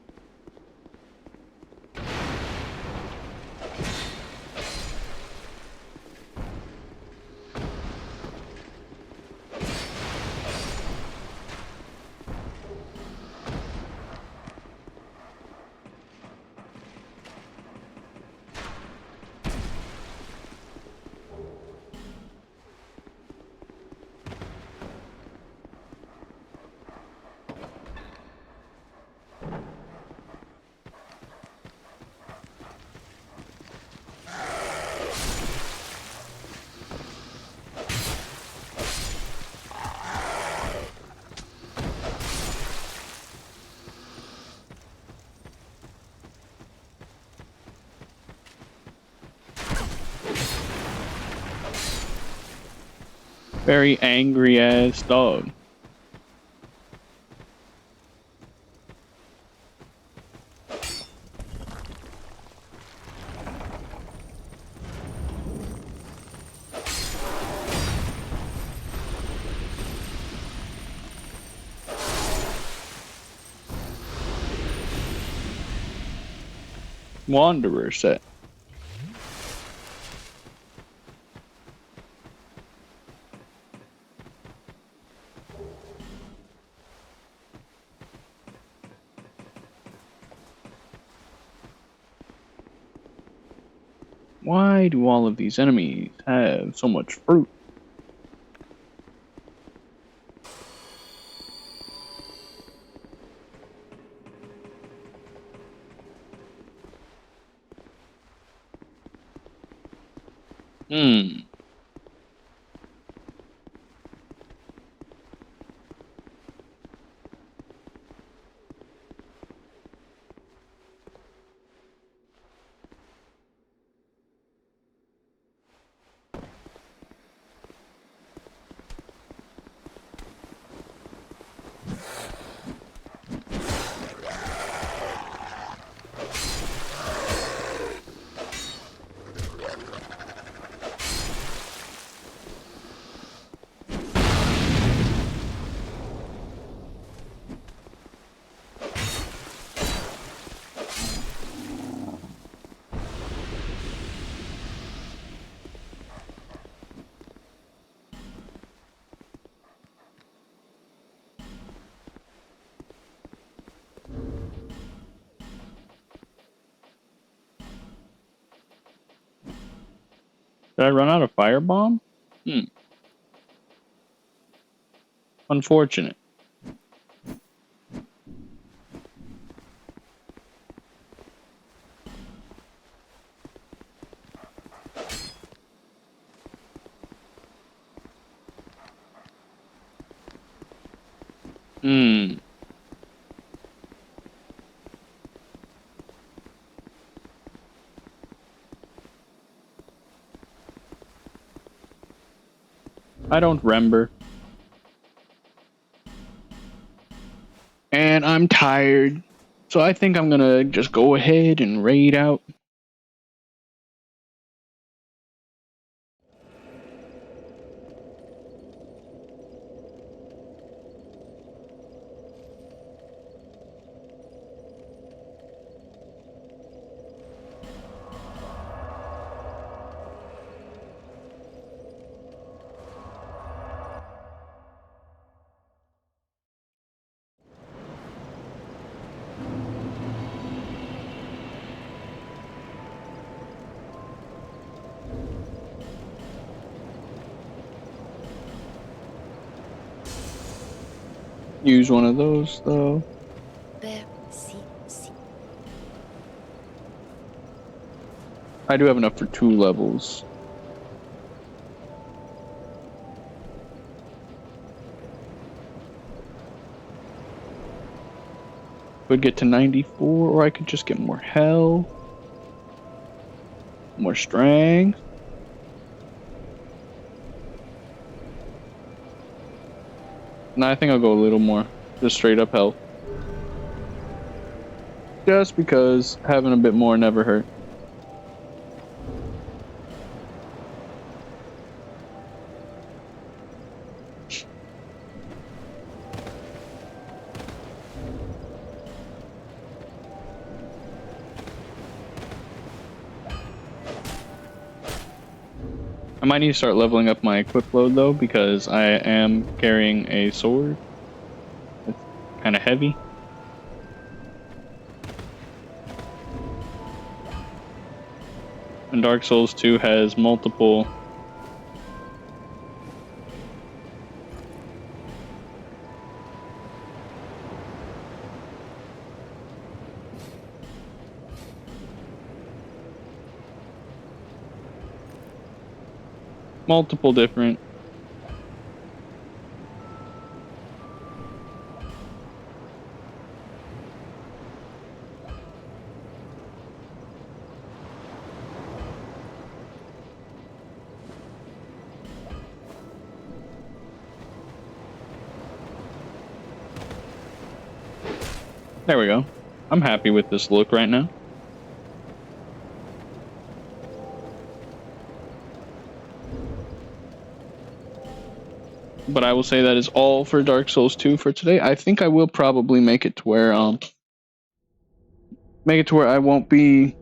Very angry ass dog. Wanderer set. Why do all of these enemies have so much fruit? Hmm. Did I run out of firebomb? Hmm. Unfortunate. Hmm. I don't remember. And I'm tired. So I think I'm gonna just go ahead and raid out. Use one of those though. There, see. I do have enough for 2 levels. Could get to 94, or I could just get more health, more strength. No, I think I'll go a little more, just straight up health. Just because having a bit more never hurt. I might need to start leveling up my equip load though, because I am carrying a sword. It's kind of heavy. And Dark Souls 2 has multiple different There we go. I'm happy with this look right now. But I will say that is all for Dark Souls 2 for today. I think I will probably make it to where I won't be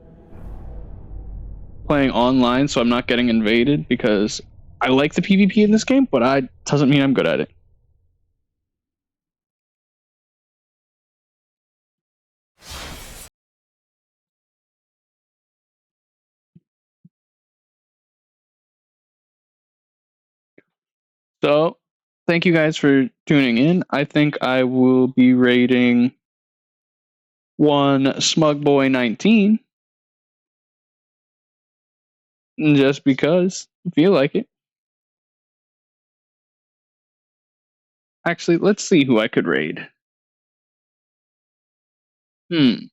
playing online, so I'm not getting invaded, because I like the PvP in this game, but I doesn't mean I'm good at it. So, thank you guys for tuning in. I think I will be rating one Smugboy19 just because I feel like it. Actually, let's see who I could raid. They're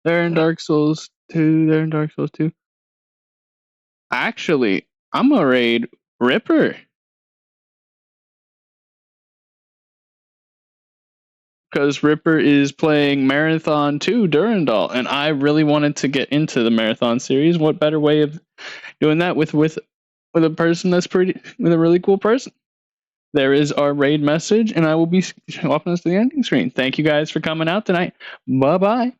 in Dark Souls 2. They're in Dark Souls 2. Actually, I'm gonna raid Ripper, because Ripper is playing Marathon 2 Durandal, and I really wanted to get into the Marathon series. What better way of doing that with a person with a really cool person? There is our raid message, and I will be swapping us to the ending screen. Thank you guys for coming out tonight. Bye bye.